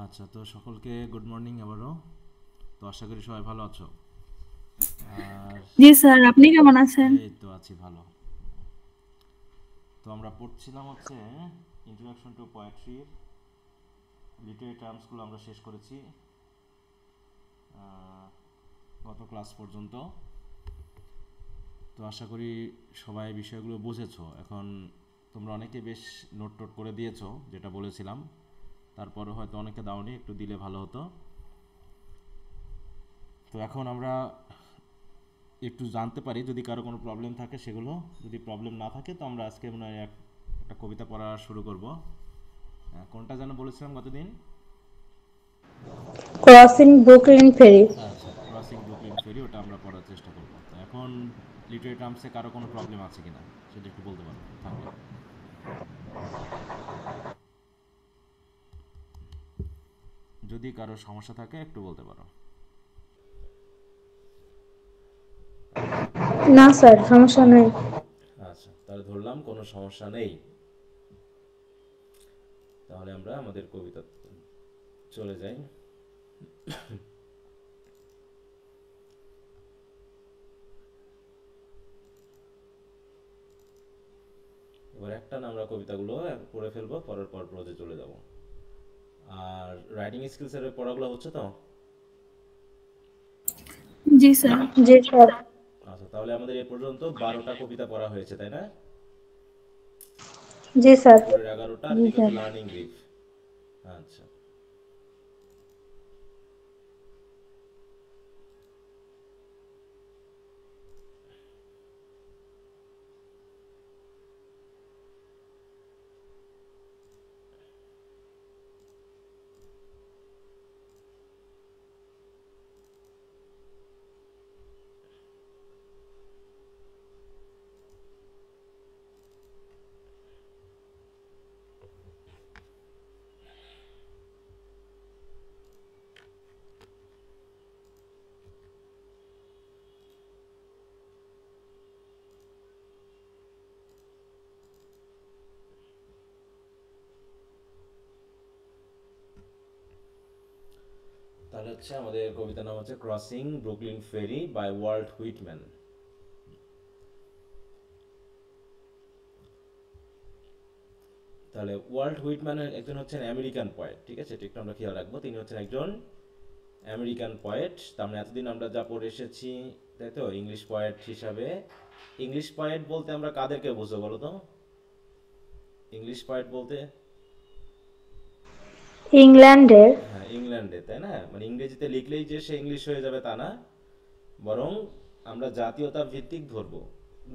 আচ্ছা, তো সকলকে গুড মর্নিং আবারও। তো আশা করি সবাই ভালো আছো। আর জি স্যার, আপনি কেমন আছেন? এই তো আছি ভালো। তো আমরা পড়ছিলাম হচ্ছে ইন্ট্রোডাকশন টু পোয়েট্রির লিটারি টার্মসগুলো আমরা শেষ করেছি আহ, গত ক্লাস পর্যন্ত। তো আশা করি সবাই বিষয়গুলো বুঝেছো। এখন তোমরা অনেকে বেশ নোট টোট করে দিয়েছো যেটা বলেছিলাম, তারপরে হয়তো অনেকে দাওনি, একটু দিলে ভালো হতো। তো এখন আমরা একটু জানতে পারি যদি কারো কোনো প্রবলেম থাকে সেগুলো। যদি প্রবলেম না থাকে তো আমরা আজকে মনে হয় একটা কবিতা পড়া শুরু করব। কোনটা যেন বলেছিলাম গতদিন? Crossing Brooklyn ferry. আচ্ছা, ক্রসিং ব্রুকলিন ফেরি, ওটা আমরা পড়ার চেষ্টা করব। তো এখন লিটারি টার্মসে কারো কোনো প্রবলেম আছে কিনা সেটা একটু বলতে পারো থাকলে। যদি কারো সমস্যা থাকে একটু বলতে পারো। আচ্ছা। না স্যার, সমস্যা নেই। আচ্ছা, তাহলে ধরলাম কোনো সমস্যা নেই। তাহলে আমরা আমাদের কবিতা চলে যাই। এবার একটা না আমরা কবিতাগুলো পড়ে ফেলবো, পরের পর প্রজে চলে যাব। আর রাইটিং স্কিলসের পড়াগুলো হচ্ছে তো? জি স্যার। জি স্যার। আচ্ছা, তাহলে আমাদের এ পর্যন্ত 12টা কবিতা পড়া হয়েছে, তাই না? জি স্যার। উপরের 11টা, আর জি এদিকে স্যার। হচ্ছে লার্নিং গ্রিফ। আচ্ছা, তাহলে হচ্ছে আমাদের কবিতার নাম হচ্ছে crossing Brooklyn ferry by Walt Whitman. তাহলে ওয়াল্ট হুইটম্যান একজন হচ্ছেন আমেরিকান পয়েট, ঠিক আছে? এটা একটু আমরা খেয়াল রাখবো, তিনি হচ্ছেন একজন আমেরিকান পয়েট। তার মানে এতদিন আমরা যা পড়ে এসেছি, তাই তো, ইংলিশ পয়েট হিসাবে। ইংলিশ পয়েট বলতে আমরা কাদেরকে বুঝো বলো তো? ইংলিশ পয়েট বলতে? ইংল্যান্ডের। হ্যাঁ, ইংল্যান্ডে, তাই না? মানে ইংরেজিতে লিখলেই যে সে ইংলিশ হয়ে যাবে তা না, বরং আমরা জাতীয়তা ভিত্তিক ধরবো।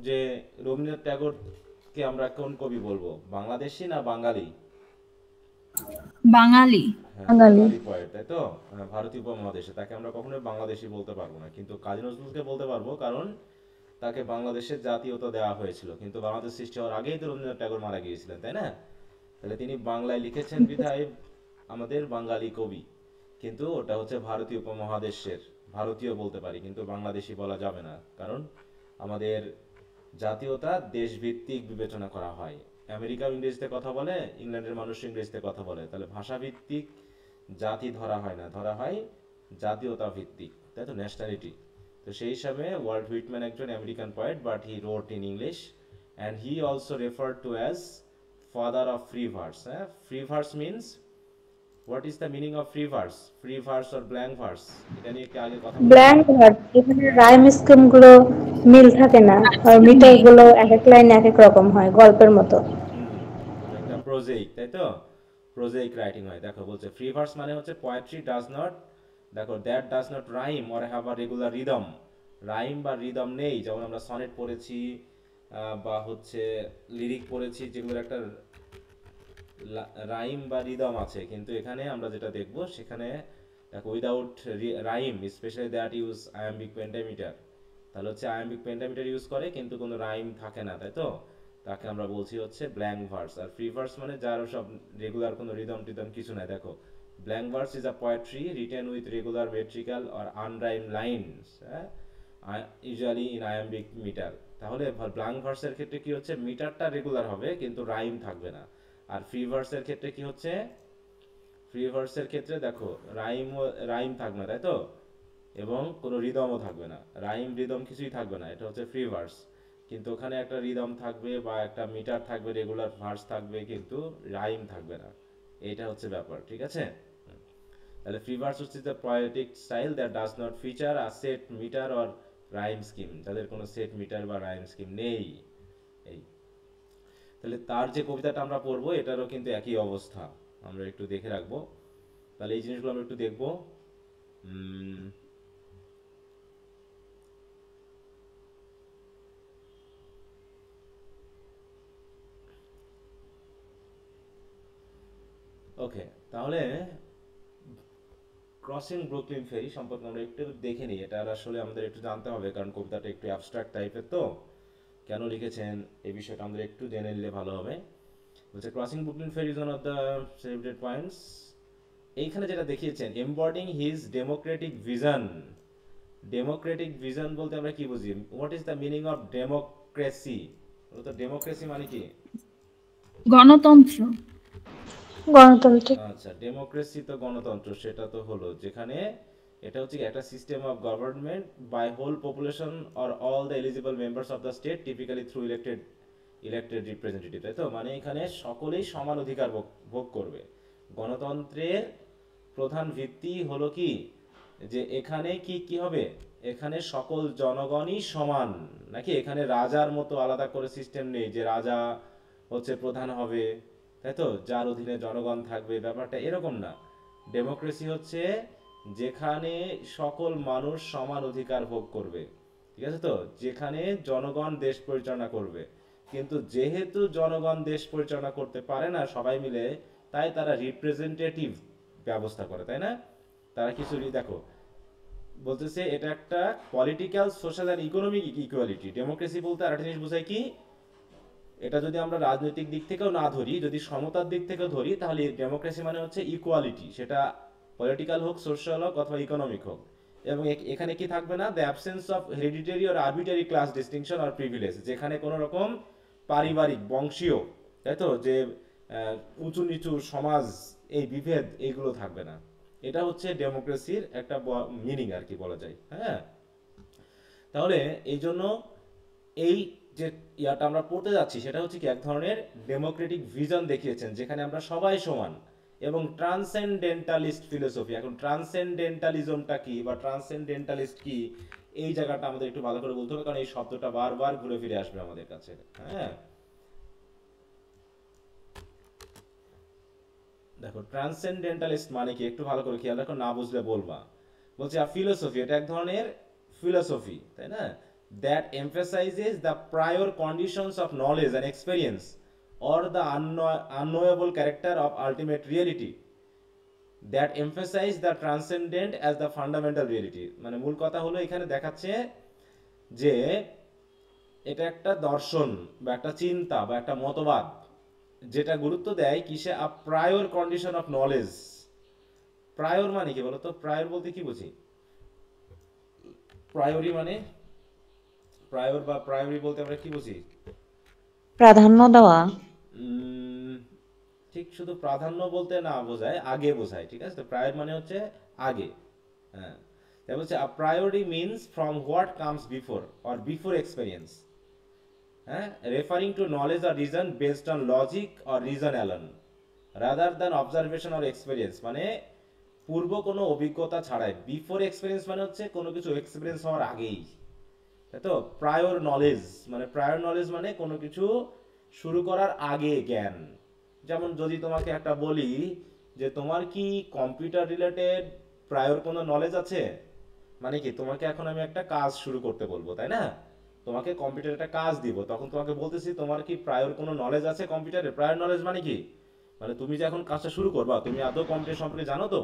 যে রবীন্দ্রনাথ ট্যাগরকে আমরা কোন কবি বলবো, বাংলাদেশি না বাঙালি? বাঙালি। হ্যাঁ, বাঙালি। বাঙালি পয়েট, তাই তো। হ্যাঁ, ভারতীয় উপমহাদেশে তাকে আমরা কখনোই বাংলাদেশি বলতে পারবো না, কিন্তু কাজী নজরুলকে বলতে পারবো, কারণ তাকে বাংলাদেশের জাতীয়তা দেওয়া হয়েছিল, কিন্তু বাংলাদেশ সৃষ্টি হওয়ার আগেই তো রবীন্দ্রনাথ ট্যাগর মারা গিয়েছিলেন, তাই না? তাহলে তিনি বাংলায় লিখেছেন বিধায় আমাদের বাঙালি কবি। কিন্তু ওটা হচ্ছে ভারতীয় উপমহাদেশের, ভারতীয় বলতে পারি, কিন্তু বাংলাদেশি বলা যাবে না, কারণ আমাদের জাতীয়তা দেশভিত্তিক বিবেচনা করা হয়। আমেরিকা ইংরেজিতে কথা বলে, ইংল্যান্ডের মানুষ ইংরেজিতে কথা বলে, তাহলে ভাষাভিত্তিক জাতি ধরা হয় না, ধরা হয় জাতীয়তা ভিত্তিক, তাই তো, ন্যাশনালিটি। তো সেই হিসাবে ওয়াল্ট হুইটম্যান একজন American poet, but he wrote in English, and he also referred to as father of free verse. হ্যাঁ, free verse means, what is the meaning of free verse? Free verse or blank verse, এটা নিয়ে একটু আগে কথা blank বলেছিলাম। Verse, যেখানে blank rhyme verse, scheme গুলো মিল থাকে না। আর মিটার নেই। গুলো এক এক লাইন এক এক রকম হয়, গল্পের মতো। হুম, অনেকটা প্রোজেইক, তাই তো। প্রোজেইক রাইটিং হয়। দেখো বলছে ফ্রি ভার্স মানে হচ্ছে পোয়েট্রি ডাজ নট, দেখো, that does not rhyme or have a regular rhythm. Rhyme বা রিদম নেই, যেমন আমরা সনেট পড়েছি, বা হচ্ছে লিরিক পড়েছি, যেগুলোর একটা রাইম বা রিদম আছে, কিন্তু এখানে আমরা যেটা দেখব সেখানে দেখো without rhyme, specially that use iambic pentameter. তাহলে হচ্ছে আয়াম্বিক পেন্টামিটার ইউজ করে কিন্তু কোনো রাইম থাকে না, তাই তো। তাকে আমরা বলছি হচ্ছে ব্ল্যাঙ্ক ভার্স। আর ফ্রি ভার্স মানে যার সব রেগুলার কোনো রিদম টিদম কিছু নাই। দেখো, blank verse is a poetry written with regular metrical or unrhyme lines, হ্যাঁ, ইউজুয়ালি ইন আয়াম্বিক মিটার। তাহলে ব্ল্যাঙ্ক ভার্সের ক্ষেত্রে কি হচ্ছে, মিটারটা রেগুলার হবে কিন্তু রাইম থাকবে না। আর ফ্রি ভার্সের ক্ষেত্রে কি হচ্ছে, ফ্রি ভার্সের ক্ষেত্রে দেখো রাইম থাকবে না, তাই তো, এবং কোনো রিদমও থাকবে না, রাইম রিদম কিছুই থাকবে না, এটা হচ্ছে ফ্রি ভার্স। কিন্তু ওখানে একটা রিদম থাকবে বা একটা মিটার থাকবে, রেগুলার ভার্স থাকবে, কিন্তু রাইম থাকবে না। এটা হচ্ছে ব্যাপার, ঠিক আছে। তাহলে ফ্রি ভার্স হচ্ছে the poetic style that does not feature a set metre or rhyme scheme, যাদের কোনো সেট মিটার বা রাইম স্কিম নেই। এই তাহলে তার যে কবিতাটা আমরা পড়বো এটারও কিন্তু একই অবস্থা, আমরা একটু দেখে রাখবো। তাহলে এই জিনিসগুলো আমরা একটু দেখবো। ওকে, তাহলে ক্রসিং ব্রুকলিন ফেরি সম্পর্কে আমরা একটু দেখে নিই। এটা আসলে আমাদের একটু জানতে হবে, কারণ কবিতাটা একটু অ্যাবস্ট্রাক্ট টাইপের, তো কেন লিখেছেন এই বিষয়টা আমাদের একটু জেনে নিলে ভালো হবে। বলছে crossing Brooklyn ferry is one of the celebrated points. এইখানে যেটা দেখিয়েছেন, embodying his democratic vision. Democratic vision বলতে আমরা কি বুঝি? What is the meaning of democracy? তো ডেমোক্রেসি মানে কি? গণতন্ত্র। গণতান্ত্রিক। আচ্ছা, ডেমোক্রেসি তো গণতন্ত্র, সেটা তো হলো যেখানে এটা হচ্ছে কি একটা system of government by whole population or all the eligible members of the state typically through elected representative, তাই তো। মানে এখানে সকলেই সমান অধিকার ভোগ করবে। গণতন্ত্রের প্রধান ভিত্তি হলো কি, যে এখানে কি কি হবে, এখানে সকল জনগণই সমান, নাকি এখানে রাজার মতো আলাদা করে সিস্টেম নেই যে রাজা হচ্ছে প্রধান হবে, তাই তো, যার অধীনে জনগণ থাকবে, ব্যাপারটা এরকম না। ডেমোক্রেসি হচ্ছে যেখানে সকল মানুষ সমান অধিকার ভোগ করবে, ঠিক আছে তো, যেখানে জনগণ দেশ পরিচালনা করবে। কিন্তু যেহেতু জনগণ দেশ পরিচালনা করতে পারে না সবাই মিলে, তাই তারা রিপ্রেজেন্টেটিভ ব্যবস্থা করে, তাই না। তারা কিছু দেখো বলতেছে এটা একটা political, social and economic equality. Democracy বলতে আরেকটা জিনিস বোঝায় কি, এটা যদি আমরা রাজনৈতিক দিক থেকেও না ধরি, যদি সমতার দিক থেকেও ধরি, তাহলে ডেমোক্রেসি মানে হচ্ছে ইকুয়ালিটি, সেটা পলিটিক্যাল হোক, সোশ্যাল হোক, অথবা ইকোনমিক হোক। এবং এখানে কি থাকবে না, the absence of hereditary or arbitrary class distinction or privilege, যেখানে কোনো রকম পারিবারিক, বংশীয়, তাই তো, যে উঁচু নিচু সমাজ, এই বিভেদ, এইগুলো থাকবে না। এটা হচ্ছে ডেমোক্রেসির একটা মিনিং আর কি বলা যায়, হ্যাঁ। তাহলে এই জন্য এই যে ইয়াটা আমরা পড়তে যাচ্ছি সেটা হচ্ছে কি এক ধরনের ডেমোক্রেটিক ভিশন দেখিয়েছেন, যেখানে আমরা সবাই সমান, এবং ট্রান্সেন্ডেন্টালিস্ট ফিলোসফি। এখন ট্রান্সেন্ডেন্টালিজমটা কি বা ট্রান্সেন্ডেন্টালিস্ট কি, এই জায়গাটা আমাদের একটু ভালো করে বলতে হবে, কারণ এই শব্দটা বারবার ঘুরে ফিরে আসবে আমাদের কাছে, হ্যাঁ। দেখো ট্রান্সেন্ডেন্টালিস্ট মানে কি একটু ভালো করে খেয়াল রাখো, না বুঝলে বলবা। বলছে ফিলোসফি, এটা এক ধরনের ফিলোসফি, তাই না, that emphasizes the prior conditions of knowledge and experience or the unknowable character of ultimate reality, that emphasize the transcendent as the fundamental reality। মানে মূল কথা হলো এখানে দেখাচ্ছে যে এটা একটা দর্শন বা একটা চিন্তা বা একটা মতবাদ, যেটা গুরুত্ব দেয় কিসে, a prior condition of knowledge. Prior মানে কি বলতো? প্রায়র বলতে কি বুঝি? প্রায়োরি মানে, প্রায়র বা প্রায়োরি বলতে আমরা কি বুঝি? প্রাধান্য দেওয়া। ঠিক শুধু প্রাধান্য বলতে না বোঝায়, আগে বোঝায়, ঠিক আছে। তো প্রায়র মানে হচ্ছে আগে, হ্যাঁ। তাই বলছে a priori means from what comes before or before experience, হ্যাঁ, referring to knowledge or reason based on logic or reason alone rather than observation or experience. মানে পূর্ব কোনো অভিজ্ঞতা ছাড়াই। বিফোর এক্সপেরিয়েন্স মানে হচ্ছে কোনো কিছু এক্সপেরিয়েন্স হওয়ার আগেই, তাই তো। প্রায়র নলেজ মানে, প্রায়র নলেজ মানে কোনো কিছু শুরু করার আগে জ্ঞান। যেমন যদি তোমাকে একটা বলি যে তোমার কি কম্পিউটার রিলেটেড প্রায়র কোনো নলেজ আছে, মানে কি তোমাকে এখন আমি একটা কাজ শুরু করতে বলবো, তাই না, তোমাকে কম্পিউটারে একটা কাজ দিব, তখন তোমাকে বলতেছি তোমার কি প্রায়র কোনো নলেজ আছে কম্পিউটারে। প্রায়র নলেজ মানে কি, মানে তুমি যে এখন কাজটা শুরু করবা, তুমি আদৌ কম্পিউটার সম্পর্কে জানো তো,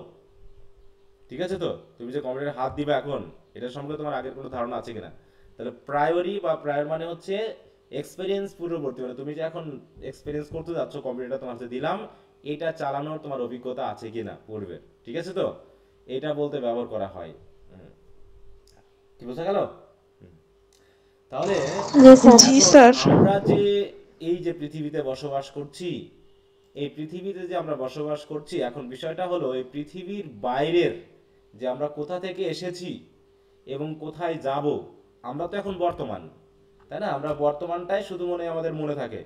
ঠিক আছে তো, তুমি যে কম্পিউটারে হাত দিবা এখন, এটা সম্পর্কে তোমার আগের কোনো ধারণা আছে কিনা। তাহলে প্রায়োরি বা প্রায়র মানে হচ্ছে এক্সপেরিয়েন্স পূর্ববর্তী, মানে তুমি যে এখন এক্সপেরিয়েন্স করতে যাচ্ছ, কম্পিউটারটা তোমার হাতে দিলাম, এটা চালানোর তোমার অভিজ্ঞতা আছে কিনা পূর্বের, ঠিক আছে তো, এটা বলতে ব্যবহার করা হয়। কি বোঝা গেল? তাহলে জি স্যার। জি স্যার। আমরা যে এই যে পৃথিবীতে বসবাস করছি, এই পৃথিবীতে যে আমরা বসবাস করছি, এখন বিষয়টা হলো এই পৃথিবীর বাইরের যে আমরা কোথা থেকে এসেছি এবং কোথায় যাব, আমরা তো এখন বর্তমান, তাই না? আমরা বর্তমানটাই শুধু আমাদের মনে থাকে।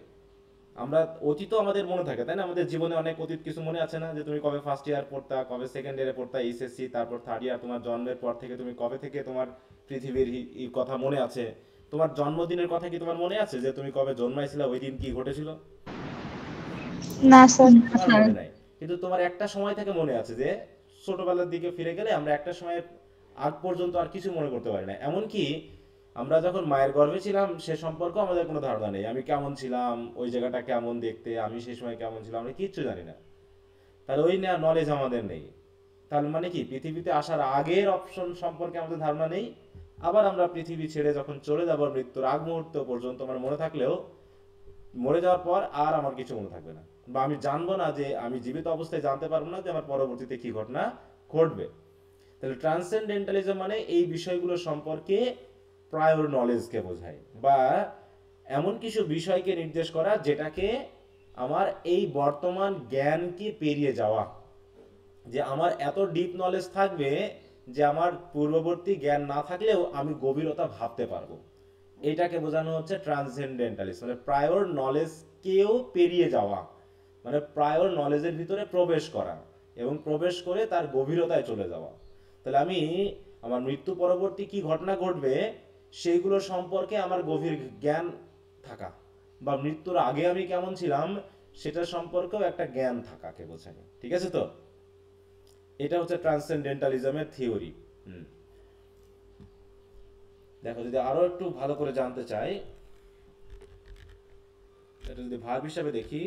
আমরা অতীতও আমাদের মনে থাকে, তাই না? আমাদের জীবনে অনেক অতীত কিছু মনে আছে না, যে তুমি কবে ফার্স্ট ইয়ার পড়তা, কবে সেকেন্ড ইয়ারে পড়তা, এইচএসসি, তারপর থার্ড ইয়ার, তোমার জন্মের পর থেকে তুমি কবে থেকে তোমার পৃথিবীর কথা মনে আছে? তোমার জন্মদিনের কথা কি তোমার মনে আছে, যে তুমি কবে জন্মাইছিলা, ওই দিন কি ঘটেছিল? না স্যার। তোমার স্যার মনে নাই, কিন্তু তোমার একটা সময় থেকে মনে আছে, যে ছোটবেলার দিকে ফিরে গেলে আমরা একটা সময় আগ পর্যন্ত আর কিছু মনে করতে পারি না। এমনকি আমরা যখন মায়ের গর্ভে ছিলাম সে সম্পর্কে আমাদের কোনো ধারণা নেই, আমি কেমন ছিলাম, ওই জায়গাটা কেমন দেখতে, আমি সেই সময় কেমন ছিলাম, আমরা কিচ্ছু জানি না। তাহলে ওই নলেজ আমাদের নেই। তাহলে মানে কি, পৃথিবীতে আসার আগের অপশন সম্পর্কে আমাদের ধারণা নেই। আবার আমরা পৃথিবী ছেড়ে যখন চলে যাব, মৃত্যুর আগ মুহূর্ত পর্যন্ত আমার মনে থাকলেও মরে যাওয়ার পর আর আমার কিছু মনে থাকবে না, বা আমি জানবো না, যে আমি জীবিত অবস্থায় জানতে পারবো না যে আমার পরবর্তীতে কি ঘটনা ঘটবে। তাহলে ট্রান্সেন্ডেন্টালিজম মানে এই বিষয়গুলো সম্পর্কে প্রায়র নলেজকে বোঝায়, বা এমন কিছু বিষয়কে নির্দেশ করা যেটাকে আমার এই বর্তমান জ্ঞানকে পেরিয়ে যাওয়া, যে আমার এত ডিপ নলেজ থাকবে যে আমার পূর্ববর্তী জ্ঞান না থাকলেও আমি গভীরতা ভাবতে পারবো। এটাকে বোঝানো হচ্ছে ট্রান্সেন্ডেন্টালিস্ট, মানে প্রায়র নলেজকেও পেরিয়ে যাওয়া, মানে প্রায়র নলেজের ভিতরে প্রবেশ করা এবং প্রবেশ করে তার গভীরতায় চলে যাওয়া। তাহলে আমি আমার মৃত্যু পরবর্তী কি ঘটনা ঘটবে সেইগুলো সম্পর্কে আমার গভীর জ্ঞান থাকা, বা মৃত্যুর আগে আমি কেমন ছিলাম সেটা সম্পর্কেও একটা জ্ঞান থাকাকে বোঝায়। ঠিক আছে তো? এটা হচ্ছে ট্রান্সেন্ডেন্টালিজমের থিওরি। দেখো, যদি আরো একটু ভালো করে জানতে চাই, এটা যদি ভার্ব হিসাবে দেখি,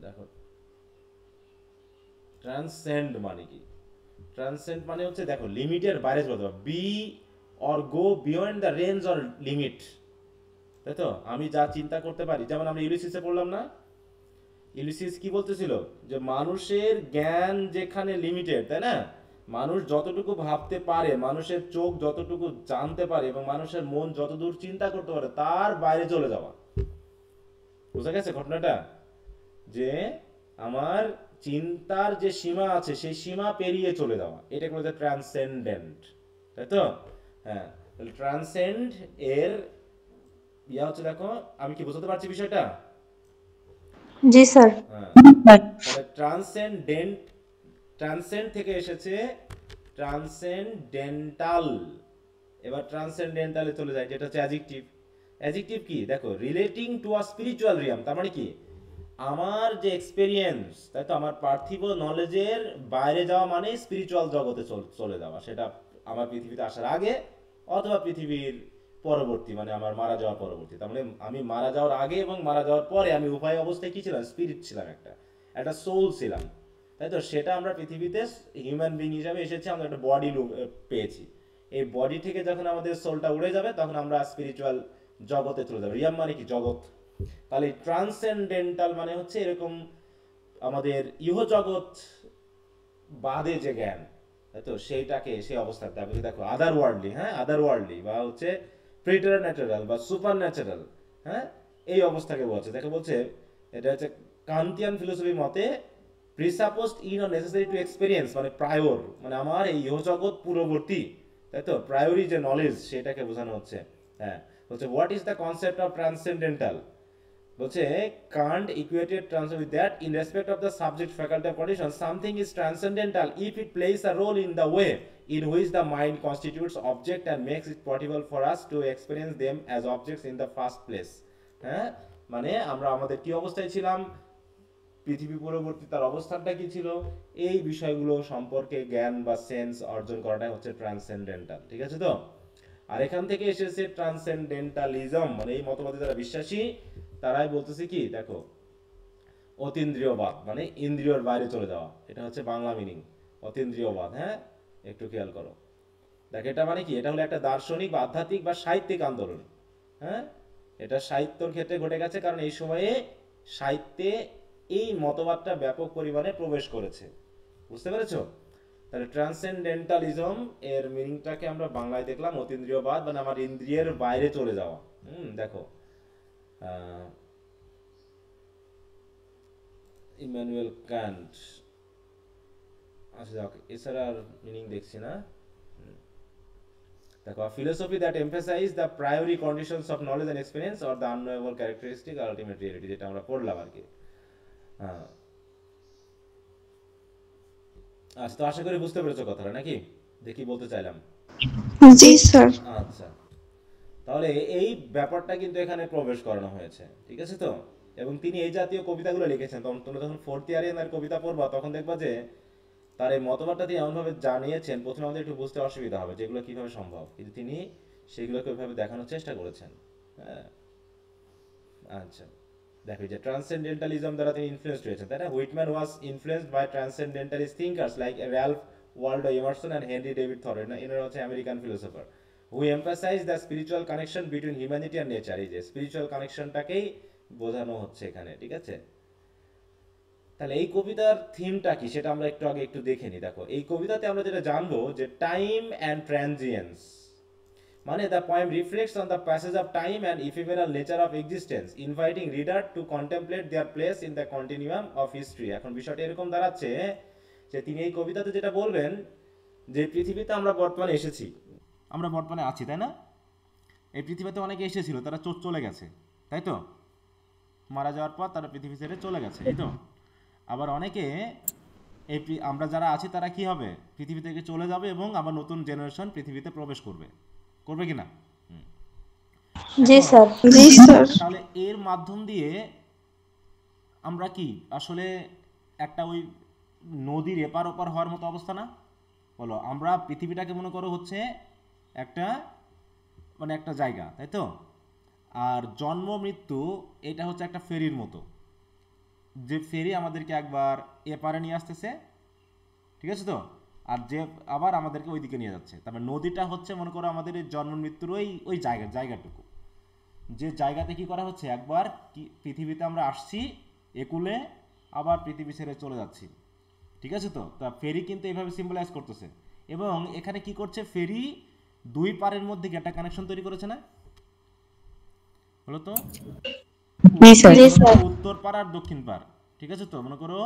দেখো ট্রান্সেন্ড মানে কি? ট্রান্সেন্ড মানে হচ্ছে, দেখো, লিমিটের বাইরে চলে যাওয়া, be or go beyond the range or limit, তাই তো? আমি যা চিন্তা করতে পারি, যেমন আমরা ইউলিসিসে পড়লাম না, ইউলিসিস কি বলতেছিল, যে মানুষের জ্ঞান যেখানে লিমিটেড, তাই না, মানুষ যতটুকু ভাবতে পারে, মানুষের চোখ যতটুকু জানতে পারে এবং মানুষের মন যতদূর চিন্তা করতে পারে তার বাইরে চলে যাওয়া। বুঝা গেছে ঘটনাটা? যে আমার চিন্তার যে সীমা আছে সেই সীমা পেরিয়ে চলে যাওয়া, এটাকে বলা যায় ট্রান্সেন্ডেন্ট, তাই তো? হ্যাঁ, ট্রান্সেন্ড এর ইয়া হচ্ছে, দেখো আমি কি বোঝাতে পারছি বিষয়টা? জি স্যার। হ্যাঁ, স্যার তাহলে ট্রান্সেন্ড থেকে এসেছে ট্রান্সেন্ডেন্টাল। এবার ট্রান্সেন্ডেন্টালে চলে যায়, যেটা হচ্ছে অ্যাডজেক্টিভ। অ্যাডজেক্টিভ কি? দেখো, রিলেটিং টু আ স্পিরিচুয়াল রিয়াম, তার মানে কি, আমার যে এক্সপেরিয়েন্স, তাই তো, আমার পার্থিব নলেজের বাইরে যাওয়া মানে স্পিরিচুয়াল জগতে চলে যাওয়া, সেটা আমার পৃথিবীতে আসার আগে অথবা পৃথিবীর পরবর্তী, মানে আমার মারা যাওয়ার পরবর্তী। তার মানে আমি মারা যাওয়ার আগে এবং মারা যাওয়ার পরে আমি উভয় অবস্থায় কি ছিলাম? স্পিরিট ছিলাম, একটা সোল ছিলাম, তাই তো? সেটা আমরা পৃথিবীতে হিউম্যান বিং হিসাবে এসেছি, আমরা একটা বডি পেয়েছি। এই বডি থেকে যখন আমাদের সোলটা উড়ে যাবে তখন আমরা স্পিরিচুয়াল জগতে চলে যাবো। রিয়াম মানে কি? জগৎ। তাহলে ট্রান্সেন্ডেন্টাল মানে হচ্ছে এরকম আমাদের ইহজগৎ বাদে যে জ্ঞান, তাই তো, সেইটাকে সেই অবস্থায় দেখো আদার ওয়ার্ল্ডলি, হ্যাঁ, আদার ওয়ার্ল্ডলি বা হচ্ছে প্রিটারন্যাচারাল বা সুপার ন্যাচারাল, হ্যাঁ, এই অবস্থাকে বলছে। দেখো বলছে, এটা হচ্ছে কান্তিয়ান ফিলোসফির মতে presupposed in or necessary to experience, মানে প্রায়র, মানে আমার এই ইহজগৎ পূর্ববর্তী, তাই তো, প্রায়োরি যে নলেজ সেটাকে বোঝানো হচ্ছে। হ্যাঁ, বলছে what is the concept of transcendental, বলছে Kant equated trans with that in respect of the subject faculty of condition something is transcendental if it place a role in the way in which the mind constitutes object and makes it possible for us to experience them as objects in the first place. হ্যাঁ, মানে আমরা আমাদের কি অবস্থায় ছিলাম, পৃথিবী পরবর্তী তার অবস্থানটা কি ছিল, এই বিষয়গুলো সম্পর্কে জ্ঞান বা সেন্স অর্জন করাটাই হচ্ছে ট্রান্সেন্ডেন্টাল। ঠিক আছে তো? আর এখান থেকে এসেছে ট্রান্সেন্ডেন্টালিজম, মানে এই মতবাদে যারা বিশ্বাসী তারাই বলতেছে কি, দেখো, অতীন্দ্রিয়বাদ মানে ইন্দ্রিয়র বাইরে চলে যাওয়া, এটা হচ্ছে বাংলা মিনিং অতীন্দ্রিয়বাদ। হ্যাঁ, একটু খেয়াল করো। দেখ, এটা মানে কি, এটা হলো একটা দার্শনিক বা আধ্যাত্মিক বা সাহিত্যিক আন্দোলন। হ্যাঁ, এটা সাহিত্যর ক্ষেত্রে ঘটে গেছে, কারণ এই সময়ে সাহিত্যে এই মতবাদটা ব্যাপক পরিমাণে প্রবেশ করেছে। বুঝতে পেরেছো? তাহলে ট্রান্সেন্ডেন্টালিজম এর মিনিংটাকে আমরা বাংলায় দেখলাম অতীন্দ্রিয়বাদ, মানে আমার ইন্দ্রিয়ের বাইরে চলে যাওয়া। দেখো, ইমানুয়েল কান্ট। আচ্ছা যাক, এছাড়া আর মিনিং দেখছি না। দেখো, philosophy that emphasize the priori conditions of knowledge and experience or the unknowable characteristic ultimate reality, যেটা আমরা পড়লাম আর কি। হ্যাঁ, আচ্ছা, তো আশা করি বুঝতে পেরেছো কথাটা নাকি, দেখি বলতে চাইলাম। জি স্যার। আচ্ছা, তাহলে এই ব্যাপারটা কিন্তু এখানে প্রবেশ করানো হয়েছে, ঠিক আছে তো। এবং তিনি এই জাতীয় কবিতাগুলো লিখেছেন, তখন তোমরা যখন ফোর্থ ইয়ারে তার কবিতা পড়বা তখন দেখবা যে তার এই মতবাদটা তিনি এমনভাবে জানিয়েছেন, প্রথমে আমাদের একটু বুঝতে অসুবিধা হবে যেগুলো কিভাবে সম্ভব, কিন্তু তিনি সেগুলোকে ওইভাবে দেখানোর চেষ্টা করেছেন। হ্যাঁ, আচ্ছা, দেখো যে ট্রান্সেন্ডেন্টালিজম দ্বারা তিনি ইনফ্লুয়েন্সড হয়েছেন, তাই না। Whitman was influenced by transcendentalist thinkers like Ralph Waldo Emerson and Henry David থরের। এনারা হচ্ছে American philosopher. Who emphasize the spiritual connection between humanity and nature. এই যে স্পিরিচুয়াল কানেকশনটাকেই বোঝানো হচ্ছে এখানে, ঠিক আছে। তাহলে এই কবিতার থিমটা কি সেটা আমরা একটু আগে একটু দেখে নিই। দেখো, এই কবিতাতে আমরা যেটা জানবো যে টাইম অ্যান্ড ট্রানজিয়েন্স, মানে the poem reflects on the passage of time and ephemeral nature of existence, inviting reader to contemplate their place in the continuum of history. এখন বিষয়টা এরকম দাঁড়াচ্ছে যে তিনি এই কবিতাতে যেটা বলবেন যে পৃথিবীতে আমরা বর্তমানে এসেছি, আমরা বর্তমানে আছি, তাই না। এই পৃথিবীতে অনেকে এসেছিল, তারা চলে গেছে, তাই তো। মারা যাওয়ার পর তারা পৃথিবী ছেড়ে চলে গেছে, এই তো। আবার অনেকে আমরা যারা আছি তারা কি হবে, পৃথিবী থেকে চলে যাবে এবং আবার নতুন জেনারেশন পৃথিবীতে প্রবেশ করবে, করবে কিনা। জি স্যার। জি স্যার। তাহলে এর মাধ্যম দিয়ে আমরা কি আসলে একটা ওই নদীর এপার ওপার হওয়ার মতো অবস্থা না, বলো। আমরা পৃথিবীটাকে মনে করো হচ্ছে একটা মানে একটা জায়গা, তাই তো। আর জন্ম মৃত্যু এটা হচ্ছে একটা ফেরির মতো, যে ফেরি আমাদেরকে একবার এপারে নিয়ে আসতেছে, ঠিক আছে তো, আর যে আবার আমাদেরকে ওইদিকে নিয়ে যাচ্ছে। তারপরে নদীটা হচ্ছে মনে করো আমাদের এই জন্ম মৃত্যুর ওই জায়গাটুকু, যে জায়গাতে কি করা হচ্ছে, একবার কি পৃথিবীতে আমরা আসছি একুলে, আবার পৃথিবী ছেড়ে চলে যাচ্ছি, ঠিক আছে তো। তা ফেরি কিন্তু এইভাবে সিম্বলাইজ করতেছে। এবং এখানে কি করছে, ফেরি দুই পারের মধ্যে কি একটা কানেকশন তৈরি করেছে না, বলো তো। উত্তর পার আর দক্ষিণ পার, ঠিক আছে তো। মনে করো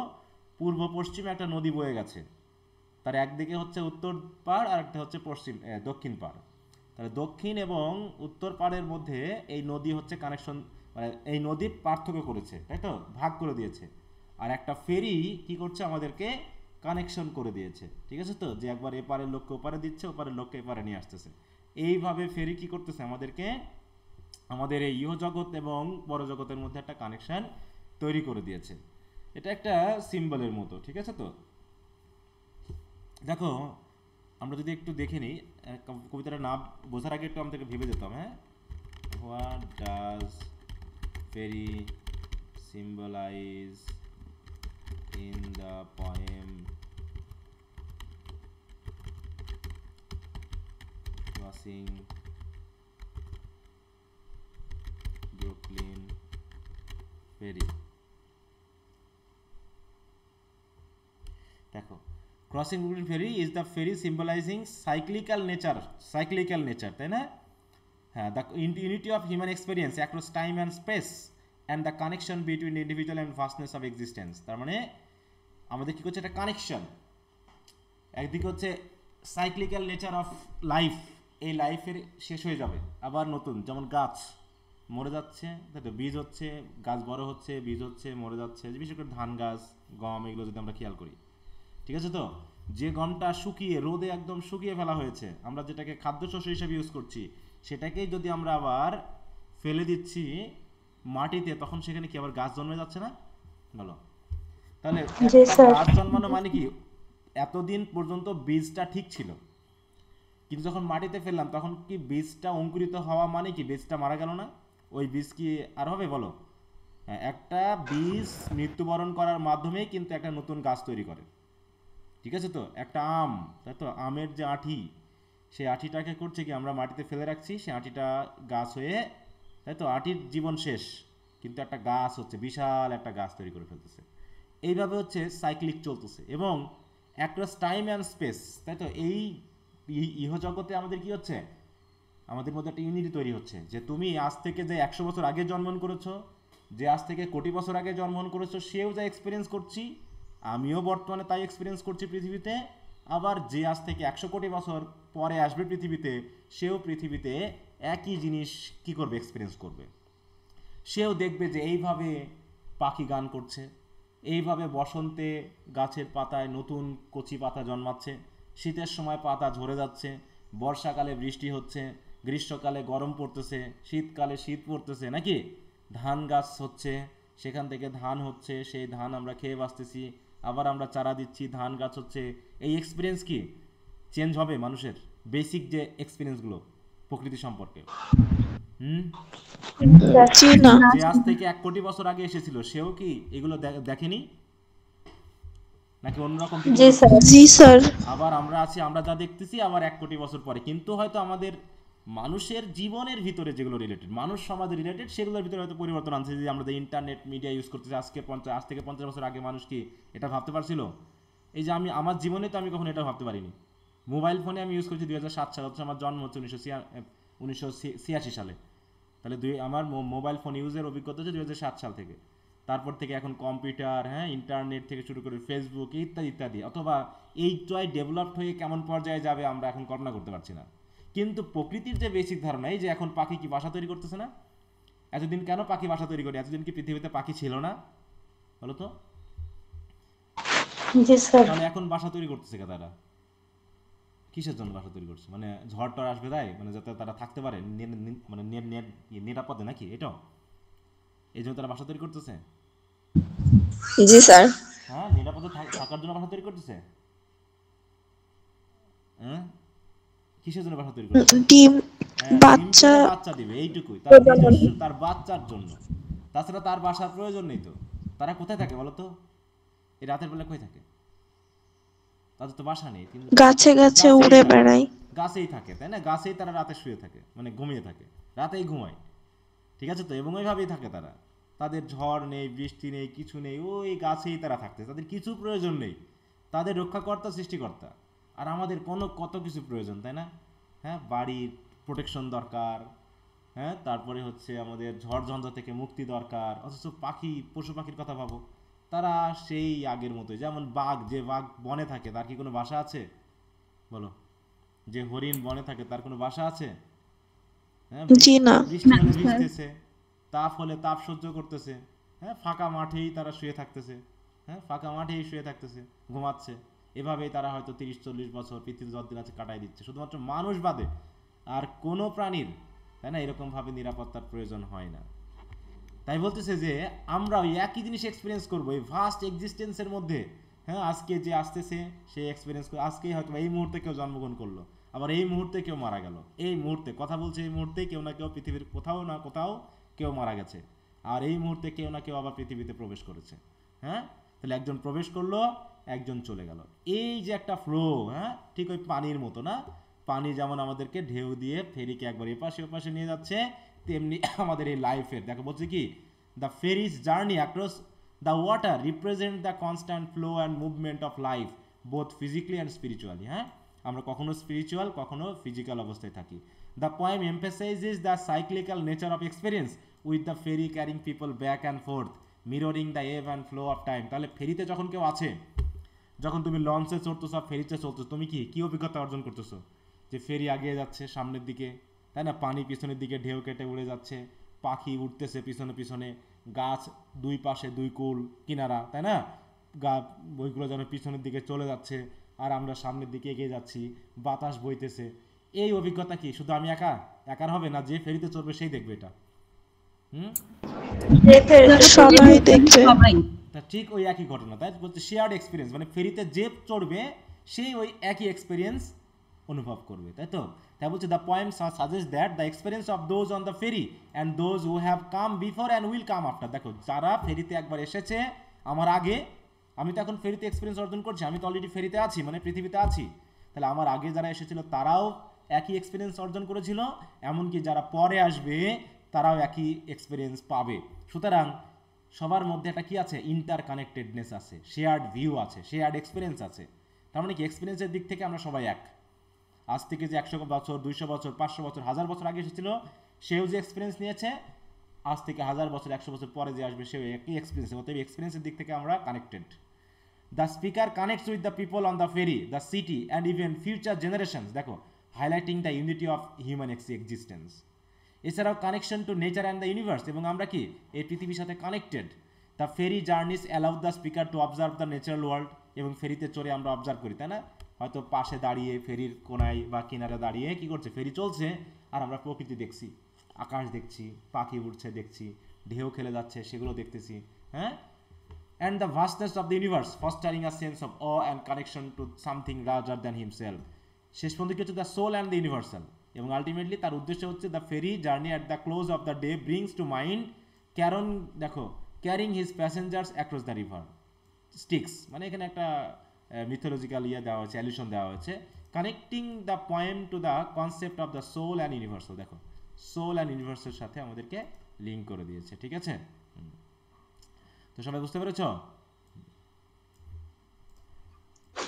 পূর্ব পশ্চিমে একটা নদী বয়ে গেছে, তার একদিকে হচ্ছে উত্তর পাড় আর একটা হচ্ছে দক্ষিণ পাড়। তাহলে দক্ষিণ এবং উত্তর পাড়ের মধ্যে এই নদী হচ্ছে কানেকশন, মানে এই নদী পার্থক্য করেছে, তাই তো, ভাগ করে দিয়েছে। আর একটা ফেরি কি করছে, আমাদেরকে কানেকশন করে দিয়েছে, ঠিক আছে তো, যে একবার এপারের লোককে ওপারে দিচ্ছে, ওপারের লোককে এপারে নিয়ে আসতেছে। এইভাবে ফেরি কি করতেছে, আমাদেরকে আমাদের এই ইহজগৎ এবং পরজগতের মধ্যে একটা কানেকশন তৈরি করে দিয়েছে। এটা একটা সিম্বলের মতো, ঠিক আছে তো। দেখো, আমরা যদি একটু দেখে নিই কবিতাটা না বোঝার আগে একটু আমাদেরকে ভেবে যেতাম। হ্যাঁ, what does ferry symbolize in the poem crossing Brooklyn ferry. দেখো, crossing Brooklyn ferry is the ferry symbolizing cyclical nature, তাই না। হ্যাঁ, the unity of human experience across time and space and the connection between individual and vastness of existence. তার মানে আমাদের কি করছে, একটা কানেকশন। একদিকে হচ্ছে সাইক্লিক্যাল নেচার অফ লাইফ, এই লাইফের শেষ হয়ে যাবে, আবার নতুন, যেমন গাছ মরে যাচ্ছে, তাই তো, বীজ হচ্ছে, গাছ বড় হচ্ছে, বীজ হচ্ছে, মরে যাচ্ছে, বিশেষ করে ধান গাছ, গম, এগুলো যদি আমরা খেয়াল করি, ঠিক আছে তো। যে গমটা শুকিয়ে রোদে একদম শুকিয়ে ফেলা হয়েছে, আমরা যেটাকে খাদ্যশস্য হিসেবে ইউজ করছি, সেটাকেই যদি আমরা আবার ফেলে দিচ্ছি মাটিতে, তখন সেখানে কি আবার গাছ জন্মে যাচ্ছে না, বলো। তাহলে গাছ জন্মানো মানে কি, এতদিন পর্যন্ত বীজটা ঠিক ছিল, কিন্তু যখন মাটিতে ফেললাম তখন কি বীজটা অঙ্কুরিত হওয়া মানে কি বীজটা মারা গেল না, ওই বীজ কি আর হবে, বলো। একটা বীজ মৃত্যুবরণ করার মাধ্যমেই কিন্তু একটা নতুন গাছ তৈরি করে, ঠিক আছে তো। একটা আম, তাই তো, আমের যে আঁটি, সেই আঁটিটাকে করছে কি, আমরা মাটিতে ফেলে রাখছি, সেই আঁটিটা গাছ হয়ে, তাই তো, আঁটির জীবন শেষ, কিন্তু একটা গাছ হচ্ছে, বিশাল একটা গাছ তৈরি করে ফেলতেছে। এইভাবে হচ্ছে সাইক্লিক চলতেছে এবং অ্যাক্রস টাইম অ্যান্ড স্পেস, তাই তো। এই ইহজগতে আমাদের কি হচ্ছে, আমাদের মধ্যে একটা ইউনিটি তৈরি হচ্ছে যে তুমি আজ থেকে যে 100 বছর আগে জন্মগ্রহণ করেছো, যে আজ থেকে কোটি বছর আগে জন্মগ্রহণ করেছো, সেও যা এক্সপিরিয়েন্স করছি, আমিও বর্তমানে তাই এক্সপিরিয়েন্স করছি পৃথিবীতে। আবার যে আজ থেকে 100 কোটি বছর পরে আসবে পৃথিবীতে, সেও পৃথিবীতে একই জিনিস কি করবে, এক্সপিরিয়েন্স করবে। সেও দেখবে যে এইভাবে পাখি গান করছে, এইভাবে বসন্তে গাছের পাতায় নতুন কচি পাতা জন্মাচ্ছে, শীতের সময় পাতা ঝরে যাচ্ছে, বর্ষাকালে বৃষ্টি হচ্ছে, গ্রীষ্মকালে গরম পড়তেছে, শীতকালে শীত পড়তেছে, নাকি ধান গাছ হচ্ছে, সেখান থেকে ধান হচ্ছে, সেই ধান আমরা খেয়ে বাঁচতেছি, আবার আমরা চারা দিচ্ছি, ধান গাছ হচ্ছে। এই এক্সপিরিয়েন্স কি চেঞ্জ হবে মানুষের বেসিক যে এক্সপিরিয়েন্সগুলো প্রকৃতি সম্পর্কে? জি না। যে আজ থেকে 1 কোটি বছর আগে এসেছিল, সেও কি এগুলো দেখেনি, নাকি অন্যরকম কিছু? জি স্যার। জি স্যার। আবার আমরা আছি, আমরা যা দেখতেছি আবার 1 কোটি বছর পরে, কিন্তু হয়তো আমাদের মানুষের জীবনের ভিতরে যেগুলো রিলেটেড, মানুষ সমাজের রিলেটেড, সেগুলোর ভিতরে হয়তো পরিবর্তন আনছে। যে আমরা যে ইন্টারনেট মিডিয়া ইউজ করতেছি, আজ থেকে 50 বছর আগে মানুষ কি এটা ভাবতে পারছিল? এই যে আমার জীবনে তো আমি কখনো এটা ভাবতে পারিনি। মোবাইল ফোনে আমি ইউজ করছি 2007 সালে, অথচ আমার জন্ম হচ্ছে 1986 সালে। তাহলে আমার মোবাইল ফোন ইউজের অভিজ্ঞতা হচ্ছে 2007 সাল থেকে। তারপর থেকে এখন কম্পিউটার, হ্যাঁ, ইন্টারনেট থেকে শুরু করে ফেসবুক ইত্যাদি ইত্যাদি, অথবা এইটাই ডেভেলপড হয়ে কেমন পর্যায়ে যাবে আমরা এখন কল্পনা করতে পারছি না। কিন্তু প্রকৃতির যে বেসিক ধারণা, এই যে এখন পাখি কি বাসা তৈরি করতেছে না? এতদিন কেন পাখি বাসা তৈরি করে? এতদিন কি পৃথিবীতে পাখি ছিল না? বলো তো। জি স্যার। তাহলে এখন বাসা তৈরি করতেছে কে তারা? কিসের জন্য বাসা তৈরি করছে? মানে ঝড় টড় আসবে তাই, মানে যাতে তারা থাকতে পারে মানে নিরাপদে, নাকি এটাও এই জন্য তারা বাসা তৈরি করতেছে? জি স্যার। হ্যাঁ, নিরাপদে থাকার জন্য বাসা তৈরি করতেছে। হ্যাঁ, কিসের জন্য বাসা তৈরি করতেছে? ডিম হ্যাঁ, ডিম বাচ্চা পেড়ে বাচ্চা দিবে, এইটুকুই তার নিজস্ব, তার বাচ্চার জন্য। তাছাড়া তার বাসার প্রয়োজন নেই তো। তারা কোথায় থাকে বলো তো? এই রাতের বেলা কোথায় থাকে? তাদের তো বাসা নেই, কিন্তু গাছে গাছে গাছেই উড়ে থাকে, বেড়ায়। গাছেই থাকে, তাই না? গাছেই তারা রাতে শুয়ে থাকে, মানে ঘুমিয়ে থাকে, রাতেই ঘুমায়, ঠিক আছে তো? এবং ওইভাবেই থাকে তারা। তাদের ঝড় নেই, বৃষ্টি নেই, কিছু নেই, ওই গাছেই তারা থাকতে, তাদের কিছু প্রয়োজন নেই। তাদের রক্ষাকর্তা সৃষ্টিকর্তা। আর আমাদের কত কিছু প্রয়োজন, তাই না? হ্যাঁ, বাড়ির প্রোটেকশন দরকার, হ্যাঁ, তারপরে হচ্ছে আমাদের ঝড় ঝঞ্ঝা থেকে মুক্তি দরকার। অথচ পশু পাখির কথা ভাবো, তারা সেই আগের মতোই। যেমন যে বাঘ বনে থাকে, তার কি কোনো বাসা আছে বলো? যে হরিণ বনে থাকে, তার কোনো বাসা আছে? হ্যাঁ, জি না। বৃষ্টি হলে না, স্যার। ভিজতেছে, তাপ হলে তাপ সহ্য করতেছে, হ্যাঁ, ফাঁকা মাঠেই তারা শুয়ে থাকতেছে, হ্যাঁ, ফাঁকা মাঠেই শুয়ে থাকতেছে, ঘুমাচ্ছে। এভাবেই তারা হয়তো 30-40 বছর পৃথিবী যতদিন আছে কাটাই দিচ্ছে, শুধুমাত্র মানুষ বাদে আর কোনো প্রাণীর, তাই না, এরকম ভাবে নিরাপত্তার প্রয়োজন হয় না। তাই বলতেছে যে আমরা ওই একই জিনিস এক্সপিরিয়েন্স করবো এই ভাস্ট এক্সিস্টেন্সের মধ্যে। হ্যাঁ, আজকে যে আসতেছে সে এক্সপিরিয়েন্স করে, আজকেই হয়তো এই মুহূর্তে কেউ জন্মগ্রহণ করলো, আবার এই মুহূর্তে কেউ মারা গেল, এই মুহূর্তে কথা বলছে, এই মুহূর্তে কেউ না কেউ পৃথিবীর কোথাও না কোথাও কেউ মারা গেছে, আর এই মুহূর্তে কেউ না কেউ আবার পৃথিবীতে প্রবেশ করেছে। হ্যাঁ, তাহলে একজন প্রবেশ করলো, একজন চলে গেল। এই যে একটা ফ্লো, হ্যাঁ, ঠিক ওই পানির মতো না? পানি যেমন আমাদেরকে ঢেউ দিয়ে ফেরিকে একবার এপাশে ওপাশে নিয়ে যাচ্ছে, তেমনি আমাদের এই লাইফের দেখো বলছে কি, the ferry's journey across the water represent the constant flow and movement of life both physically and spiritually. হ্যাঁ, আমরা কখনো স্পিরিচুয়াল, কখনো ফিজিক্যাল অবস্থায় থাকি। The poem emphasizes the cyclical nature of experience with the ferry carrying people back and forth mirroring the ebb and flow of time. তাহলে ফেরিতে যখন কেউ আছে, যখন তুমি লঞ্চে চড়তেছো, ফেরিতে চলতেছো, তুমি কি অভিজ্ঞতা অর্জন করতেছো? যে ফেরি আগিয়ে যাচ্ছে সামনের দিকে, তাই না? পানি পিছনের দিকে ঢেউ কেটে উড়ে যাচ্ছে, পাখি উঠতেছে পিছনে পিছনে, গাছ দুই পাশে দুই কুল কিনারা, তাই না? বইগুলো যেন পিছনের দিকে চলে যাচ্ছে, আর আমরা সামনের দিকে এগিয়ে যাচ্ছি, বাতাস বইতেছে। এই অভিজ্ঞতা কি শুধু আমি একার হবে না? যে ফেরিতে চড়বে সেই দেখবে এটা। সবাই দেখবে। সবাই। তা ঠিক ওই একই ঘটনা, তাই বলছে শেয়ার্ড এক্সপিরিয়েন্স, মানে ফেরিতে যে চড়বে সেই ওই একই এক্সপিরিয়েন্স অনুভব করবে, তাই তো? তাই বলছে the poem suggest that the experience of those on the ferry and those who have come before and will come after. দেখো, যারা ফেরিতে একবার এসেছে আমার আগে, আমি তো এখন ফেরিতে এক্সপিরিয়েন্স অর্জন করছি, আমি তো অলরেডি ফেরিতে আছি, মানে পৃথিবীতে আছি। তাহলে আমার আগে যারা এসেছিল তারাও একই এক্সপিরিয়েন্স অর্জন করেছিল, এমনকি যারা পরে আসবে তারাও একই এক্সপিরিয়েন্স পাবে। সুতরাং সবার মধ্যে একটা কি আছে? ইন্টার কানেক্টেডনেস আছে, শেয়ার্ড ভিউ আছে, শেয়ার্ড এক্সপিরিয়েন্স আছে। তার মানে কি এক্সপিরিয়েন্সের দিক থেকে আমরা সবাই এক। আজ থেকে যে 100 বছর 200 বছর 500 বছর 1000 বছর আগে এসেছিল সেও যে এক্সপিরিয়েন্স নিয়েছে, আজ থেকে 1000 বছর 100 বছর পরে যে আসবে সেও একই এক্সপিরিয়েন্স। অতএব এক্সপিরিয়েন্সের দিক থেকে আমরা connected. The speaker connects with the people on the ferry, the city and even future generations, দেখো highlighting the unity of human existence. এছাড়াও connection to nature and the universe, এবং আমরা কি এই পৃথিবীর সাথে connected. The ferry journeys allow the speaker to observe the natural world, এবং ফেরিতে চড়ে আমরা অবজার্ভ করি, তাই না? হয়তো পাশে দাঁড়িয়ে ফেরির কোনায় বা কিনারে দাঁড়িয়ে কি করছে, ফেরি চলছে আর আমরা প্রকৃতি দেখছি, আকাশ দেখছি, পাখি উড়ছে দেখছি, ঢেউ খেলে যাচ্ছে সেগুলো দেখতেছি, হ্যাঁ। And the vastness of the universe fostering a sense of awe and connection to something larger than himself. শেষ পর্যন্ত কি হচ্ছে, the soul and the universal, এবং আলটিমেটলি তার উদ্দেশ্য হচ্ছে the ferry journey at the close of the day brings to mind Charon, দেখো carrying his passengers across the river Styx, মানে এখানে একটা মিথোলজিক্যাল দেওয়া হয়েছে, অ্যালিউশন দেওয়া হয়েছে, connecting the poem to the concept of the soul and universal. দেখো soul and ইউনিভার্সের সাথে আমাদেরকে লিঙ্ক করে দিয়েছে, ঠিক আছে? তো সবাই বুঝতে পেরেছ?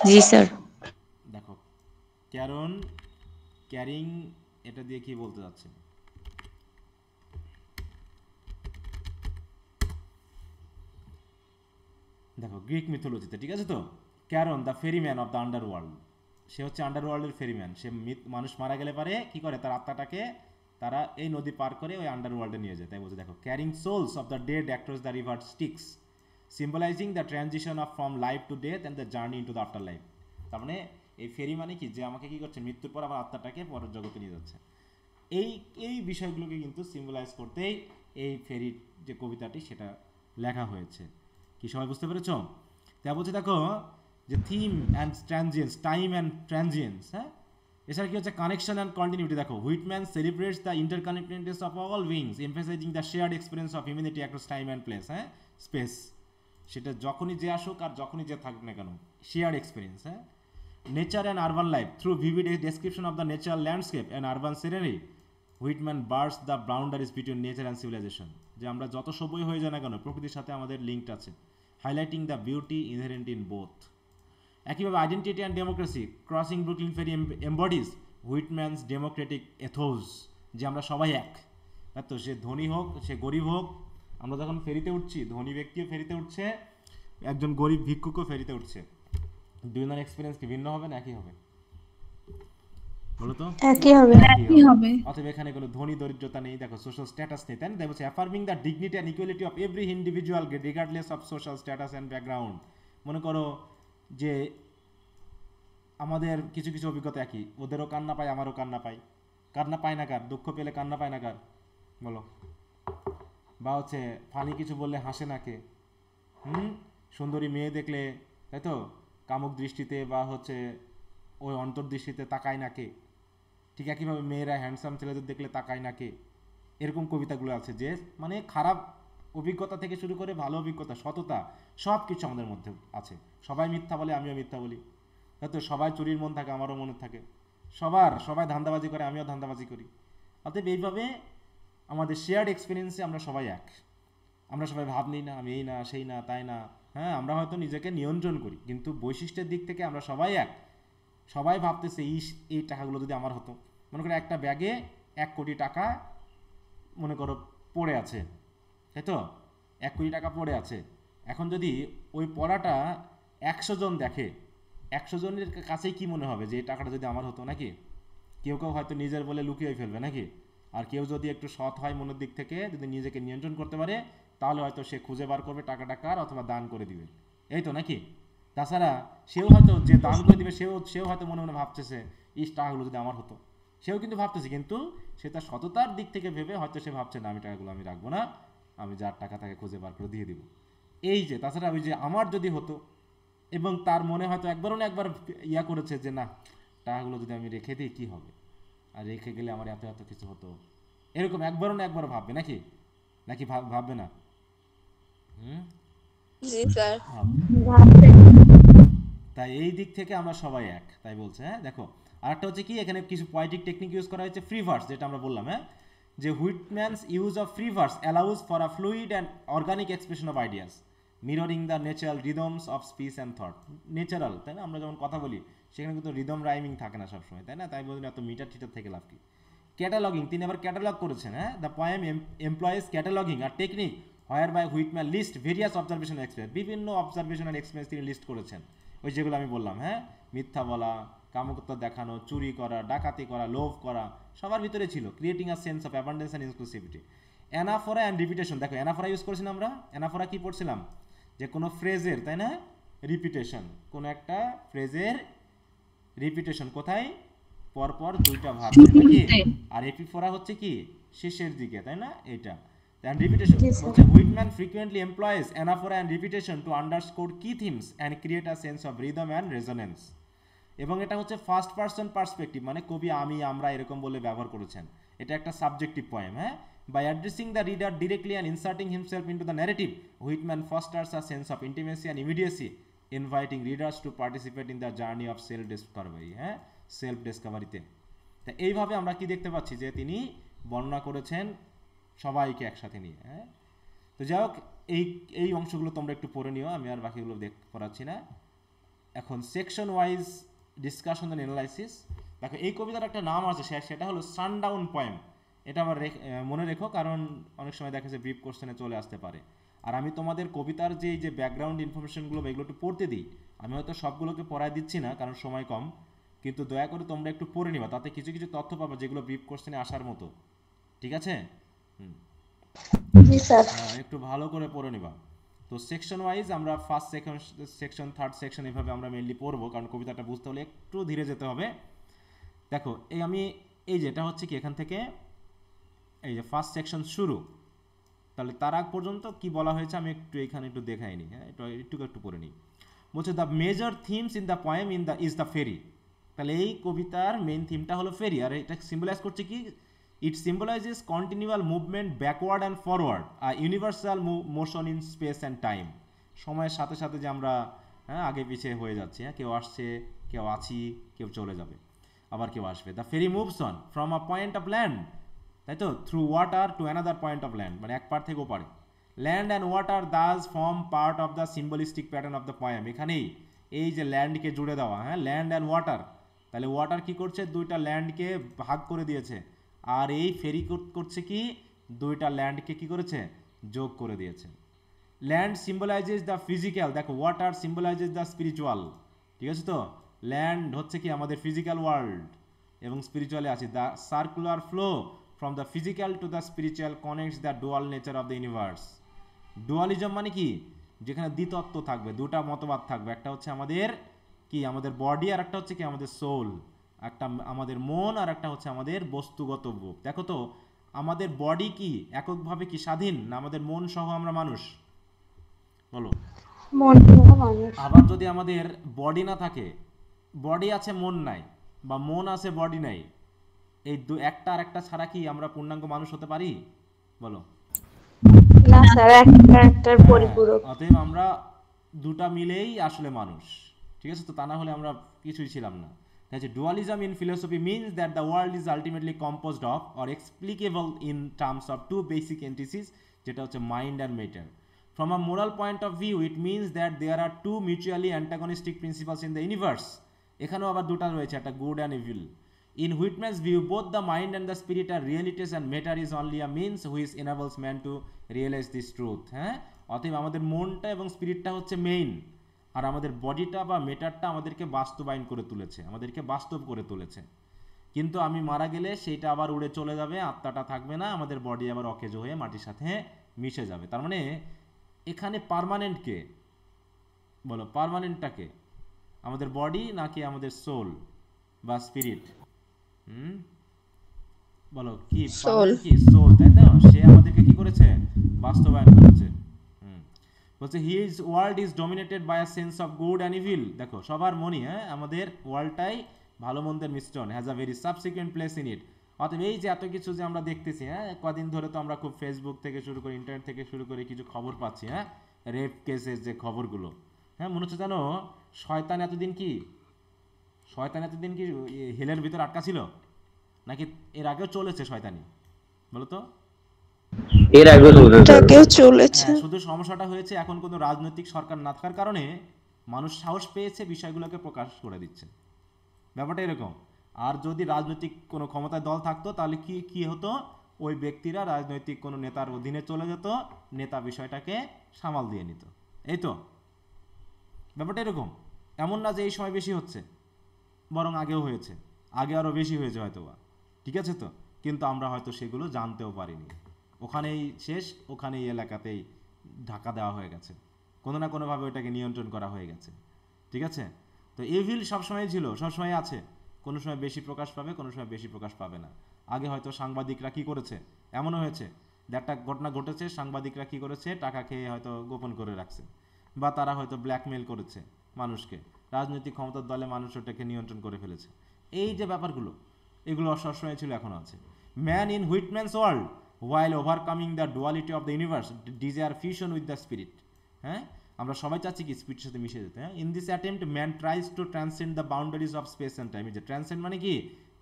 জি স্যার। দেখো ক্যারন ক্যারিং এটা দিয়ে কি বলতে যাচ্ছে, দেখো গ্রিক মিথোলজিতে, ঠিক আছে? তো Charon the ferryman of the underworld, সে হচ্ছে আন্ডারওয়ার্ল্ডের ফেরিম্যান। সে মানুষ মারা গেলে পারে কি করে, তার আত্মাটাকে তারা এই নদী পার করে ওই আন্ডারওয়ার্ল্ডে নিয়ে যায়। তাই বলছে দেখো carrying souls of the dead across the river Styx, symbolising the transition of from life to death and the journey into the afterlife. তার মানে এই ফেরি মানে কি, যে আমাকে কি করছে, মৃত্যুর পর আমার আত্মাটাকে পরের জগতে নিয়ে যাচ্ছে। এই এই বিষয়গুলোকে কিন্তু সিম্বলাইজ করতেই এই ফেরির যে কবিতাটি সেটা লেখা হয়েছে। কি সবাই বুঝতে পেরেছ? তা বলছে দেখো যে theme and transience, time and transience, হ্যাঁ। এছাড়া কি হচ্ছে, কানেকশন অ্যান্ড কন্টিনিউটি। দেখো Whitman celebrates the interconnectedness of all beings, emphasizing the shared experience of humanity across time and place, হ্যাঁ, স্পেস। সেটা যখনই যে আসুক আর যখনই যে থাকুক না কেন, শেয়ার্ড এক্সপিরিয়েন্স, হ্যাঁ। Nature and urban life through vivid description of the natural landscape and urban scenery, Whitman blurs the boundaries between nature and civilisation, যে আমরা যত সভ্যই হয়ে যায় না কেন প্রকৃতির সাথে আমাদের লিঙ্কড আছে, highlighting the beauty inherent in both. একইভাবে identity and democracy, crossing Brooklyn ferry embodies Whitman's democratic ethos, যে আমরা সবাই এক। তাই তো, সে ধনী হোক সে গরিব হোক, আমরা যখন ফেরিতে উঠছি, ধনী ব্যক্তিও ফেরিতে উঠছে, একজন গরিব ভিক্ষুকও ফেরিতে উঠছে, দুজনের এক্সপিরিয়েন্স কি ভিন্ন হবে না একই হবে? বলো তো, একই হবে। একই হবে। অতএব এখানে কোনো ধনী দরিদ্রতা নেই, দেখো সোশ্যাল স্ট্যাটাস নেই, তাই না? দেখো affirming the dignity and equality of every individual regardless of social status and background. মনে করো যে আমাদের কিছু কিছু অভিজ্ঞতা একই, ওদেরও কান্না পায় আমারও কান্না পাই, কান্না পায় না কার, দুঃখ পেলে কান্না পায় না কার, বলো? বা হচ্ছে ফানি কিছু বললে হাসে না কে, সুন্দরী মেয়ে দেখলে, তাই তো, কামুক দৃষ্টিতে বা হচ্ছে ওই অন্তর্দৃষ্টিতে তাকায় না কে, ঠিক একইভাবে মেয়েরা হ্যান্ডসাম ছেলেদের দেখলে তাকায় না কে। এরকম কবিতাগুলো আছে যে মানে খারাপ অভিজ্ঞতা থেকে শুরু করে ভালো অভিজ্ঞতা, সততা, সব কিছু আমাদের মধ্যে আছে। সবাই মিথ্যা বলে, আমিও মিথ্যা বলি, তাই তো। সবাই চুরির মন থাকে, আমারও মনে থাকে। সবাই ধান্দাবাজি করে, আমিও ধান্দাবাজি করি। অতএব এইভাবে আমাদের শেয়ার্ড এক্সপিরিয়েন্সে আমরা সবাই এক। আমরা সবাই ভাব নিই না, আমি এই না সেই না তাই না, হ্যাঁ। আমরা হয়তো নিজেকে নিয়ন্ত্রণ করি, কিন্তু বৈশিষ্ট্যের দিক থেকে আমরা সবাই এক। সবাই ভাবতেছে এই টাকাগুলো যদি আমার হতো। মনে করো একটা ব্যাগে 1 কোটি টাকা মনে করো পড়ে আছে, তাই তো, 1 কোটি টাকা পড়ে আছে। এখন যদি ওই পড়াটা 100 জন দেখে, 100 জনের কাছেই কি মনে হবে যে এই টাকাটা যদি আমার হতো, নাকি? কেউ কেউ হয়তো নিজের বলে লুকিয়ে ফেলবে, নাকি? আর কেউ যদি একটু সৎ হয় মনের দিক থেকে, যদি নিজেকে নিয়ন্ত্রণ করতে পারে, তাহলে হয়তো সে খুঁজে বার করবে টাকাটা কার, অথবা দান করে দিবে, এই তো, নাকি? তাছাড়া সেও হয়তো যে দান করে দিবে সেও হয়তো মনে মনে ভাবতেছে টাকাগুলো যদি আমার হতো, সেও কিন্তু ভাবতেছে, কিন্তু সে তার সততার দিক থেকে ভেবে হয়তো সে ভাবছে না, আমি টাকাগুলো আমি রাখবো না, আমি যার টাকা তাকে খুঁজে বার করে দিয়ে দিব। এই যে, তাছাড়া ওই যে আমার যদি হতো, এবং তার মনে হয়তো একবারও না একবার করেছে যে না, টাকাগুলো যদি আমি রেখে দিই কি হবে, আর রেখে গেলে আমার এত এত কিছু হতো, এরকম একবারও না একবার ভাববে, নাকি? নাকি ভাববে না? জি স্যার। তাই এই দিক থেকে আমরা সবাই এক, তাই বলছে, হ্যাঁ। দেখো আরেকটা হচ্ছে কি, এখানে কিছু পোয়েটিক টেকনিক ইউজ করা হয়েছে, ফ্রি ভার্স, যেটা আমরা বললাম, হ্যাঁ, যে Whitman's use of free verse allows for a fluid and organic expression of ideas, mirroring the natural rhythms of speech and thought. Natural, তাই না? আমরা যখন কথা বলি সেখানে কিন্তু রিদম রাইমিং থাকে না সবসময়, তাই না? তাই বলুন এত মিটার টিটার থেকে লাভ কি। ক্যাটালগিং, তিনি আবার ক্যাটালগ করেছেন, হ্যাঁ। দ্য পোয়েম এমপ্লয়েজ ক্যাটালগিং আর technique whereby Whitman list various observation experience, বিভিন্ন অবজারভেশনাল এক্সপিরিয়েন্স তিনি লিস্ট করেছেন, ওই যেগুলো আমি বললাম, হ্যাঁ। মিথ্যা বলা, কামকত্ব দেখানো, চুরি করা, ডাকাতি করা, লোভ করা, সবার ভিতরে ছিল। Creating a sense of abundance and inclusivity. Anaphora and repetition, দেখো অ্যানাফোরা ইউজ করেছিলাম আমরা। অ্যানাফোরা কি পড়ছিলাম, যে কোনো ফ্রেজের, তাই না, রিপিটেশন, কোনো একটা ফ্রেজের রিপিটেশন কোথায়, পরপর দুইটা ভাব নাকি। আর এপিফোরা হচ্ছে কি শেষের দিকে, তাই না, এটা। And repetition. Whitman frequently employs anaphora and repetition to underscore key themes and create a sense of rhythm and resonance. এবং এটা হচ্ছে ফার্স্ট পারসন পার্সপেক্টিভ, মানে কবি আমি আমরা এরকম বলে ব্যবহার করেছেন। এটা একটা সাবজেক্টিভ পোয়েম, হ্যাঁ। By addressing the reader directly and inserting himself into the narrative, Whitman fosters a sense of intimacy and immediacy, inviting readers to participate in the journey of self discovery, হ্যাঁ, self ডিসকভারিতে। তা এইভাবে আমরা কি দেখতে পাচ্ছি, যে তিনি বর্ণনা করেছেন সবাইকে একসাথে নিয়ে, হ্যাঁ। তো যাই হোক, এই অংশগুলো তোমরা একটু পড়ে নিও, আমি আর বাকিগুলো পড়াচ্ছি না। এখন section wise discussion and analysis. দেখো এই কবিতার একটা নাম আছে, সেটা হলো সানডাউন পোয়েম। এটা আবার মনে রেখো, কারণ অনেক সময় দেখা যায় ব্রিফ কোশ্চেনে চলে আসতে পারে। আর আমি তোমাদের কবিতার যে ব্যাকগ্রাউন্ড ইনফরমেশনগুলো এগুলো একটু পড়তে দিই, আমি হয়তো সবগুলোকে পড়ায় দিচ্ছি না কারণ সময় কম, কিন্তু দয়া করে তোমরা একটু পড়ে নিবা, তাতে কিছু কিছু তথ্য পাবা যেগুলো ব্রিফ কোশ্চেনে আসার মতো, ঠিক আছে? জি স্যার। একটু ভালো করে পড়ে নিবা। তো সেকশন ওয়াইজ আমরা ফার্স্ট সেকশন, থার্ড সেকশন এভাবে আমরা মেইনলি পড়বো, কারণ কবিতাটা বুঝতে হলে একটু ধীরে যেতে হবে। দেখো আমি এই যেটা হচ্ছে কি, এখান থেকে এই যে ফার্স্ট সেকশন শুরু, তাহলে তার আগ পর্যন্ত কি বলা হয়েছে আমি এখানে একটু দেখাইনি, হ্যাঁ, একটু পড়ে নিই। বলছে the major themes in the poem is the ferry. তাহলে এই কবিতার মেইন থিমটা হলো ফেরি, আর এটা সিম্বলাইজ করছে কি, it symbolizes continual movement backward and forward, a universal motion in space and time. সময়ের সাথে সাথে যে আমরা, হ্যাঁ, আগে পিছিয়ে হয়ে যাচ্ছি, হ্যাঁ, কেউ আসছে, কেউ আছি, কেউ চলে যাবে, আবার কেউ আসবে। The ferry moves on from a point of land, তাই তো, through water to another point of land, মানে এক পার থেকে ওপারে। Land and water thus form part of the symbolistic pattern of the poem. এখানেই এই যে ল্যান্ডকে জুড়ে দেওয়া, হ্যাঁ, ল্যান্ড অ্যান্ড ওয়াটার, তাহলে ওয়াটার কি করছে, দুইটা ল্যান্ডকে ভাগ করে দিয়েছে, আর এই ফেরি করছে কি, দুইটা ল্যান্ডকে কি করেছে, যোগ করে দিয়েছে। ল্যান্ড সিম্বলাইজেস দ্য ফিজিক্যাল, দেখো ওয়াটার সিম্বলাইজেস দ্য স্পিরিচুয়াল, ঠিক আছে তো। ল্যান্ড হচ্ছে কি আমাদের ফিজিক্যাল ওয়ার্ল্ড এবং স্পিরিচুয়ালে আছে। The circular flow from the physical to the spiritual connects the dual nature of the universe. Dualism মানে কি, যেখানে দ্বিতত্ব থাকবে, দুটা মতবাদ থাকবে, একটা হচ্ছে আমাদের কি, আমাদের বডি, আর একটা হচ্ছে কি আমাদের সোল, একটা আমাদের মন, আর একটা হচ্ছে আমাদের বস্তুগত রূপ। দেখো তো আমাদের বডি কি এককভাবে কি স্বাধীন, না আমাদের মন সহ আমরা মানুষ, বলো। আবার যদি আমাদের বডি না থাকে, বডি আছে মন নাই, বা মন আছে বডি নাই, এই একটা আর একটা ছাড়া কি আমরা পূর্ণাঙ্গ মানুষ হতে পারি, বলো? না স্যার, একটার পরিপূরক। অতএব আমরা দুটা মিলেই আসলে মানুষ, ঠিক আছে তো, তা না হলে আমরা কিছুই ছিলাম না। Dualism in philosophy means that the world is ultimately composed of or explicable in terms of two basic entities, যেটা হচ্ছে mind and matter. From a moral point of view, it means that there are two mutually antagonistic principles in the universe. এখানেও আবার দুটা রয়েছে, একটা good and evil. In Whitman's view, both the mind and the spirit are realities and matter is only a means which enables man to realize this truth. হ্যাঁ, অতএব আমাদের মনটা এবং স্পিরিটটা হচ্ছে মেইন, আর আমাদের বডিটা বা মেটারটা আমাদেরকে বাস্তবায়ন করে তুলেছে, আমাদেরকে বাস্তব করে তুলেছে। কিন্তু আমি মারা গেলে সেইটা আবার উড়ে চলে যাবে, আত্মাটা থাকবে না, আমাদের বডি আবার অকেজ হয়ে মাটির সাথে মিশে যাবে। তার মানে এখানে পার্মানেন্ট কে, বলো, পার্মানেন্টটাকে আমাদের বডি নাকি আমাদের সোল বা স্পিরিট? বলো কি, সোল, তাই তো, সে আমাদেরকে কি করেছে, বাস্তবায়ন করেছে। বলছে his world is dominated by a sense of good and evil. দেখো সবার মনই, হ্যাঁ, আমাদের ওয়ার্ল্ডটাই ভালো মন্দের মিশ্রণ, has a very subsequent place in it. অতএব এই যে এত কিছু যে আমরা দেখতেছি, হ্যাঁ, কদিন ধরে তো আমরা খুব ফেসবুক থেকে শুরু করে ইন্টারনেট থেকে শুরু করে কিছু খবর পাচ্ছি, হ্যাঁ, রেপ কেসের যে খবরগুলো, হ্যাঁ, মনে হচ্ছে জানো শয়তান এতদিন কি হেলের ভিতর আটকা ছিল, নাকি এর আগেও চলেছে শয়তানি, বলো তো? এর আগেও চলেছে। শুধু সমস্যাটা হয়েছে এখন কোনো রাজনৈতিক সরকার না থাকার কারণে মানুষ সাহস পেয়েছে বিষয়গুলোকে প্রকাশ করে দিচ্ছে, ব্যাপারটা এরকম। আর যদি রাজনৈতিক কোনো ক্ষমতায় দল থাকতো তাহলে কি কি হতো, ওই ব্যক্তিরা রাজনৈতিক কোনো নেতার অধীনে চলে যেত, নেতা বিষয়টাকে সামাল দিয়ে নিত। এই তো ব্যাপারটা এরকম। এমন না যে এই সময় বেশি হচ্ছে, বরং আগেও হয়েছে, আগে আরও বেশি হয়েছে হয়তো বা, ঠিক আছে তো, কিন্তু আমরা হয়তো সেগুলো জানতেও পারিনি। ওখানেই শেষ, ওখানেই এলাকাতেই ঢাকা দেওয়া হয়ে গেছে, কোনো না কোনোভাবে ওইটাকে নিয়ন্ত্রণ করা হয়ে গেছে, ঠিক আছে। তো এভিল সবসময় ছিল, সবসময় আছে, কোনো সময় বেশি প্রকাশ পাবে, কোনো সময় বেশি প্রকাশ পাবে না। আগে হয়তো সাংবাদিকরা কি করেছে, এমনও হয়েছে যে একটা ঘটনা ঘটেছে, সাংবাদিকরা কি করেছে, টাকা খেয়ে হয়তো গোপন করে রাখছে, বা তারা হয়তো ব্ল্যাকমেল করেছে মানুষকে, রাজনৈতিক ক্ষমতার দলে মানুষ ওটাকে নিয়ন্ত্রণ করে ফেলেছে। এই যে ব্যাপারগুলো, এগুলো সবসময় ছিল, এখনও আছে। Man in Whitman's world while overcoming the duality of the universe desire fusion with the spirit। হ্যাঁ, আমরা সবাই চাচ্ছি কি স্পিরিটের সাথে মিশে যেতে। হ্যাঁ, in this attempt man tries two transcend the boundaries of speech and time. এই যে ট্রান্সেন্ড মানে কি,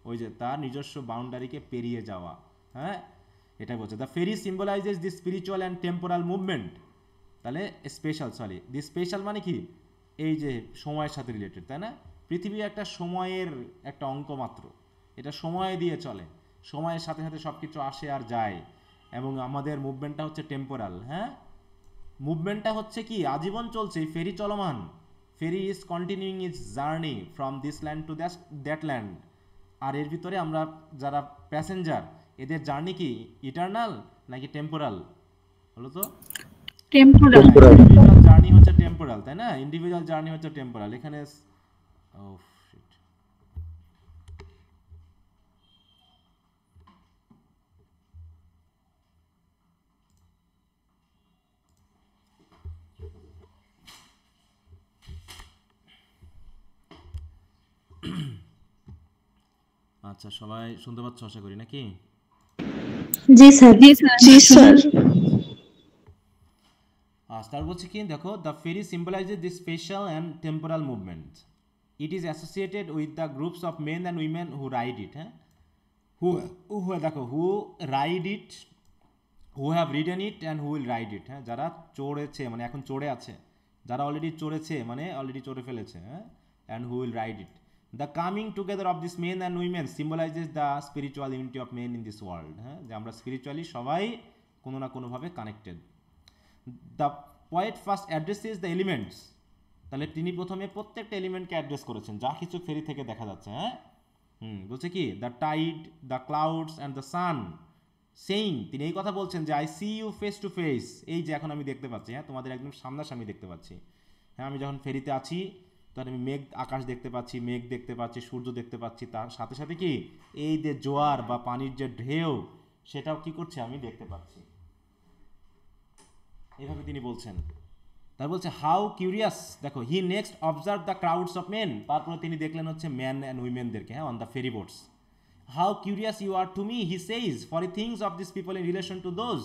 ওই যে তার নিজস্ব বাউন্ডারিকে পেরিয়ে যাওয়া। হ্যাঁ, এটাই বলছে। The ferry symbolises the spiritual and temporal movement. তাহলে স্পেশাল, সরি, দি স্পেশাল মানে কি, এই যে সময়ের সাথে রিলেটেড, তাই না? পৃথিবী একটা সময়ের একটা অঙ্ক মাত্র, এটা সময় দিয়ে চলে, সময়ের সাথে সাথে সব কিছু আসে আর যায়, এবং আমাদের মুভমেন্টটা হচ্ছে টেম্পোরাল। হ্যাঁ, মুভমেন্টটা হচ্ছে কি আজীবন চলছে, ফেরি চলমান, ferry is continuing is journey from this land to that land. আর এর ভিতরে আমরা যারা প্যাসেঞ্জার, এদের জার্নি কি ইটারনাল নাকি টেম্পোরাল? বলো তো। টেম্পোরাল। ইন্ডিভিজুয়াল জার্নি হচ্ছে টেম্পোরাল, তাই না? ইন্ডিভিজুয়াল জার্নি হচ্ছে টেম্পোরাল। এখানে আচ্ছা, সবাই শুনতে পাচ্ছ আশা করি, নাকি? জি স্যার। জি স্যার। জি স্যার। তার বলছে কি, দেখো, the ferry symbolises the spatial and temporal movement. It is associated with the groups of men and women who ride it. হ্যাঁ, হু দেখো, who ride it, who have ridden it and who will ride it. হ্যাঁ, যারা চড়েছে মানে এখন চড়ে আছে, যারা already চড়েছে মানে অলরেডি চড়ে ফেলেছে। হ্যাঁ, and who will ride it. The coming together of this main and women symbolises the spiritual unity of men in this world. হ্যাঁ, যে আমরা স্পিরিচুয়ালি সবাই কোনো না কোনোভাবে connected. The poet first addresses the elements. তাহলে তিনি প্রথমে প্রত্যেকটা এলিমেন্টকে অ্যাড্রেস করেছেন, যা কিছু ফেরি থেকে দেখা যাচ্ছে। হ্যাঁ, বলছে কি, the tide, the clouds and the sun, saying, তিনি এই কথা বলছেন যে I see you face to face. এই যে এখন আমি দেখতে পাচ্ছি, হ্যাঁ, তোমাদের একদম সামনাসামনি দেখতে পাচ্ছি। হ্যাঁ, আমি যখন ফেরিতে আছি তখন আমি মেঘ, আকাশ দেখতে পাচ্ছি, মেঘ দেখতে পাচ্ছি, সূর্য দেখতে পাচ্ছি, তার সাথে সাথে কি এই যে জোয়ার বা পানির যে ঢেউ, সেটাও কি করছে আমি দেখতে পাচ্ছি। এভাবে তিনি বলছেন। তার বলছে হাউ কিউরিয়াস, দেখো, he next observe the crowds of men. তারপরে তিনি দেখলেন হচ্ছে ম্যান অ্যান্ড উইমেনদেরকে, হ্যাঁ, on the ferry boats. How curious you are to me, he says, for a things of this people in relation to those.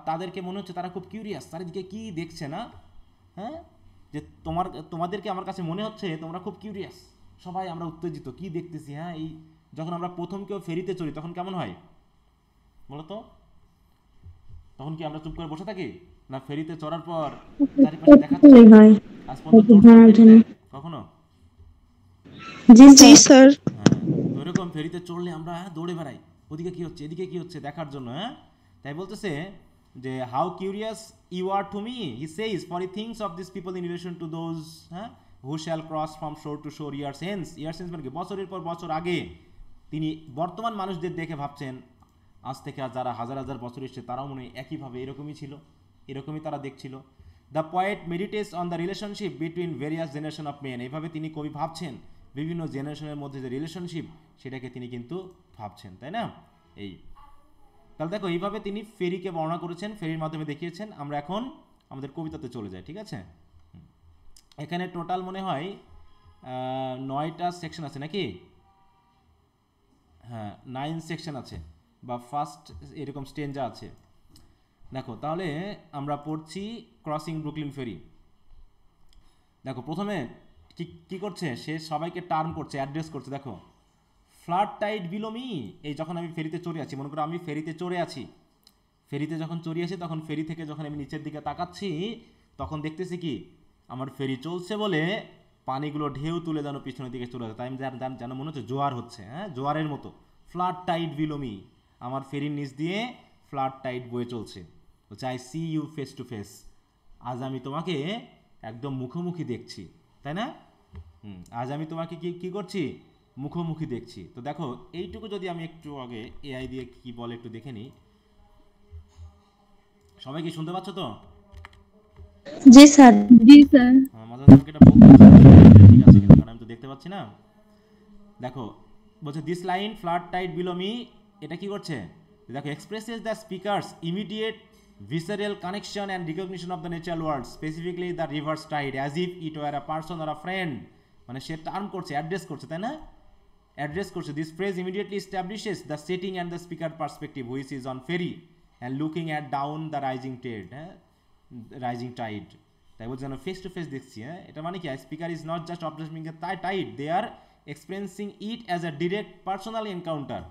তাদেরকে মনে হচ্ছে তারা খুব কিউরিয়াস, চারিদিকে কি দেখছে না। হ্যাঁ, যে তোমাদেরকে আমার কাছে মনে হচ্ছে তোমরা খুব কিউরিয়াস, সবাই আমরা উত্তেজিত, কি দেখতেছি। হ্যাঁ, এই যখন আমরা প্রথম কেউ ফেরিতে চড়ি তখন কেমন হয় বলো তো? তখন কি আমরা চুপ করে বসে থাকি, না ফেরিতে চড়ার পর চারিপাশে দেখাচ্ছি? আজ পর্যন্ত কখনো? জি স্যার। হ্যাঁ, ওইরকম ফেরিতে চড়লে আমরা দৌড়ে বেড়াই, ওদিকে কি হচ্ছে, এদিকে কি হচ্ছে দেখার জন্য। হ্যাঁ, তাই বলতেছে যে how curious you are to me, he says, for ই things of this people in relation to those, হ্যাঁ, who shall cross from shore to shore years hence. Years hence মানে কি, বছরের পর বছর আগে। তিনি বর্তমান মানুষদের দেখে ভাবছেন আজ থেকে আর যারা হাজার হাজার বছর এসছে তারাও মনে হয় একইভাবে এরকমই ছিল, এরকমই তারা দেখছিল। The poet meditates on the relationship between various generation of men. এইভাবে তিনি কবি ভাবছেন বিভিন্ন জেনারেশনের মধ্যে যে রিলেশনশিপ, সেটাকে তিনি কিন্তু ভাবছেন, তাই না? এই তাহলে দেখো, এইভাবে তিনি ফেরিকে বর্ণনা করেছেন, ফেরির মাধ্যমে দেখিয়েছেন। আমরা এখন আমাদের কবিতাতে চলে যাই, ঠিক আছে? এখানে টোটাল মনে হয় 9টা সেকশন আছে নাকি? হ্যাঁ, 9 সেকশন আছে, বা ফার্স্ট এরকম স্টেঞ্জা আছে। দেখো, তাহলে আমরা পড়ছি ক্রসিং ব্রুকলিন ফেরি। দেখো, প্রথমে কি করছে সে, সবাইকে টার্ম করছে, অ্যাড্রেস করছে। দেখো, ফ্লাড টাইড বিলো মি। এই যখন আমি ফেরিতে চড়ে আছি, মনে করো আমি ফেরিতে চড়ে আছি, ফেরিতে যখন চড়ে আসি তখন ফেরি থেকে যখন আমি নিচের দিকে তাকাচ্ছি তখন দেখতেছি কি আমার ফেরি চলছে বলে পানিগুলো ঢেউ তুলে যেন পিছনের দিকে চলে যায়, তাই যেন মনে হচ্ছে জোয়ার হচ্ছে, হ্যাঁ, জোয়ারের মতো। ফ্লাড টাইড বিলো মি, আমার ফেরির নিচ দিয়ে ফ্লাড টাইড বয়ে চলছে। হচ্ছে I see you face to face, আজ আমি তোমাকে একদম মুখোমুখি দেখছি, তাই না? আজ আমি তোমাকে কি করছি, মুখোমুখি দেখছি। তো দেখো এইটুকু যদি আমি একটু আগে এআই দিয়ে কি বলে একটু দেখে নিই। সবাই কি শুনতে পাচ্ছ তো? জি স্যার। জি স্যার। মাঝে মাঝে আমাকে এটা বলতে হচ্ছে, ঠিক আছে কিনা, কারণ আমি তো দেখতে পাচ্ছি না। দেখো বলছে this line flood tide below me, এটা কি করছে দেখো, expresses the speaker's immediate visceral connection and recognition of the natural world, specifically the reverse tide, as if it were a person or a friend। মানে সে term করছে, address করছে, তাই না? Address করছে। This phrase immediately establishes the setting and the speaker perspective, which is on ferry and looking at down the rising tide, হ্যাঁ, rising Tide. তাই বলছে যেন ফেস টু ফেস দেখছি, হ্যাঁ। এটা মানে কি, speaker is not just observing a tide, they are experiencing it as a direct personal encounter.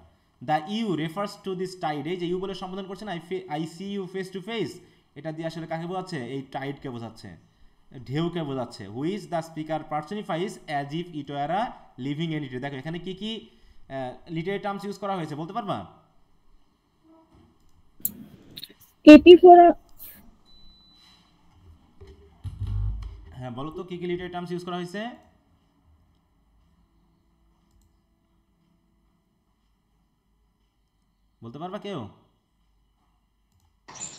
The you refers to this tide, এই যে ইউ বলে সম্বোধন করছে না, I see you face to face, এটা দিয়ে আসলে কাকে বোঝাচ্ছে, এই টাইডকে বোঝাচ্ছে, ঢেউকে বোঝাচ্ছে। Which the speaker personifies as if it were a living entity. দেখো এখানে কি কি লিটারি টার্মস ইউজ করা হয়েছে বলতে পারবা? এটি ফর, হ্যাঁ বলো তো কি কি লিটারি টার্মস ইউজ করা হয়েছে? বলতে পারবা কেউ?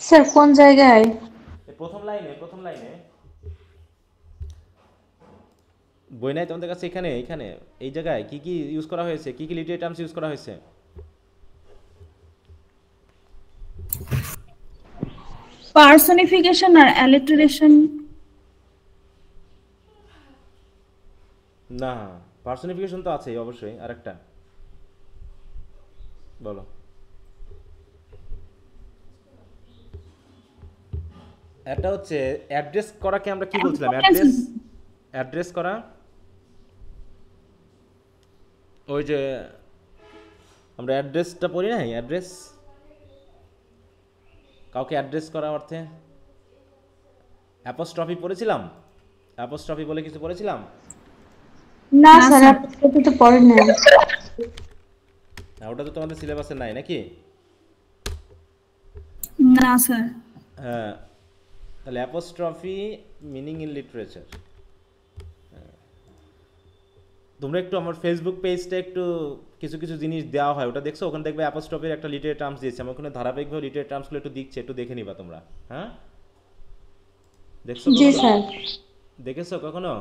স্যার কোন জায়গায়? প্রথম লাইনে বই নাই তোমাদের কাছে? এখানে এই জায়গায় কি কি ইউজ করা হয়েছে, কি কি লিটারি টার্মস ইউজ করা হয়েছে? পার্সনিফিকেশন আর অ্যালিটারেশন। না, পার্সনিফিকেশন তো আছেই অবশ্যই, আরেকটা বলো। এটা হচ্ছে অ্যাড্রেস করাকে আমরা কি বলছিলাম? অ্যাড্রেস করা, ওই যে আমরা অ্যাড্রেসটা পড়ি না, অ্যাড্রেস, কাউকে অ্যাড্রেস করা অর্থে অ্যাপোস্ট্রফি পড়েছিলাম, অ্যাপোস্ট্রফি বলে কিছু পড়েছিলাম না স্যার, আপনি তো পড়েন না। ওটা তো তোমাদের সিলেবাসে নাই নাকি? না স্যার। হ্যাঁ, তাহলে অ্যাপোস্ট্রফি মিনিং ইন লিটারেচার। তোমরা একটু আমার ফেসবুক পেজটা একটু কিছু কিছু জিনিস দেওয়া হয়, ওটা দেখছো? ওখানে দেখবে অ্যাপোস্ট্রফির একটা লিটারি টার্মস দিয়েছে, আমার ওখানে ধারাবাহিকভাবে লিটারি টার্মসগুলো একটু দিচ্ছে, একটু দেখে নিবা তোমরা। হ্যাঁ, দেখছো? জি স্যার। দেখেছো কখনো?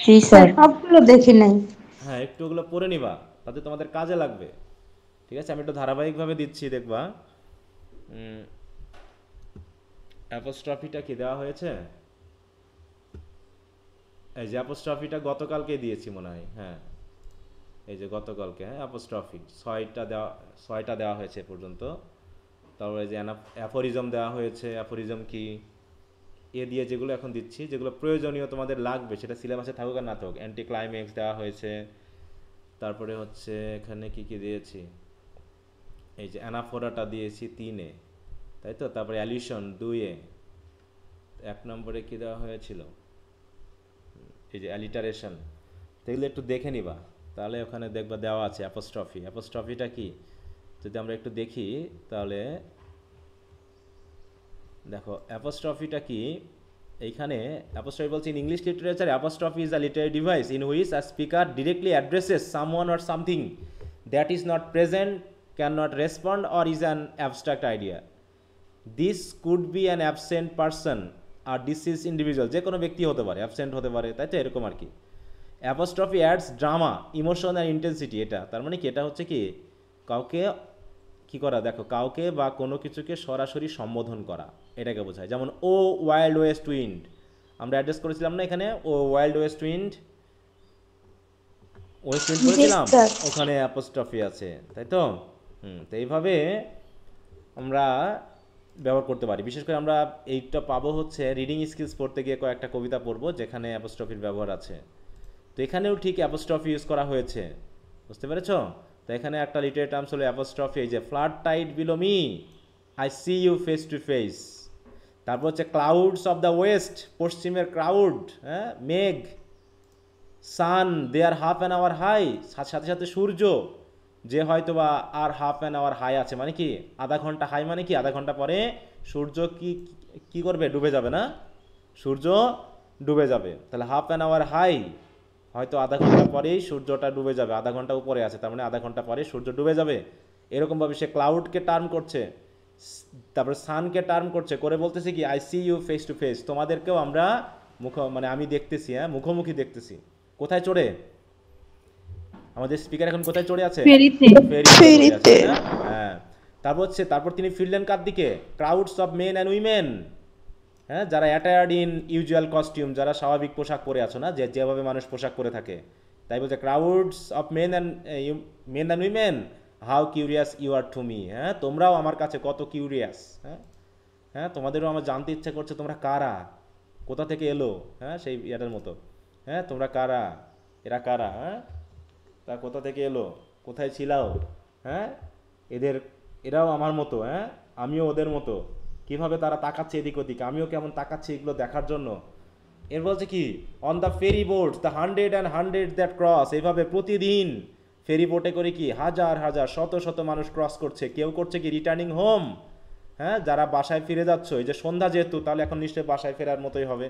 জি স্যার, সবগুলো দেখি নাই। হ্যাঁ, একটু ওগুলো পড়ে নিবা, তাতে তোমাদের কাজে লাগবে। ঠিক আছে, আমি একটু ধারাবাহিকভাবে দিচ্ছি, দেখবা। অ্যাপোস্ট্রফিটা কি দেওয়া হয়েছে? এই যে অ্যাপোস্ট্রফিটা গতকালকে দিয়েছি মনে হয়, হ্যাঁ, এই যে গতকালকে, হ্যাঁ, অ্যাপোস্ট্রফি 6টা দেওয়া হয়েছে পর্যন্ত। তারপরে যে অ্যাফোরিজম দেওয়া হয়েছে, অ্যাফোরিজম কি এ দিয়ে যেগুলো এখন দিচ্ছি, যেগুলো প্রয়োজনীয় তোমাদের লাগবে, সেটা সিলেবাসে থাকুক আর না থাকুক। অ্যান্টি ক্লাইম্যাক্স দেওয়া হয়েছে, তারপরে হচ্ছে এখানে কি কি দিয়েছি, এই যে অ্যানাফোরাটা দিয়েছি 3-এ, তাই তো। তারপরে অ্যালিউশন 2-এ, 1 নম্বরে কি দেওয়া হয়েছিল, এই যে অ্যালিটারেশন। এগুলো একটু দেখে নিবা, তাহলে ওখানে দেখবা দেওয়া আছে অ্যাপোস্ট্রফি। অ্যাপোস্ট্রফিটা কি যদি আমরা একটু দেখি, তাহলে দেখো অ্যাপোস্ট্রফিটা কি। এইখানে অ্যাপোস্ট্রফি বলছে, in English literature apostrophe is a literary device in which a speaker directly addresses someone or something that is not present, can not respond or is an abstract idea. This could be an absent person or deceased individual, যে কোনো ব্যক্তি হতে পারে, absent হতে পারে, তাই তো, এরকম আর কি। Apostrophe ads drama, emotion and intensity. এটা তার মানে কি, এটা হচ্ছে কি কাউকে কি করা, দেখো কাউকে বা কোনো কিছুকে সরাসরি সম্বোধন করা, এটাকে বোঝায়। যেমন ও ওয়াইল্ড ওয়েস্ট উইন্ড, আমরা অ্যাড্রেস করেছিলাম না এখানে, ও ওয়াইল্ড ওয়েস্ট উইন্ড, করেছিলাম, ওখানে অ্যাপোস্ট্রফি আছে, তাই তো। তো এইভাবে আমরা ব্যবহার করতে পারি। বিশেষ করে আমরা এইটা পাবো হচ্ছে রিডিং স্কিলস পড়তে গিয়ে কয়েকটা কবিতা পড়বো যেখানে অ্যাপোস্ট্রফির ব্যবহার আছে। তো এখানেও ঠিক অ্যাপোস্ট্রফি ইউজ করা হয়েছে, বুঝতে পেরেছো? তো এখানে একটা লিটারি টার্মস হলো অ্যাপোস্ট্রফি, এই যে flood tide below me, I see you face to face, তারপর হচ্ছে ক্লাউডস অফ দ্য ওয়েস্ট, পশ্চিমের ক্লাউড, হ্যাঁ, মেঘ, sun they are half an hour high, সাথে সাথে সূর্য যে হয়তো বা আর হাফ অ্যান আওয়ার হাই আছে, মানে কি আধা ঘন্টা হাই, মানে কি আধা ঘন্টা পরে সূর্য কি করবে, ডুবে যাবে না, সূর্য ডুবে যাবে। তাহলে হাফ অ্যান আওয়ার হাই, হয়তো আধা ঘন্টা পরেই সূর্যটা ডুবে যাবে, আধা ঘন্টা উপরে আছে, তার মানে আধা ঘন্টা পরে সূর্য ডুবে যাবে। এরকমভাবে সে ক্লাউডকে টার্ম করছে, তারপরে সানকে টার্ম করছে, করে বলতেছে কি I see you face to face, তোমাদেরকেও আমরা মানে আমি দেখতেছি, হ্যাঁ, মুখোমুখি দেখতেছি। কোথায় চড়ে? আমাদের স্পিকার এখন কোথায় চড়ে আছে? ফেরিতে। ফেরিতে। হ্যাঁ, তারপর তিনি ফিরলেন কার দিকে? Crowds of men and women, হ্যাঁ, যারা অ্যাটায়ার্ড ইন ইউজুয়াল কস্টিউম, যারা স্বাভাবিক পোশাক পরে আছো না, যেভাবে মানুষ পোশাক পরে থাকে, তাই বলছে crowds of men and women how curious you are to me, হ্যাঁ, তোমরাও আমার কাছে কত কিউরিয়াস, হ্যাঁ, হ্যাঁ, তোমাদেরও আমার জানতে ইচ্ছা করছে তোমরা কারা, কোথা থেকে এলো, হ্যাঁ, সেই ইয়াটার মতো, হ্যাঁ, তোমরা কারা, এরা কারা, হ্যাঁ, তা কোথা থেকে এলো, কোথায় ছিলাও, হ্যাঁ, এরাও আমার মতো, হ্যাঁ, আমিও ওদের মতো, কিভাবে তারা তাকাচ্ছে এদিক ওদিক, আমিও কেমন তাকাচ্ছি এগুলো দেখার জন্য। এর বলছে কি on the ferry boat the hundred and hundred that cross, এইভাবে প্রতিদিন ফেরি বোটে করে কি হাজার হাজার শত শত মানুষ ক্রস করছে, কেউ করছে কি রিটার্নিং হোম, হ্যাঁ, যারা বাসায় ফিরে যাচ্ছ, এই যে সন্ধ্যা যেহেতু, তাহলে এখন নিশ্চয়ই বাসায় ফেরার মতোই হবে।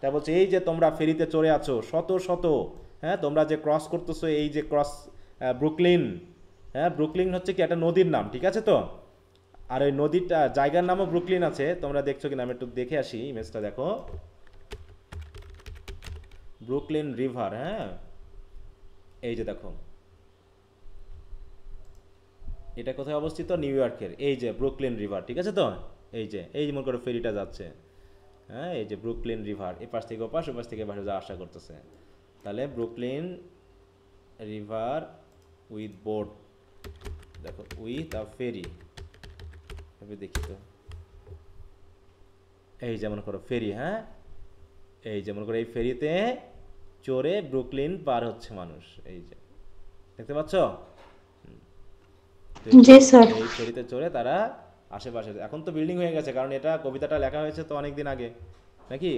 তাই বলছে এই যে তোমরা ফেরিতে চড়ে আছো শত শত, হ্যাঁ, তোমরা যে ক্রস করতেছো, এই যে ক্রস ব্রুকলিন, হ্যাঁ, ব্রুকলিন হচ্ছে কি একটা নদীর নাম, ঠিক আছে তো, আর ওই নদীটা জায়গার নামও ব্রুকলিন আছে, তোমরা দেখছো কিনা আমি একটু দেখে আসি, ইমেজটা দেখো, ব্রুকলিন রিভার, হ্যাঁ, এই যে দেখো এটা কোথায় অবস্থিত, নিউ ইয়র্কের, এই যে ব্রুকলিন রিভার, ঠিক আছে তো, এই মনে করো ফেরিটা যাচ্ছে, হ্যাঁ, এই যে ব্রুকলিন রিভার, এপাশ থেকে ওপাশ, ওপাশ থেকে এপাশে যা আশা করতেছে, তাহলে ব্রুকলিন রিভার উইথ বোট, দেখো উইথ আ ফেরি, দেখি তো, এই যেমন করো ফেরি, হ্যাঁ, এই যেমন করো এই ফেরিতে চড়ে ব্রুকলিন পার হচ্ছে মানুষ, এই যে দেখতে পাচ্ছ, জি স্যার। এই ফেরিতে চড়ে তারা আশেপাশে, এখন তো বিল্ডিং হয়ে গেছে, কারণ এটা কবিতাটা লেখা হয়েছে তো অনেকদিন আগে নাকি,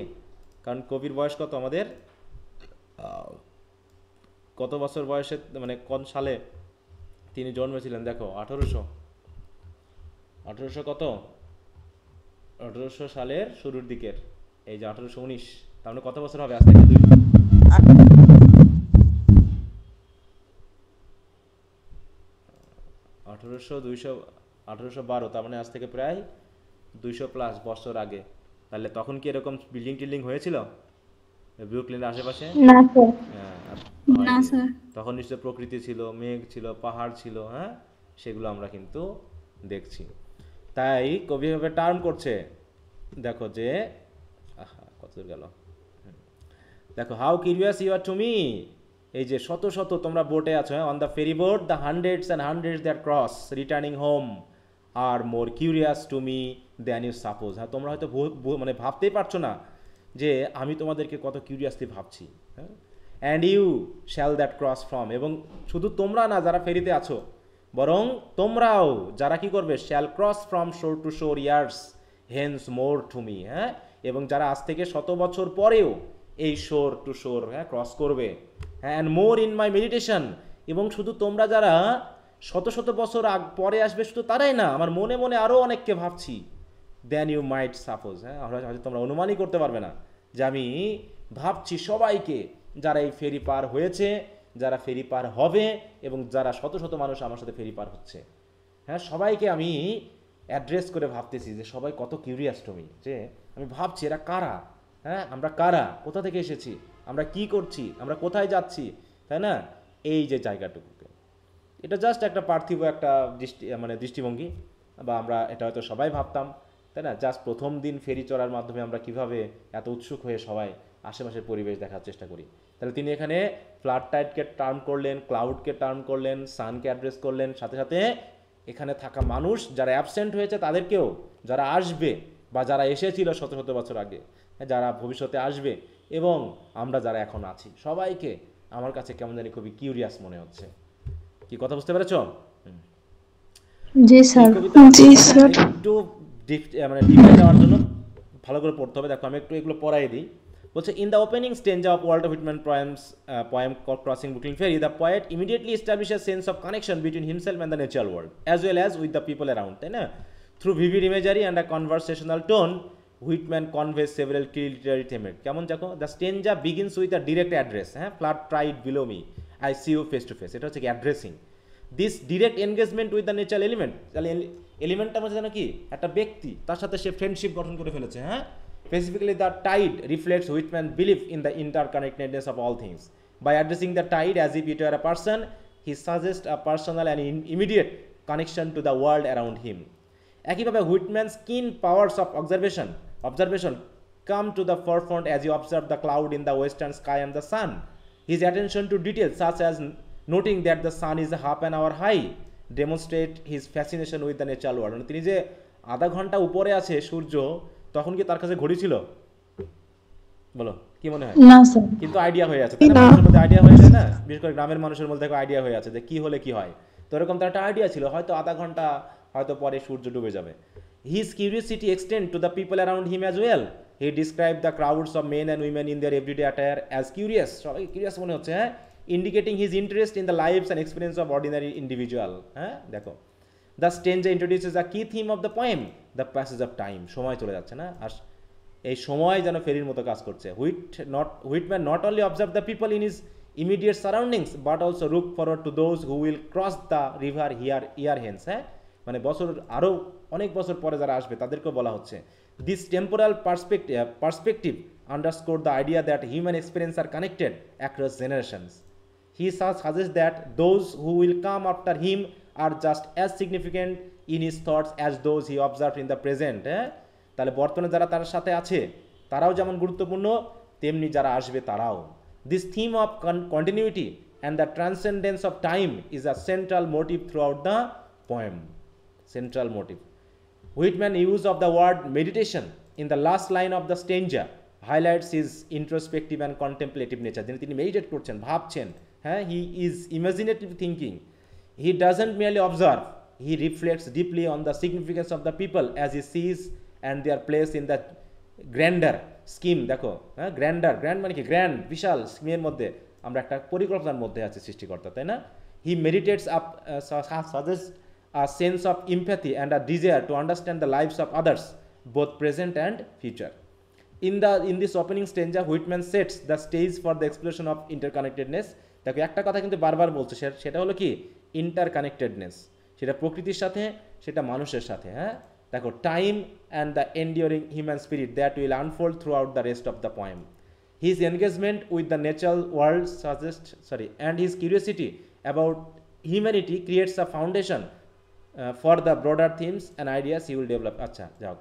কারণ কবির বয়স কত আমাদের, কত বছর বয়সে, মানে কোন সালে তিনি জন্মেছিলেন, দেখো 1800 কত, 1800 সালের শুরুর দিকের, এই যে 1819, তার মানে কত বছর হবে আজ থেকে, 1812, তার মানে আজ থেকে প্রায় 200+ বছর আগে। তাহলে তখন কি এরকম বিল্ডিং টিল্ডিং হয়েছিল ব্রুকলিনের আশেপাশে? না স্যার। হ্যাঁ, না স্যার। তখন নিশ্চয় প্রকৃতি ছিল, মেঘ ছিল, পাহাড় ছিল, হ্যাঁ, সেগুলো আমরা কিন্তু দেখছি। তাই কবি ভাবে টার্ম করছে, দেখো যে কত দূর গেল, দেখো how curious you are to me, এই যে শত শত তোমরা বোটে আছো, হ্যাঁ, on the ferry boat the hundreds and hundreds that cross returning home are more curious to me than you suppose, হ্যাঁ, তোমরা হয়তো মানে ভাবতেই পারছো না যে আমি তোমাদেরকে কত কিউরিয়াসলি ভাবছি, হ্যাঁ, and you shall that cross from, এবং শুধু তোমরা না যারা ফেরিতে আছো, বরং তোমরাও যারা কি করবে, shall cross from shore to shore years hence more to me, হ্যাঁ, এবং যারা আজ থেকে 100 বছর পরেও এই শোর টু শোর, হ্যাঁ, ক্রস করবে, হ্যাঁ, and more in my meditation, এবং শুধু তোমরা যারা শত শত বছর পরে আসবে শুধু তারাই না, আমার মনে মনে আরও অনেককে ভাবছি, দেন ইউ মাইট সাপোজ, হ্যাঁ, হয়তো তোমরা অনুমানই করতে পারবে না যে আমি ভাবছি সবাইকে, যারা এই ফেরি পার হয়েছে, যারা ফেরি পার হবে, এবং যারা শত শত মানুষ আমার সাথে ফেরি পার হচ্ছে, হ্যাঁ, সবাইকে আমি অ্যাড্রেস করে ভাবতেছি যে সবাই কত কিউরিয়াস টু মি, যে আমি ভাবছি এরা কারা, হ্যাঁ, আমরা কারা, কোথা থেকে এসেছি, আমরা কি করছি, আমরা কোথায় যাচ্ছি, তাই না, এই যে জায়গাটুকুকে, এটা জাস্ট একটা পার্থিব একটা দৃষ্টিভঙ্গি, বা আমরা এটা হয়তো সবাই ভাবতাম, তাই না, জাস্ট প্রথম দিন ফেরি চড়ার মাধ্যমে আমরা কিভাবে এত উৎসুক হয়ে সবাই আশেপাশের পরিবেশ দেখার চেষ্টা করি। তাহলে তিনি এখানে ফ্লাড টাইডকে টার্ম করলেন, ক্লাউডকে টার্ম করলেন, সানকে অ্যাড্রেস করলেন, সাথে সাথে এখানে থাকা মানুষ যারা অ্যাবসেন্ট হয়েছে তাদেরকেও, যারা আসবে বা যারা এসেছিল শত শত বছর আগে, যারা ভবিষ্যতে আসবে, এবং আমরা যারা এখন আছি, সবাইকে আমার কাছে কেমন জানি খুবই কিউরিয়াস মনে হচ্ছে। কি কথা বুঝতে পেরেছ? জি স্যার। একটু ডিপে যাওয়ার জন্য ভালো করে পড়তে হবে। দেখো আমি একটু এগুলো পড়াই দিই। বলছে in the opening stanza of Walter Whitman poem called Crossing Brooklyn Ferry, the poet immediately establishes a sense of connection between himself and the natural world as well as with the people around, তাই না? Through vivid imagery and a conversational tone, Whitman conveys several key literary themes. কেমন দেখো, the stanza begins with a direct address, হ্যাঁ, flood tide below me, I see you face to face, এটা হচ্ছে কি addressing. This direct engagement with the nature element, তাহলে এলিমেন্টটা হচ্ছে যেন কি একটা ব্যক্তি, তার সাথে সে ফ্রেন্ডশিপ গঠন করে ফেলেছে, হ্যাঁ। Specifically, the tide reflects Whitman's belief in the interconnectedness of all things. By addressing the tide as if it were a person, he suggests a personal and immediate connection to the world around him. একইভাবে Whitman's keen powers of observation come to the forefront as he observed the cloud in the western sky and the sun. His attention to details such as noting that the sun is half an hour high demonstrate his fascination with the natural world. তিনি যে আধা ঘন্টা উপরে আছে সূর্য, তখন কি তার কাছে ঘড়ি ছিল? বলো কি মনে হয়? না স্যার। কিন্তু আইডিয়া হয়ে আছে, তাই না? মানুষের মধ্যে আইডিয়া হয়ে যায় না, বিশেষ করে গ্রামের মানুষের মধ্যে আইডিয়া হয়ে আছে যে কি হলে কি হয়। তো এরকম তার একটা আইডিয়া ছিল, হয়তো আধা ঘন্টা হয়তো পরে সূর্য ডুবে যাবে। His curiosity extend to the people around him as well. He described the crowds of men and women in their everyday attire as curious, সবাই কিউরিয়াস মনে হচ্ছে, হ্যাঁ, indicating his interest in the lives and experience of ordinary individual, হ্যাঁ। দেখো, the stanza introduces a key theme of the poem, the passage of time, সময় চলে যাচ্ছে না, আর এই সময় যেন ফেরির মতো কাজ করছে। Whitman not only observed the people in his immediate surroundings but also look forward to those who will cross the river year hence, হ্যাঁ, মানে বছর আরও অনেক বছর পরে যারা আসবে তাদেরকেও বলা হচ্ছে। This temporal perspective underscored the idea that human experiences are connected across generations. He suggests that those who will come after him are just as significant in his thoughts as those he observed in the present, হ্যাঁ। তাহলে বর্তমানে যারা তার সাথে আছে তারাও যেমন গুরুত্বপূর্ণ, তেমনি যারা আসবে তারাও। This theme of continuity and the transcendence of time is a central motive throughout the poem. Central motive. Whitman's use of the word meditation in the last line of the stanza highlights his introspective and contemplative nature. তিনি meditate করছেন, ভাবছেন, হ্যাঁ, he is imaginative thinking. He doesn't merely observe, he reflects deeply on the significance of the people as he sees and their place in the grander scheme. দেখো, হ্যাঁ, grand মানে কি, grand বিশাল স্কিমের মধ্যে আমরা একটা পরিকল্পনার মধ্যে আছে সৃষ্টিকর্তা, তাই না? He meditates up suggests a sense of empathy and a desire to understand the lives of others, both present and future. In this opening stanza, Whitman sets the stage for the exploration of interconnectedness. দেখো একটা কথা কিন্তু বারবার বলছে, সেটা হলো কি, ইন্টারকানেক্টেডনেস, সেটা প্রকৃতির সাথে, সেটা মানুষের সাথে, হ্যাঁ। দেখো, time and the এন্ডিওরিং human spirit that will unfold through out the rest of the poem. His engagement with the natural world and his curiosity about humanity creates a foundation for the broader themes and ideas he will develop. আচ্ছা, যাও,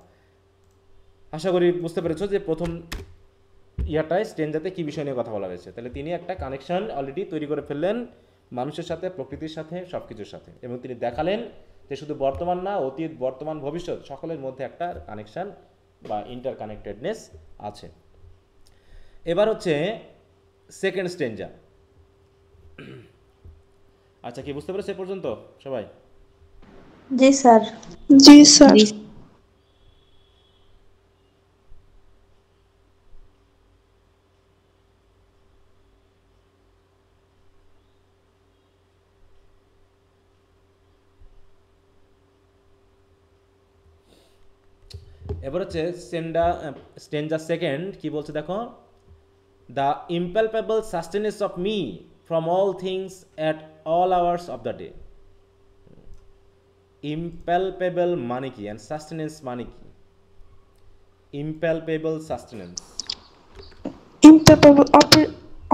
আশা করি বুঝতে পেরেছো যে প্রথম ইয়াটায় স্টেঞ্জাতে কী বিষয় নিয়ে কথা বলা হয়েছে। তাহলে তিনি একটা কানেকশন অলরেডি তৈরি করে ফেললেন মানুষের সাথে, প্রকৃতির সাথে, সব কিছুর সাথে, এবং তিনি দেখালেন যে শুধু বর্তমান না, অতীত, বর্তমান, ভবিষ্যৎ সকলের মধ্যে একটা কানেকশন বা ইন্টারকানেক্টেডনেস আছে। এবার হচ্ছে সেকেন্ড স্টেঞ্জা। আচ্ছা, কি বুঝতে পেরেছে এ পর্যন্ত সবাই? জি স্যার। জি স্যার। এবার হচ্ছে স্টেঞ্জা সেকেন্ড কি বলছে দেখো, the impalpable sustenance of me from all things at all hours of the day. Impalpable মানে কি, অ্যান্ড সাস্টেনেন্স মানে কি? ইম্পালপেবল সাস্টেনেন্স, ইম্প্যাপেবল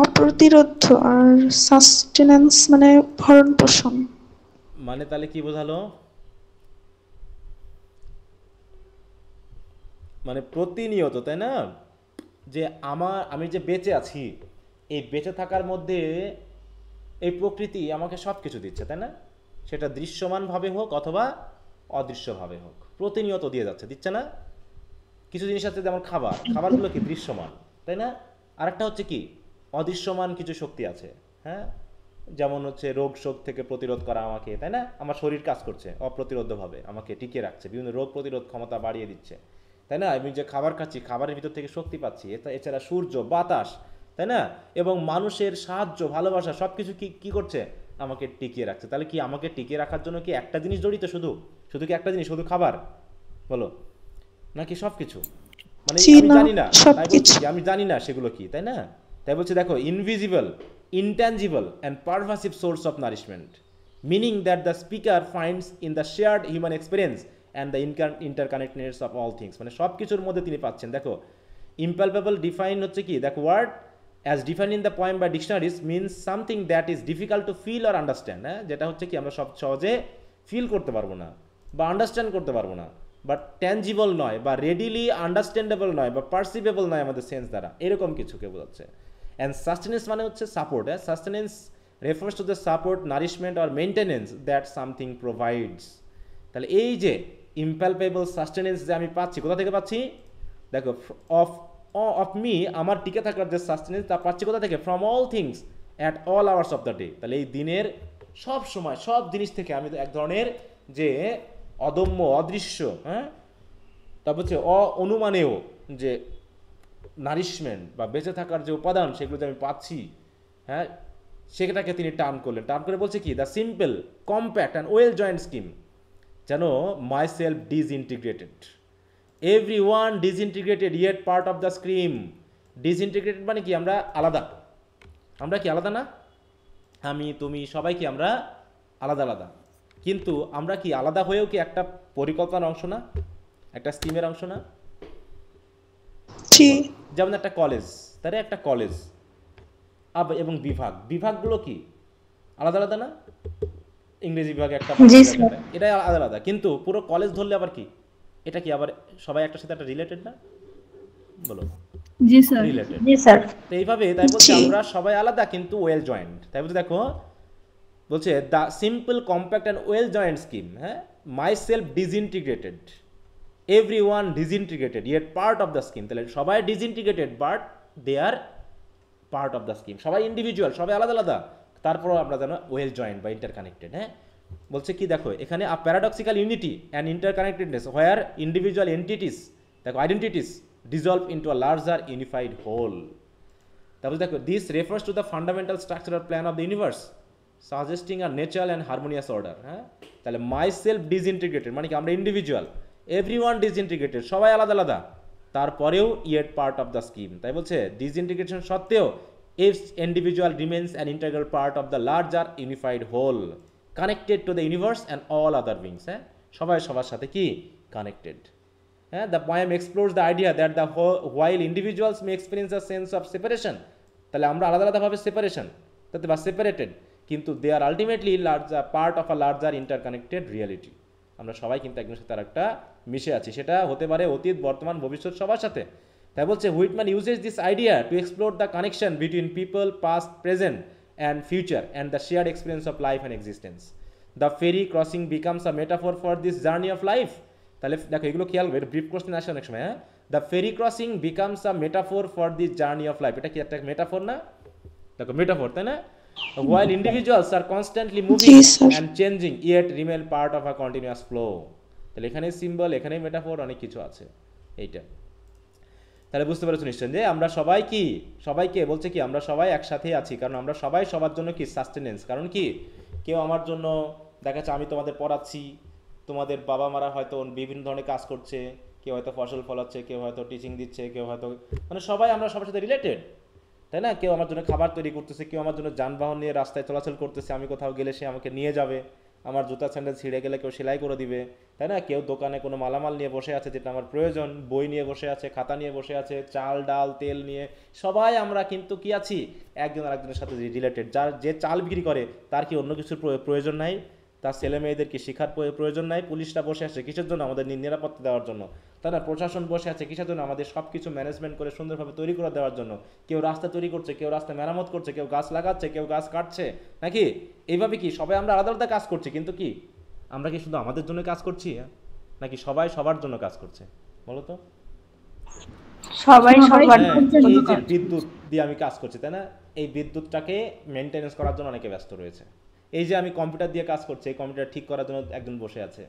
অপ্রতিরোধ্য, আর সাস্টেনেন্স মানে ভরণ পোষণ। মানে তাহলে কি বোঝালো? মানে প্রতিনিয়ত, তাই না? যে আমি যে বেঁচে আছি, এই বেঁচে থাকার মধ্যে এই প্রকৃতি আমাকে সব কিছু দিচ্ছে, তাই না? সেটা দৃশ্যমানভাবে হোক অথবা অদৃশ্যভাবে হোক, প্রতিনিয়ত দিয়ে যাচ্ছে, দিচ্ছে না? কিছু জিনিস আছে যেমন খাবারগুলো কি দৃশ্যমান, তাই না? আরেকটা হচ্ছে কি, অদৃশ্যমান কিছু শক্তি আছে, হ্যাঁ, যেমন হচ্ছে রোগ শোক থেকে প্রতিরোধ করা আমাকে, তাই না? আমার শরীর কাজ করছে অপ্রতিরোধ্যভাবে, আমাকে টিকিয়ে রাখছে, বিভিন্ন রোগ প্রতিরোধ ক্ষমতা বাড়িয়ে দিচ্ছে, তাই না? আমি যে খাবার খাচ্ছি, খাবারের ভিতর থেকে শক্তি পাচ্ছি, এছাড়া সূর্য, বাতাস, তাই না? এবং মানুষের সাহায্য, ভালোবাসা সব কিছু কি কি করছে, আমাকে টিকিয়ে রাখছে। তাহলে কি আমাকে টিকিয়ে রাখার জন্য কি একটা জিনিস জড়িত, শুধু শুধু কি একটা জিনিস, শুধু খাবার বলো, নাকি সব কিছু? মানে জি আমি না, জানি না, তাই বলছি সবকিছু। কি আমি জানি না সেগুলো কি, তাই না? তাই বলছে দেখো, invisible, intangible and pervasive source of nourishment, meaning that the speaker finds in the shared human experience and the interconnectedness of all things. মানে সব কিছুর মধ্যে তিনি পাচ্ছেন। দেখো, ইম্পালপেবল ডিফাইন হচ্ছে কি, দেখো word as define in the poem by dictionaries means something that is difficult to feel or understand. হ্যাঁ, যেটা হচ্ছে কি আমরা সব সহজে ফিল করতে পারবো না বা আন্ডারস্ট্যান্ড করতে পারবো না, বাট ট্যাঞ্জিবল নয় বা রেডিলি আন্ডারস্ট্যান্ডেবল নয় বা পার্সিভেবল নয় আমাদের সেন্স দ্বারা, এরকম কিছুকে বোঝাচ্ছে। অ্যান্ড সাস্টেনেন্স মানে হচ্ছে সাপোর্ট। হ্যাঁ, sustenance refers to the support, nourishment or maintenance that something provides. তাহলে এই যে ইম্প্যালপেবল সাস্টেনেন্স যে আমি পাচ্ছি, কোথা থেকে পাচ্ছি? দেখো, অফ মি, আমার টিকে থাকার যে সাস্টেনেন্স তা পাচ্ছি কোথা থেকে? From all things at all hours of the day. তাহলে এই দিনের সব সময় সব জিনিস থেকে আমি এক ধরনের যে অদম্য, অদৃশ্য, হ্যাঁ, তারপর হচ্ছে অনুমানেও যে নারিশমেন্ট বা বেঁচে থাকার যে উপাদান, সেগুলো যে আমি পাচ্ছি, হ্যাঁ, সেটাকে তিনি টার্ন করলেন। টার্ন করে বলছে কি, the simple, compact and well joint scheme, যেন myself disintegrated, every one disintegrated yet part of the scream. Disintegrated মানে কি, আমরা আলাদা, আমরা কি আলাদা না? আমি, তুমি, সবাই কি আমরা আলাদা আলাদা, কিন্তু আমরা কি আলাদা হয়েও কি একটা পরিকল্পনার অংশ না, একটা স্কিমের অংশ না? জি। যেমন একটা কলেজ, তাহলে একটা কলেজ এবং বিভাগগুলো কি আলাদা আলাদা না? ইংরেজি বিভাগে একটা, জি বিভাগে স্যার। একটা, এটাই আলাদা আলাদা, কিন্তু পুরো কলেজ ধরলে আবার কি, এটা কি আবার সবাই একটার সাথে একটা রিলেটেড না? বলো, জি স্যার। রিলেটেড। জি স্যার। তো এইভাবে তাই বলছে জি। আমরা সবাই আলাদা কিন্তু ওয়েল জয়েন্ট। তাই বলছে দেখো, বলছে the simple, compact and well joint scheme, হ্যাঁ, myself disintegrated, every one disintegrated yet part of the scheme. তাহলে সবাই disintegrated but they are part of the scheme. সবাই ইন্ডিভিজুয়াল, সবাই আলাদা আলাদা, তারপরও আমরা যেন ওয়েল জয়েন্ট বা ইন্টারকানেক্টেড। হ্যাঁ, বলছে কি দেখো, এখানে a paradoxical unity and interconnectedness where individual entities, দেখো identities, dissolve into a larger unified whole. তারপর দেখো, this refers to the fundamental structural plan of the universe suggesting a natural and harmonious order. হ্যাঁ, তাহলে my self disintegrated মানে কি আমরা individual, every one disintegrated সবাই আলাদা আলাদা, তারপরেও yet part of the scheme. তাই বলছে ডিসইন্টিগ্রেশন সত্ত্বেও if individual remains an integral part of the larger unified whole connected to the universe and all other beings. হ্যাঁ, সবাই সবার সাথে কি কানেক্টেড। হ্যাঁ, the poem explores the idea that the while individuals may experience a sense of separation, তাহলে আমরা আলাদা আলাদাভাবে সেপারেশন তাতে বা সেপারেটেড, কিন্তু they are ultimately larger part of a larger interconnected reality. আমরা সবাই কিন্তু একজনের সাথে আরেকটা মিশে আছি, সেটা হতে পারে অতীত, বর্তমান, ভবিষ্যৎ, সবার সাথে। তাই বলছে Whitman uses this idea to explore the connection between people past, present and future and the shared experience of life and existence. The ferry crossing becomes a metaphor for this journey of life. তাহলে দেখো, এগুলো খেয়াল করবে, brief question আসে অনেক সময়। হ্যাঁ, the ferry crossing becomes a metaphor for this journey of life, এটা কি একটা মেটাফর না? দেখো মেটাফর, তাই না? While individuals are constantly moving G sir. and changing, yet remain part of a continuous flow. তাহলে এখানে সিম্বল, এখানে মেটাফোর, অনেক কিছু আছে এইটা। তাহলে বুঝতে পারছো নিশ্চয় যে আমরা সবাই কি, সবাইকে বলছে কি আমরা সবাই একসাথেই আছি, কারণ আমরা সবাই সবার জন্য কি সাস্টেনেন্স। কারণ কি, কেউ আমার জন্য দেখা যাচ্ছে আমি তোমাদের পড়াচ্ছি, তোমাদের বাবা মারা হয়তো বিভিন্ন ধরনের কাজ করছে, কেউ হয়তো ফসল ফলাচ্ছে, কেউ হয়তো টিচিং দিচ্ছে, কেউ হয়তো, মানে সবাই আমরা সবার সাথে রিলেটেড, তাই না? কেউ আমার জন্য খাবার তৈরি করতেছে, কেউ আমার জন্য যানবাহন নিয়ে রাস্তায় চলাচল করতেছে, আমি কোথাও গেলে সে আমাকে নিয়ে যাবে, আমার জুতা স্যান্ডেল ছিঁড়ে গেলে কেউ সেলাই করে দিবে, তাই না? কেউ দোকানে কোনো মালামাল নিয়ে বসে আছে যেটা আমার প্রয়োজন, বই নিয়ে বসে আছে, খাতা নিয়ে বসে আছে, চাল ডাল তেল নিয়ে, সবাই আমরা কিন্তু কি আছি, একজন আরেকজনের সাথে রিলেটেড। যার যে চাল বিক্রি করে তার কি অন্য কিছুর প্রয়োজন নাই? তার ছেলে মেয়েদের কি শিক্ষার প্রয়োজন নাই? পুলিশরা বসে আছে কিসের জন্য? আমাদের নিরাপত্তা দেওয়ার জন্য, তাই না? প্রশাসন বসে আছে কিসের জন্য? আমাদের সব কিছু ম্যানেজমেন্ট করে সুন্দরভাবে তৈরি করে দেওয়ার জন্য। কেউ রাস্তা তৈরি করছে, কেউ রাস্তা মেরামত করছে, কেউ গাছ লাগাচ্ছে, কেউ গাছ কাটছে, নাকি? এইভাবে কি সবাই আমরা আলাদা আলাদা কাজ করছি, কিন্তু কি আমরা কি শুধু আমাদের জন্য কাজ করছি, নাকি সবাই সবার জন্য কাজ করছে? বলো তো। সবাই সবার হ্যাঁ, জন্য এই যে কাজ। বিদ্যুৎ দিয়ে আমি কাজ করছি, তাই না? এই বিদ্যুৎটাকে মেনটেনেন্স করার জন্য অনেকে ব্যস্ত রয়েছে। এই যে আমি কম্পিউটার দিয়ে কাজ করছি, এই কম্পিউটার ঠিক করার জন্য একজন বসে আছে।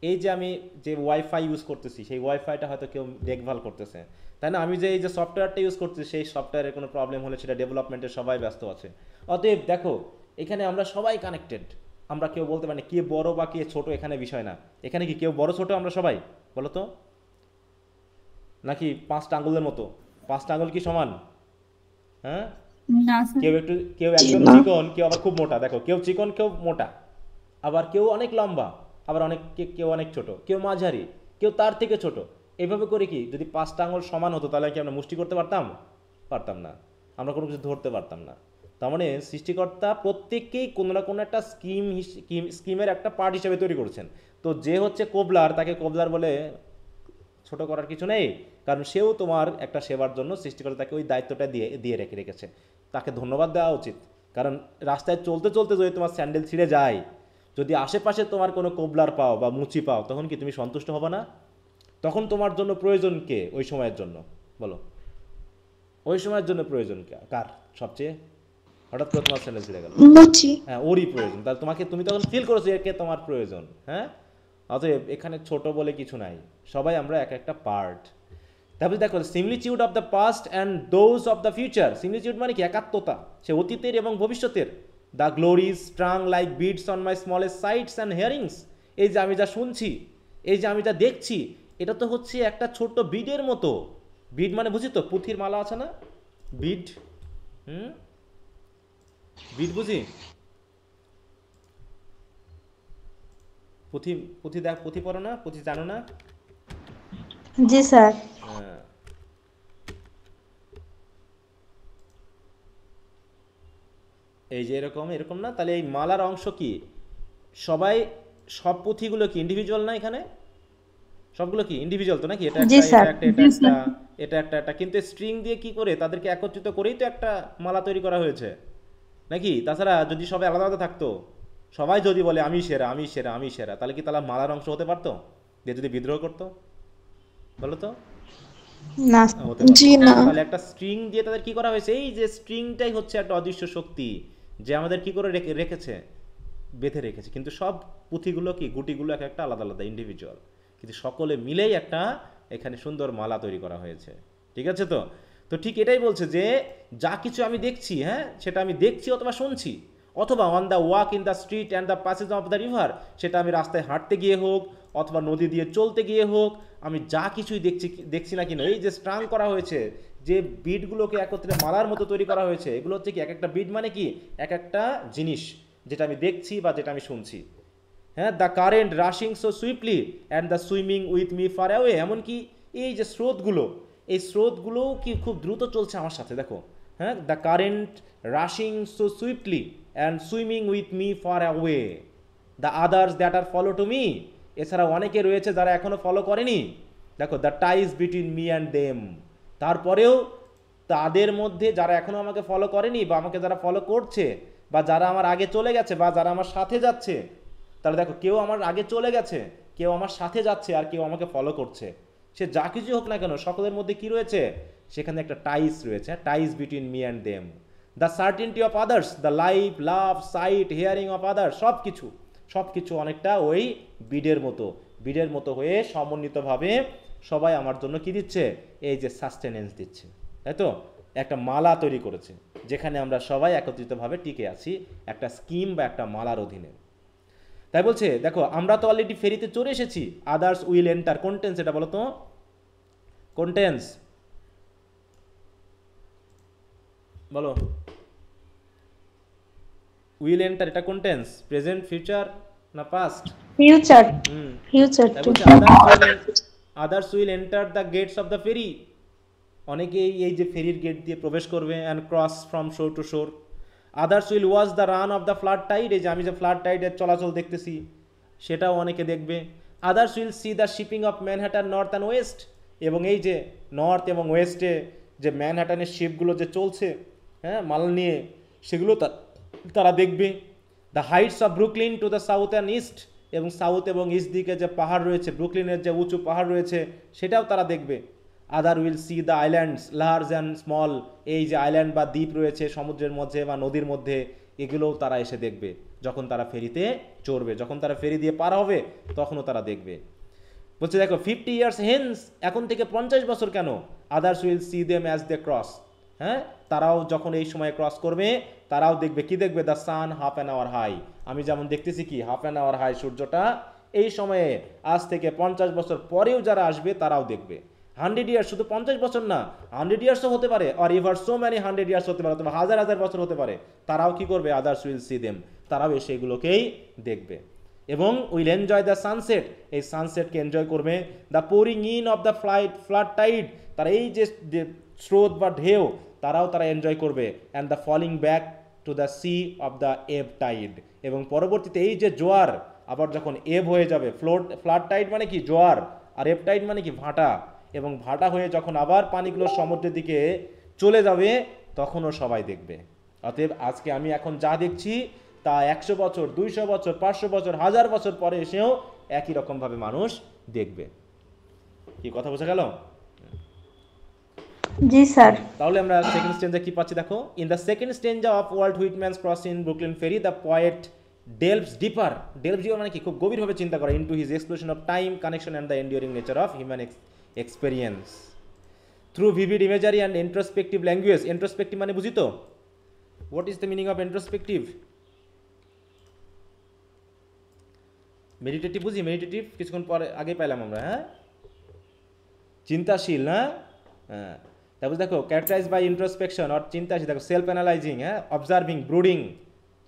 এই যে আমি যে ওয়াইফাই ইউজ করতেছি সেই ওয়াইফাইটা হয়তো কেউ দেখভাল করতেছে, তাই না? আমি যে এই যে সফটওয়্যারটা ইউজ করতেছি সেই সফটওয়্যারের কোনো প্রবলেম হলে সেটা ডেভেলপমেন্টে সবাই ব্যস্ত আছে। অতএব দেখো এখানে আমরা সবাই কানেক্টেড। আমরা কেউ বলতে পারি না কে বড় বা কে ছোট, এখানে বিষয় না। এখানে কি কেউ বড় ছোট আমরা সবাই? বলো তো, নাকি 5টা আঙ্গুলের মতো? 5টা আঙ্গুল কি সমান? হ্যাঁ, না স্যার। কেউ জি একদম না। চিকন, কেউ আবার খুব মোটা। দেখো কেউ চিকন কেউ মোটা, আবার কেউ অনেক লম্বা, আবার কেউ অনেক ছোট, কেউ মাঝারি, কেউ তার থেকে ছোট। এইভাবে করে কি যদি 5টা আঙুল সমান হতো তাহলে কি আমরা মুষ্টি করতে পারতাম? পারতাম না। আমরা কোনো কিছু ধরতে পারতাম না। তার মানে সৃষ্টিকর্তা প্রত্যেককেই কোনো না কোনো একটা স্কিমের একটা পার্ট হিসেবে তৈরি করেছেন। তো যে হচ্ছে কোবলার, তাকে কোবলার বলে ছোট করার কিছু নেই, কারণ সেও তোমার একটা সেবার জন্য সৃষ্টিকর্তা তাকে ওই দায়িত্বটা দিয়ে রেখেছে। তাকে ধন্যবাদ দেওয়া উচিত। কারণ রাস্তায় চলতে চলতে যদি তোমার স্যান্ডেল ছিঁড়ে যায়, যদি আশেপাশে তোমার কোনো কোবলার পাও বা মুচি পাও, তখন কি তুমি সন্তুষ্ট হবে না? তখন তোমার জন্য প্রয়োজন কে ওই সময়ের জন্য? বলো, ওই সময়ের জন্য প্রয়োজন কার সবচেয়ে? হঠাৎ করে তোমার স্যান্ডেল ছিঁড়ে গেল, মুচি। হ্যাঁ ওরই প্রয়োজন। তাহলে তুমি তখন ফিল করেছো একে তোমার প্রয়োজন। হ্যাঁ, অতএব এখানে ছোট বলে কিছু নাই, সবাই আমরা এক একটা পার্ট। তারপরে দেখো similitude of the past and those of the future. Similitude মানে কি? একাত্মতা, সে অতীতের এবং ভবিষ্যতের। The glories strung like beads on my smallest sights and hearings. এই যে আমি যা শুনছি, এই যে আমি যা দেখছি, এটা তো হচ্ছে একটা ছোট্ট বিডের মতো। বিড মানে বুঝি তো, পুঁথির মালা আছে না, বিড? বিড বুঝি? পুঁথি পড়ো না? পুঁথি জানো না? জি স্যার। হ্যাঁ, এই যে এরকম এরকম না? তাহলে এই মালার অংশ কি সব পুঁথিগুলো কি ইন্ডিভিজুয়াল না? এখানে সবগুলো কি ইন্ডিভিজুয়াল তো, নাকি? এটা জি একটা, স্যার। এটা একটা কিন্তু স্ট্রিং দিয়ে কি করে তাদেরকে একত্রিত করেই তো একটা মালা তৈরি করা হয়েছে, নাকি? তাছাড়া যদি সবাই আলাদা আলাদা থাকতো, সবাই যদি বলে আমি সেরা আমি সেরা আমি সেরা, তাহলে কি তারা মালার অংশ হতে পারতো? যে যদি বিদ্রোহ করতো, বলো তো? না। হতে পারতো জি না। না। তাহলে একটা স্ট্রিং দিয়ে তাদের কি করা হয়েছে? এই যে স্ট্রিংটাই হচ্ছে একটা অদৃশ্য শক্তি যে আমাদের কি করে রেখেছে, বেঁধে রেখেছে। কিন্তু সব পুঁথিগুলো কি, গুটিগুলো এক একটা আলাদা আলাদা ইন্ডিভিজুয়াল, কিন্তু সকলে মিলেই একটা এখানে সুন্দর মালা তৈরি করা হয়েছে। ঠিক আছে তো? তো ঠিক এটাই বলছে যে যা কিছু আমি দেখছি, হ্যাঁ, সেটা আমি দেখছি অথবা শুনছি, অথবা on the walk in the street and the passage of the river, সেটা আমি রাস্তায় হাঁটতে গিয়ে হোক অথবা নদী দিয়ে চলতে গিয়ে হোক, আমি যা কিছুই দেখছি না কেন, এই যে স্ট্রাং করা হয়েছে, যে বিটগুলোকে একত্রে মালার মতো তৈরি করা হয়েছে, এগুলো হচ্ছে কি এক একটা বিট মানে কি এক একটা জিনিস যেটা আমি দেখছি বা যেটা আমি শুনছি। হ্যাঁ, the current rushing so swiftly and the swimming with me far away. এমনকি এই যে স্রোতগুলো, এই স্রোতগুলোও কি খুব দ্রুত চলছে আমার সাথে, দেখো। হ্যাঁ, the current rushing so swiftly and swimming with me far away, the others that are follow to me. এছাড়া অনেকে রয়েছে যারা এখনও ফলো করেনি। দেখো, the ties between me and them. তারপরেও তাদের মধ্যে যারা এখনও আমাকে ফলো করেনি বা আমাকে যারা ফলো করছে বা যারা আমার আগে চলে গেছে বা যারা আমার সাথে যাচ্ছে, তাহলে দেখো কেউ আমার আগে চলে গেছে, কেউ আমার সাথে যাচ্ছে, আর কেউ আমাকে ফলো করছে। সে যা কিছু হোক না কেন, সকলের মধ্যে কি রয়েছে? সেখানে একটা টাইস রয়েছে, ties between me and them. The certainty of others, the life love sight hearing of others, সব কিছু অনেকটা ওই বিডের মতো হয়ে সমন্বিতভাবে সবাই আমার জন্য কি দিচ্ছে? এই যে সাস্টেনেন্স দিচ্ছে, তাই তো? একটা মালা তৈরি করেছে যেখানে আমরা সবাই একত্রিতভাবে টিকে আছি একটা স্কিম বা একটা মালার অধীনে। তাই বলছে দেখো আমরা তো অলরেডি ফেরিতে চড়ে এসেছি, আদার্স উইল এন্টার। কোন টেন্স এটা বলো তো? কোন টেন্স বলো? উইল এন্টার এটা কোন টেন্স? প্রেজেন্ট, ফিউচার না পাস্ট? ফিউচার। ফিউচার তাই টু। বলছে others will enter the gates of the ferry. অনেকেই এই যে ফেরির গেট দিয়ে প্রবেশ করবে, and cross from shore to shore. Others will watch the run of the flood tide. এই যে আমি যে ফ্লাড টাইডের চলাচল দেখতেছি সেটাও অনেকে দেখবে। Others will C the shipping of Manhattan north and West. এবং এই যে নর্থ এবং ওয়েস্টে যে ম্যানহাটানের শিপগুলো যে চলছে, হ্যাঁ, মাল নিয়ে, সেগুলো তারা দেখবে। The heights of Brooklyn to the south and east. এবং সাউথ এবং ইস্ট দিকে যে পাহাড় রয়েছে, ব্রুকলিনের যে উঁচু পাহাড় রয়েছে, সেটাও তারা দেখবে। আদার will see the islands large and small. এই যে আইল্যান্ড বা দ্বীপ রয়েছে সমুদ্রের মধ্যে বা নদীর মধ্যে, এগুলোও তারা এসে দেখবে। যখন তারা ফেরিতে চড়বে, যখন তারা ফেরি দিয়ে পার হবে তখনও তারা দেখবে। বলছে দেখো 50 years hence, এখন থেকে 50 বছর কেন, others will see them as they cross, হ্যাঁ, তারাও যখন এই সময় ক্রস করবে তারাও দেখবে, কি দেখবে, the sun half an hour high, আমি যেমন দেখতেছি কি হাফ অ্যান আওয়ার হাই সূর্যটা এই সময়ে আজ থেকে 50 বছর পরেও যারা আসবে তারাও দেখবে। 100 ইয়ার্স, শুধু 50 বছর না, 100 ইয়ার্সও হতে পারে, আর এভার সো ম্যানি 100 ইয়ার্স হতে পারে, অথবা হাজার হাজার বছর হতে পারে, তারাও কি করবে, আদার্স উইল সি দেম, তারাও এসে এগুলোকেই দেখবে এবং উইল এনজয় দ্য সানসেট, এই সানসেটকে এনজয় করবে, the pouring in of the flood tide, তারা এই যে স্রোত বা ঢেউ তারাও তারা এনজয় করবে, and the falling back to the sea of the ebb tide, এবং পরবর্তীতে এই যে জোয়ার আবার যখন এব হয়ে যাবে, ফ্লাড টাইড মানে কি জোয়ার, আর এব টাইড মানে কি ভাটা, এবং ভাটা হয়ে যখন আবার পানিগুলো সমুদ্রের দিকে চলে যাবে তখনও সবাই দেখবে। অতএব আজকে আমি এখন যা দেখছি তা 100 বছর, 200 বছর, 500 বছর, 1000 বছর পরে এসেও একই রকমভাবে মানুষ দেখবে। কি কথা বোঝা গেল? জি স্যার। তাহলে আমরা সেকেন্ড স্টেঞ্জা কি পাচ্ছি দেখো, in the second stanza of Walt Whitman's cross in Brooklyn ferry, the poet delves deeper মানে কি খুব গভীরভাবে চিন্তা করে, into his explosion of time connection and the enduring nature of human experience through vivid imagery and introspective language. Introspective মানে বুঝি তো, what is the meaning of introspective? Meditative বুঝি, মেডিটেটিভ কিছুক্ষণ পরে আগে পাইলাম আমরা, হ্যাঁ, চিন্তাশীল, হ্যাঁ, হ্যাঁ, তারপর দেখো ক্যারেক্টারাইজ বাই ইন্ট্রোস্পেকশন অর চিন্তাশীল, দেখো সেলফ অ্যানালাইজিং, হ্যাঁ, অবজার্ভিং, ব্রুডিং,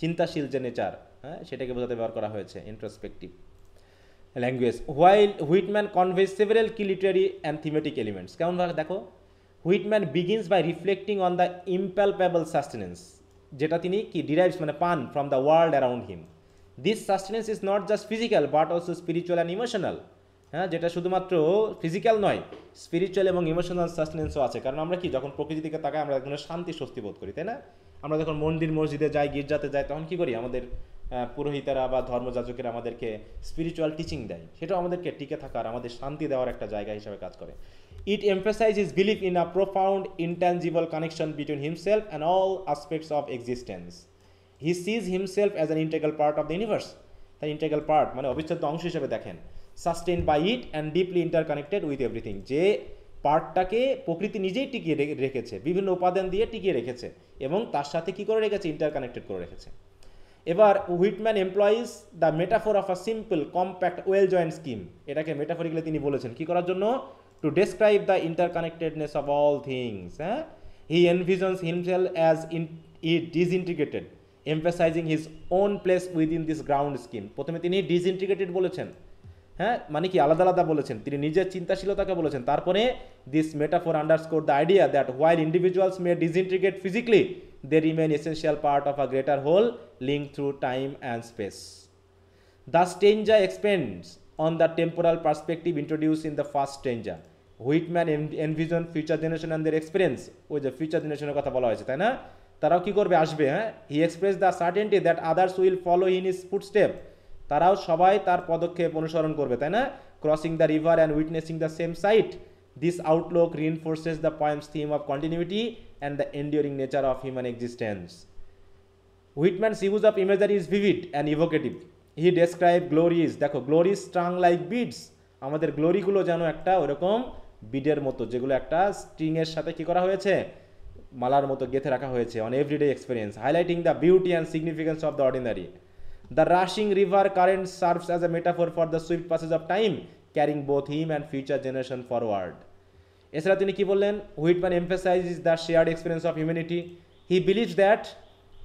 চিন্তাশীল যে নেচার, হ্যাঁ, সেটাকে বোঝাতে ব্যবহার করা হয়েছে introspective language. While Whitman conveys several কি লিটারি অ্যান্ড থিমেটিক এলিমেন্টস, কেমন ভাবে দেখো, Whitman begins by reflecting on the impalpable sustenance, যেটা তিনি কি ডিরাইভস মানে পান from the world around him. This sustenance is not just physical but also spiritual and emotional, হ্যাঁ, যেটা শুধুমাত্র ফিজিক্যাল নয়, স্পিরিচুয়াল এবং ইমোশনাল সাস্টেনেন্সও আছে। কারণ আমরা কি যখন প্রকৃতির দিকে তাকাই আমরা একজনের শান্তি স্বস্তি বোধ করি, তাই না? আমরা যখন মন্দির মসজিদে যাই, গির্জাতে যাই, তখন কি করি, আমাদের পুরোহিতেরা বা ধর্মযাজকেরা আমাদেরকে স্পিরিচুয়াল টিচিং দেয়, সেটাও আমাদেরকে টিকে থাকার, আমাদের শান্তি দেওয়ার একটা জায়গা হিসেবে কাজ করে। It emphasizes believe in a profound intangible connection between himself and all aspects of existence. He sees himself as an integral part of the universe, তাই ইন্টেগ্রাল পার্ট মানে অবিচ্ছেদ্য অংশ হিসেবে দেখেন, sustained by it and deeply interconnected with everything, যে পার্টটাকে প্রকৃতি নিজেই টিকিয়ে রেখেছে, বিভিন্ন উপাদান দিয়ে টিকিয়ে রেখেছে এবং তার সাথে কি করে রেখেছে, ইন্টারকানেক্টেড করে রেখেছে। এবার Whitman employs the metaphor of a simple compact well joint scheme, এটাকে মেটাফরিক্যালি তিনি বলেছেন কি করার জন্য, to describe the interconnectedness of all things, হ্যাঁ, he envisions himself as disintegrated emphasizing his own place within this ground scheme. প্রথমে তিনি disintegrated বলেছেন, হ্যাঁ, মানে কি আলাদা আলাদা বলেছেন, তিনি নিজের চিন্তাশীলতাকে বলেছেন। তারপরে this metaphor underscore the idea that while individuals May ডিসইন্টিগ্রেট physically, they remain essential part of a greater whole linked through time and space. Thus stanza expands on the temporal perspective introduced in the first stanza. Whitman envisioned future generation and their experience, ওই যে future generation এর কথা বলা হয়েছে, তাই না, তারাও কি করবে, আসবে, হ্যাঁ, he expressed the certainty that others will follow in his footstep, তারাও সবাই তার পদক্ষেপ অনুসরণ করবে, তাই না, crossing the river and witnessing the same sight. This outlook reinforces the poem's theme of continuity and the enduring nature of human existence. Whitman's use of imagery is vivid and evocative. He described glories, দেখো glories strung like beads, আমাদের গ্লোরিগুলো যেন একটা ওরকম বিডের মতো, যেগুলো একটা স্ট্রিংয়ের সাথে কি করা হয়েছে, মালার মতো গেঁথে রাখা হয়েছে, on everyday experience, highlighting the beauty and significance of the ordinary. The rushing river current serves as a metaphor for the swift passage of time, carrying both him and future generation forward. এছাড়া তিনি কি বললেন, Whitman emphasizes the shared experience of humanity, he believes that,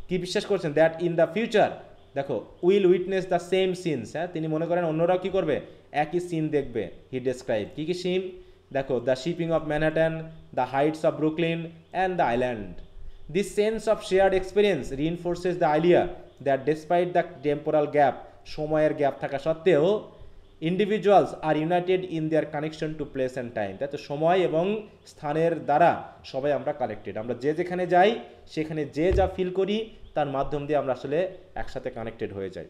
কি বিশ্বাস করছেন, that in the future, দেখো will witness the same scenes, হ্যাঁ, তিনি মনে করেন অন্যরাও কি করবে, একই সিন দেখবে। হি ডেসক্রাইব, কি কি সিন, দেখো the shipping of Manhattan, the heights of Brooklyn and the island. This sense of shared experience reinforces the idea that despite the temporal gap, সময়ের গ্যাপ থাকা সত্ত্বেও individuals are united in their connection to place and time, তাই তো সময় এবং স্থানের দ্বারা সবাই আমরা কানেক্টেড, আমরা যে যেখানে যাই সেখানে যে যা ফিল করি তার মাধ্যম দিয়ে আমরা আসলে একসাথে কানেক্টেড হয়ে যাই।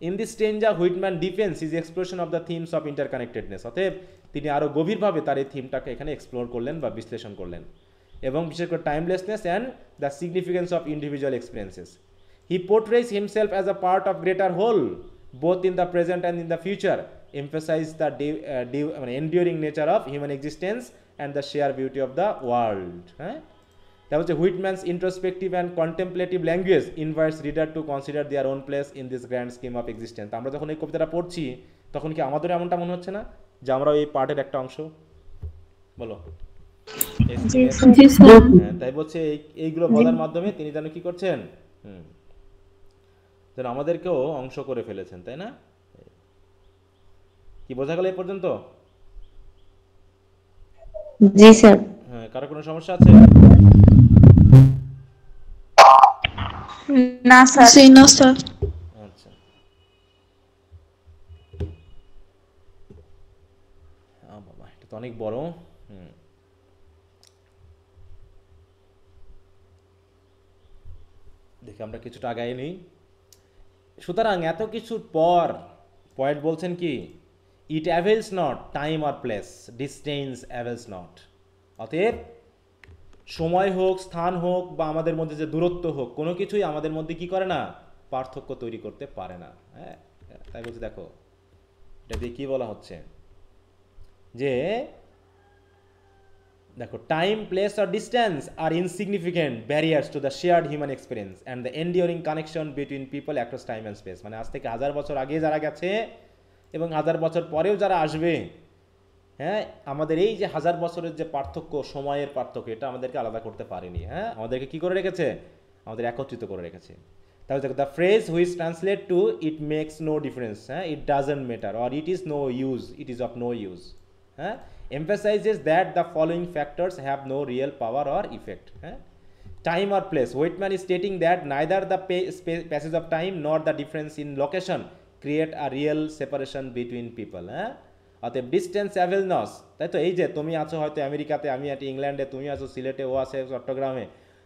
In this stanza Whitman defence is explosion of the themes of interconnectedness, অতএব তিনি আরও গভীরভাবে তার এই থিমটাকে এখানে এক্সপ্লোর করলেন বা বিশ্লেষণ করলেন, এবং বিশেষ করে timelessness and the significance of individual experiences. He portrays himself as a part of greater whole, both in the present and in the future, emphasize the enduring nature of human existence and the sheer beauty of the world. That was Whitman's introspective and contemplative language invites reader to consider their own place in this grand scheme of existence. আমরা যখন এই কবিতাটা পড়ছি তখন কি আমাদের এমনটা মনে হচ্ছে না যে আমরা এই পার্টের একটা অংশ? বলো। তাই বলছে এইগুলো বলার মাধ্যমে তিনি যেন কি করছেন, যেন আমাদেরকেও অংশ করে ফেলেছেন, তাই না? কি বোঝা গেল এই পর্যন্ত? জি স্যার। হ্যাঁ, কারো কোনো সমস্যা আছে? না স্যার। জি না স্যার। আচ্ছা, বাবা এটা তো অনেক বড়। দেখি আমরা কিছুটা আগাই নিই। সুতরাং এত কিছুর পর পয়েন্ট বলছেন কি, ইট অ্যাভেলস নট টাইম আর প্লেস, ডিস্টেন্স অ্যাভেলস নট। অতএব সময় হোক, স্থান হোক বা আমাদের মধ্যে যে দূরত্ব হোক, কোনো কিছুই আমাদের মধ্যে কি করে না, পার্থক্য তৈরি করতে পারে না। হ্যাঁ, তাই বলছি। দেখো এটা দিয়ে কি বলা হচ্ছে যে দেখো, টাইম, প্লেস আর distance are insignificant barriers to the shared human experience and the enduring connection between people across time and space. মানে আজ থেকে 1000 বছর আগে যারা গেছে এবং 1000 বছর পরেও যারা আসবে, হ্যাঁ, আমাদের এই যে 1000 বছরের যে পার্থক্য, সময়ের পার্থক্য, এটা আমাদেরকে আলাদা করতে পারেনি। হ্যাঁ, আমাদেরকে কি করে রেখেছে, আমাদের একত্রিত করে রেখেছে। তাহলে দেখো, the phrase which translate to it makes no difference, হ্যাঁ, it doesn't matter or it is no use, it is of no use, হ্যাঁ, emphasizes that the following factors have no real power or effect. Time or place. Whitman is stating that neither the passage of time nor the difference in location create a real separation between people. অতএব distance অ্যাভেলনস, তাই তো, এই যে তুমি আছো হয়তো আমেরিকাতে, আমি আছি ইংল্যান্ডে, তুমি আছো সিলেটে, ও আছে চট্টগ্রামে,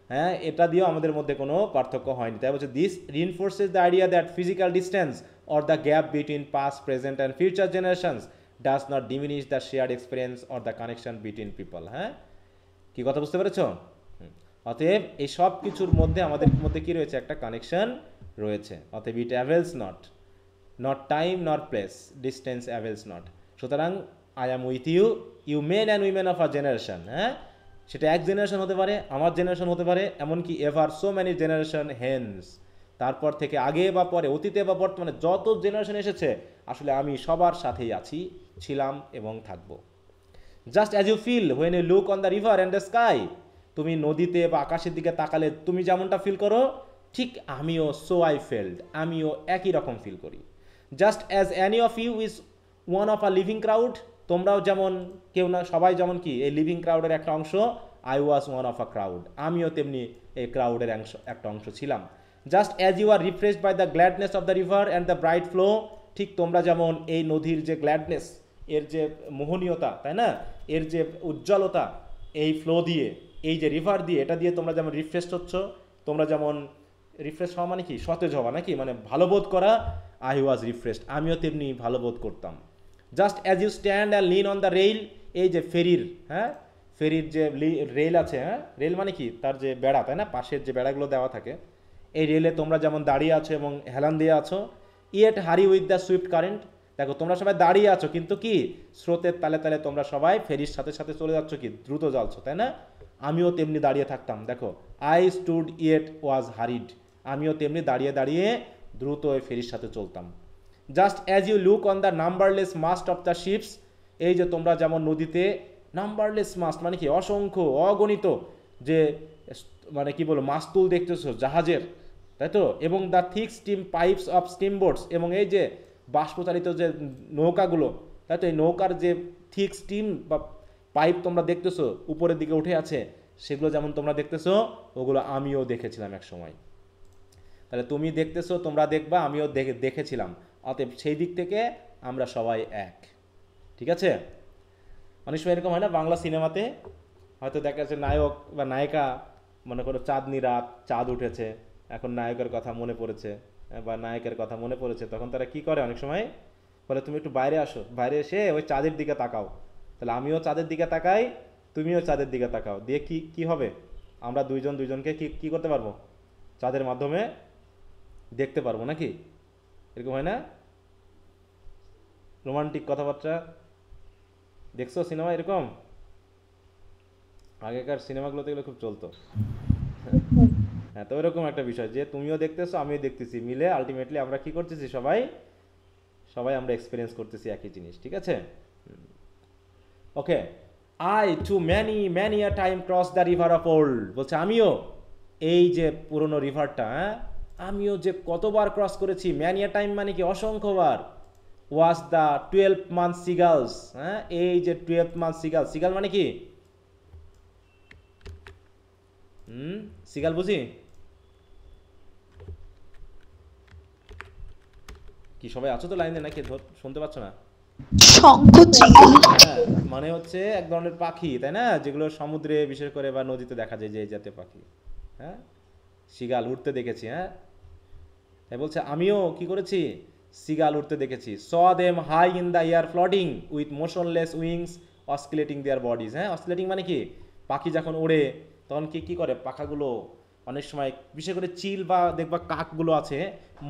হ্যাঁ, এটা দিয়েও আমাদের মধ্যে কোনো পার্থক্য হয়নি। তাই বলছে, this reinforces the idea that physical distance or the gap between past, present and future generations does not diminish the shared experience or the connection between people. হ্যাঁ, কি কথা বুঝতে পেরেছো? অতএব এই সব কিছুর মধ্যে আমাদের মধ্যে কি রয়েছে, একটা কানেকশন রয়েছে। অতএব it avails not, not time not place, distance avails not. সুতরাং I am with you, you men and women of a generation. হ্যাঁ, সেটা এক জেনারেশন হতে পারে, আমার জেনারেশন হতে পারে, এমনকি ever so many generation hence, তারপর থেকে আগে বা পরে, অতীতে বা বর্তমানে যত জেনারেশন এসেছে, আসলে আমি সবার সাথেই আছি, ছিলাম এবং থাকবো। Just as you feel when you look on the river and the sky, তুমি নদীতে বা আকাশের দিকে তাকালে তুমি যেমনটা ফিল করো, ঠিক আমিও সো আই ফেল্ড, আমিও একই রকম ফিল করি। Just as any of you is one of a living crowd, তোমরাও যেমন কেউ না, সবাই যেমন কি এই লিভিং ক্রাউডের একটা অংশ, I was one of a crowd, আমিও তেমনি এই ক্রাউডের একটা অংশ ছিলাম। Just as you are refreshed by the gladness of the river and the bright flow, ঠিক তোমরা যেমন এই নদীর যে গ্ল্যাডনেস, এর যে মোহনীয়তা, তাই না, এর যে উজ্জ্বলতা, এই ফ্লো দিয়ে, এই যে রিভার দিয়ে, এটা দিয়ে তোমরা যেমন রিফ্রেশ হচ্ছ, তোমরা যেমন রিফ্রেশ হওয়া মানে কি, সতেজ হওয়া নাকি, মানে ভালো বোধ করা, আই ওয়াজ রিফ্রেশড, আমিও তেমনি ভালো বোধ করতাম। Just as you stand and lean on the rail, এই যে ফেরির, হ্যাঁ, ফেরির যে রেল আছে, হ্যাঁ, রেল মানে কি, তার যে বেড়া, তাই না, পাশের যে বেড়াগুলো দেওয়া থাকে, এই রেলে তোমরা যেমন দাঁড়িয়ে আছো এবং হেলান দিয়ে আছো, ইয়েট হারি উইথ দ্য সুইফট কারেন্ট, দেখো তোমরা সবাই দাঁড়িয়ে আছো কিন্তু কি, স্রোতের তালে তালে তোমরা সবাই ফেরির সাথে সাথে চলে যাচ্ছ, কি দ্রুত যাচ্ছ, তাই না, আমিও তেমনি দাঁড়িয়ে থাকতাম। দেখো, I stood yet was hurried, আমিও তেমনি দাঁড়িয়ে দাঁড়িয়ে দ্রুত ওই ফেরির সাথে চলতাম। Just as you look on the numberless mast of the ships, এই যে তোমরা যেমন নদীতে নাম্বারলেস মাস্ট মানে কি, অসংখ্য অগণিত যে মানে কি বলো মাস্তুল দেখতেছো জাহাজের, তাই তো, এবং the thick steam pipes of steam boats, এবং এই যে বাষ্পচালিত যে নৌকাগুলো, তাই তো, এই নৌকার যে থিক স্টিম বা পাইপ তোমরা দেখতেছো উপরের দিকে উঠে আছে, সেগুলো যেমন তোমরা দেখতেছো, ওগুলো আমিও দেখেছিলাম এক সময়। তাহলে তুমি দেখতেছো, তোমরা দেখবা, আমিও দেখেছিলাম। অতএব সেই দিক থেকে আমরা সবাই এক, ঠিক আছে। অনেক সময় এরকম হয় না, বাংলা সিনেমাতে হয়তো দেখা যাচ্ছে নায়ক বা নায়িকা, মনে করো চাঁদনি রাত, চাঁদ উঠেছে, এখন নায়কের কথা মনে পড়েছে বা নায়কের কথা মনে পড়েছে, তখন তারা কি করে, অনেক সময় বলে তুমি একটু বাইরে আসো, বাইরে এসে ওই চাঁদের দিকে তাকাও। তাহলে আমিও চাঁদের দিকে তাকাই, তুমিও চাঁদের দিকে তাকাও, দিয়ে কি কি হবে, আমরা দুইজনকে কি করতে পারবো, চাঁদের মাধ্যমে দেখতে পারবো, নাকি এরকম হয় না? রোমান্টিক কথাবার্তা দেখছো সিনেমা এরকম? আগেকার সিনেমাগুলোতে এগুলো খুব চলতো। হ্যাঁ, তো এরকম একটা বিষয় যে তুমিও দেখতেছো আমিও দেখতেছি, মিলে আলটিমেটলি আমরা কি করতেছি, সবাই সবাই আমরা এক্সপিরিয়েন্স করতেছি একই জিনিস, ঠিক আছে? Okay, I too many many a time cross the river of old, বলছে আমিও এই যে পুরনো রিভারটা, হ্যাঁ, আমিও যে কতবার ক্রস করেছি। ম্যানি আ টাইম মানে কি অসংখ্যবার। ওয়াজ দ্য 12 মান্থ সিগালস, হ্যাঁ, এই যে 12 মান্থ সিগাল, সিগাল মানে কি? সিগাল বুঝি কি? সবাই আছো তো লাইনে নাকি? শুনতে পাচ্ছ না? শঙ্খ চিল। হ্যাঁ, মানে হচ্ছে এক ধরনের পাখি, তাই না, যেগুলো সমুদ্রে বিশেষ করে বা নদীতে দেখা যায়, যে এই জাতীয় পাখি। হ্যাঁ, সিগাল উঠতে দেখেছি। হ্যাঁ, তাই বলছে আমিও কি করেছি, সিগাল উঠতে দেখেছি। Saw them high in the air floating with motionless wings oscillating their bodies. হ্যাঁ, অসকিলেটিং মানে কি? পাখি যখন ওড়ে তখন কি কি করে পাখাগুলো অনেক সময়, বিশেষ করে চিল বা দেখবা কাকগুলো আছে,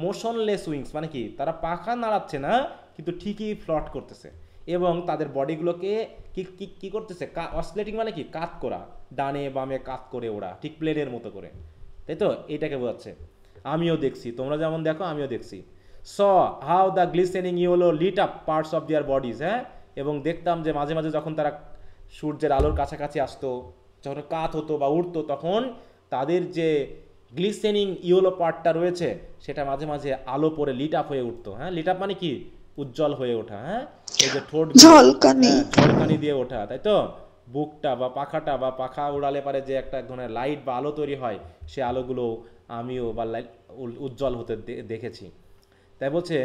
মোশনলেস উইংস মানে কি, তারা পাখা নাড়াচ্ছে না কিন্তু ঠিকই ফ্লট করতেছে, এবং তাদের বডিগুলোকে কি কি কি করতেছে, অসকিলেটিং মানে কি, কাত করা, ডানে বামে কাত করে ওড়া, ঠিক প্লেনের মতো করে, তাই তো? এটাকে বোঝাচ্ছে। আমিও দেখছি, তোমরা যেমন দেখো আমিও দেখছি। Saw how the glistening yellow lit up parts of their bodies. হ্যাঁ, এবং দেখতাম যে মাঝে মাঝে যখন তারা সূর্যের আলোর কাছাকাছি আসতো, যখন কাত হতো বা উঠতো, তখন তাদের যে গ্লিসেনিং ইয়েলো পার্টটা রয়েছে সেটা মাঝে মাঝে আলো পরে লিট আপ হয়ে উঠতো। হ্যাঁ, লিট আপ মানে কি? উজ্জ্বল হয়ে ওঠা। হ্যাঁ, এই যে ঠোঁট, ঝলকানি। ঝলকানি দিয়ে ওঠা, তাই তো? বুকটা বা পাখাটা বা পাখা উড়ালে পারে যে একটা ধরনের লাইট বা আলো তৈরি হয়, সে আলোগুলো আমিও বা লাইট উজ্জ্বল হতে দেখেছি। তাই বলছে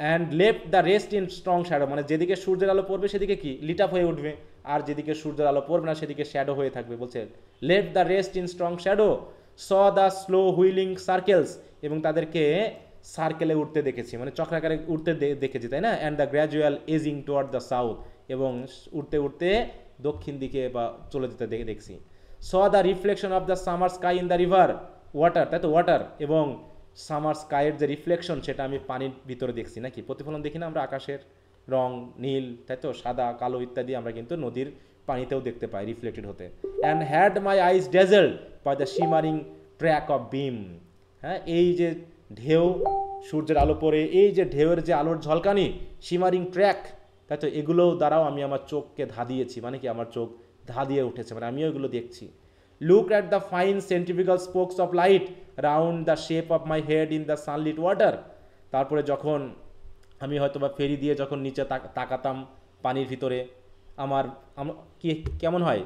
and left the rest in strong shadow, মানে যেদিকে সূর্যের আলো পড়বে সেদিকে কি লিট আপ হয়ে উঠবে, আর যেদিকে সূর্যের আলো পড়বে না সেদিকে শ্যাডো হয়ে থাকবে। বলছে left the rest in strong shadow, saw the slow wheeling circles, এবং তাদেরকে সার্কেলে উঠতে দেখেছি, মানে চক্রাকারে উঠতে দেখেছি, তাই না? And the gradual edging toward the south, এবং উঠতে উঠতে দক্ষিণ দিকে বা চলে যেতে দেখছি। Saw the reflection of the summer sky in the river water, তাই তো? ওয়াটার এবং সামার স্কাইয়ের যে রিফ্লেকশন সেটা আমি পানির ভিতরে দেখছি, নাকি? প্রতিফলন দেখি না আমরা আকাশের রং, নীল, তাই তো, সাদা, কালো ইত্যাদি আমরা কিন্তু নদীর পানিতেও দেখতে পাই রিফ্লেক্টেড হতে। And had my eyes dazzled by the shimmering track of beam. হ্যাঁ, এই যে ঢেউ, সূর্যের আলো পড়ে এই যে ঢেউয়ের যে আলোর ঝলকানি, শিমারিং ট্র্যাক, তাই তো, এগুলোও দ্বারাও আমি আমার চোখকে ধাঁধিয়েছি, মানে কি আমার চোখ ধাঁধিয়ে উঠেছে, মানে আমিও এগুলো দেখছি। Look at the fine centrifugal spokes of light round the shape of my head in the sunlit water. তারপরে যখন আমি হয়তো বা ফেরি দিয়ে যখন নিচে তাকাতাম পানির ভিতরে, আমার কি কেমন হয়,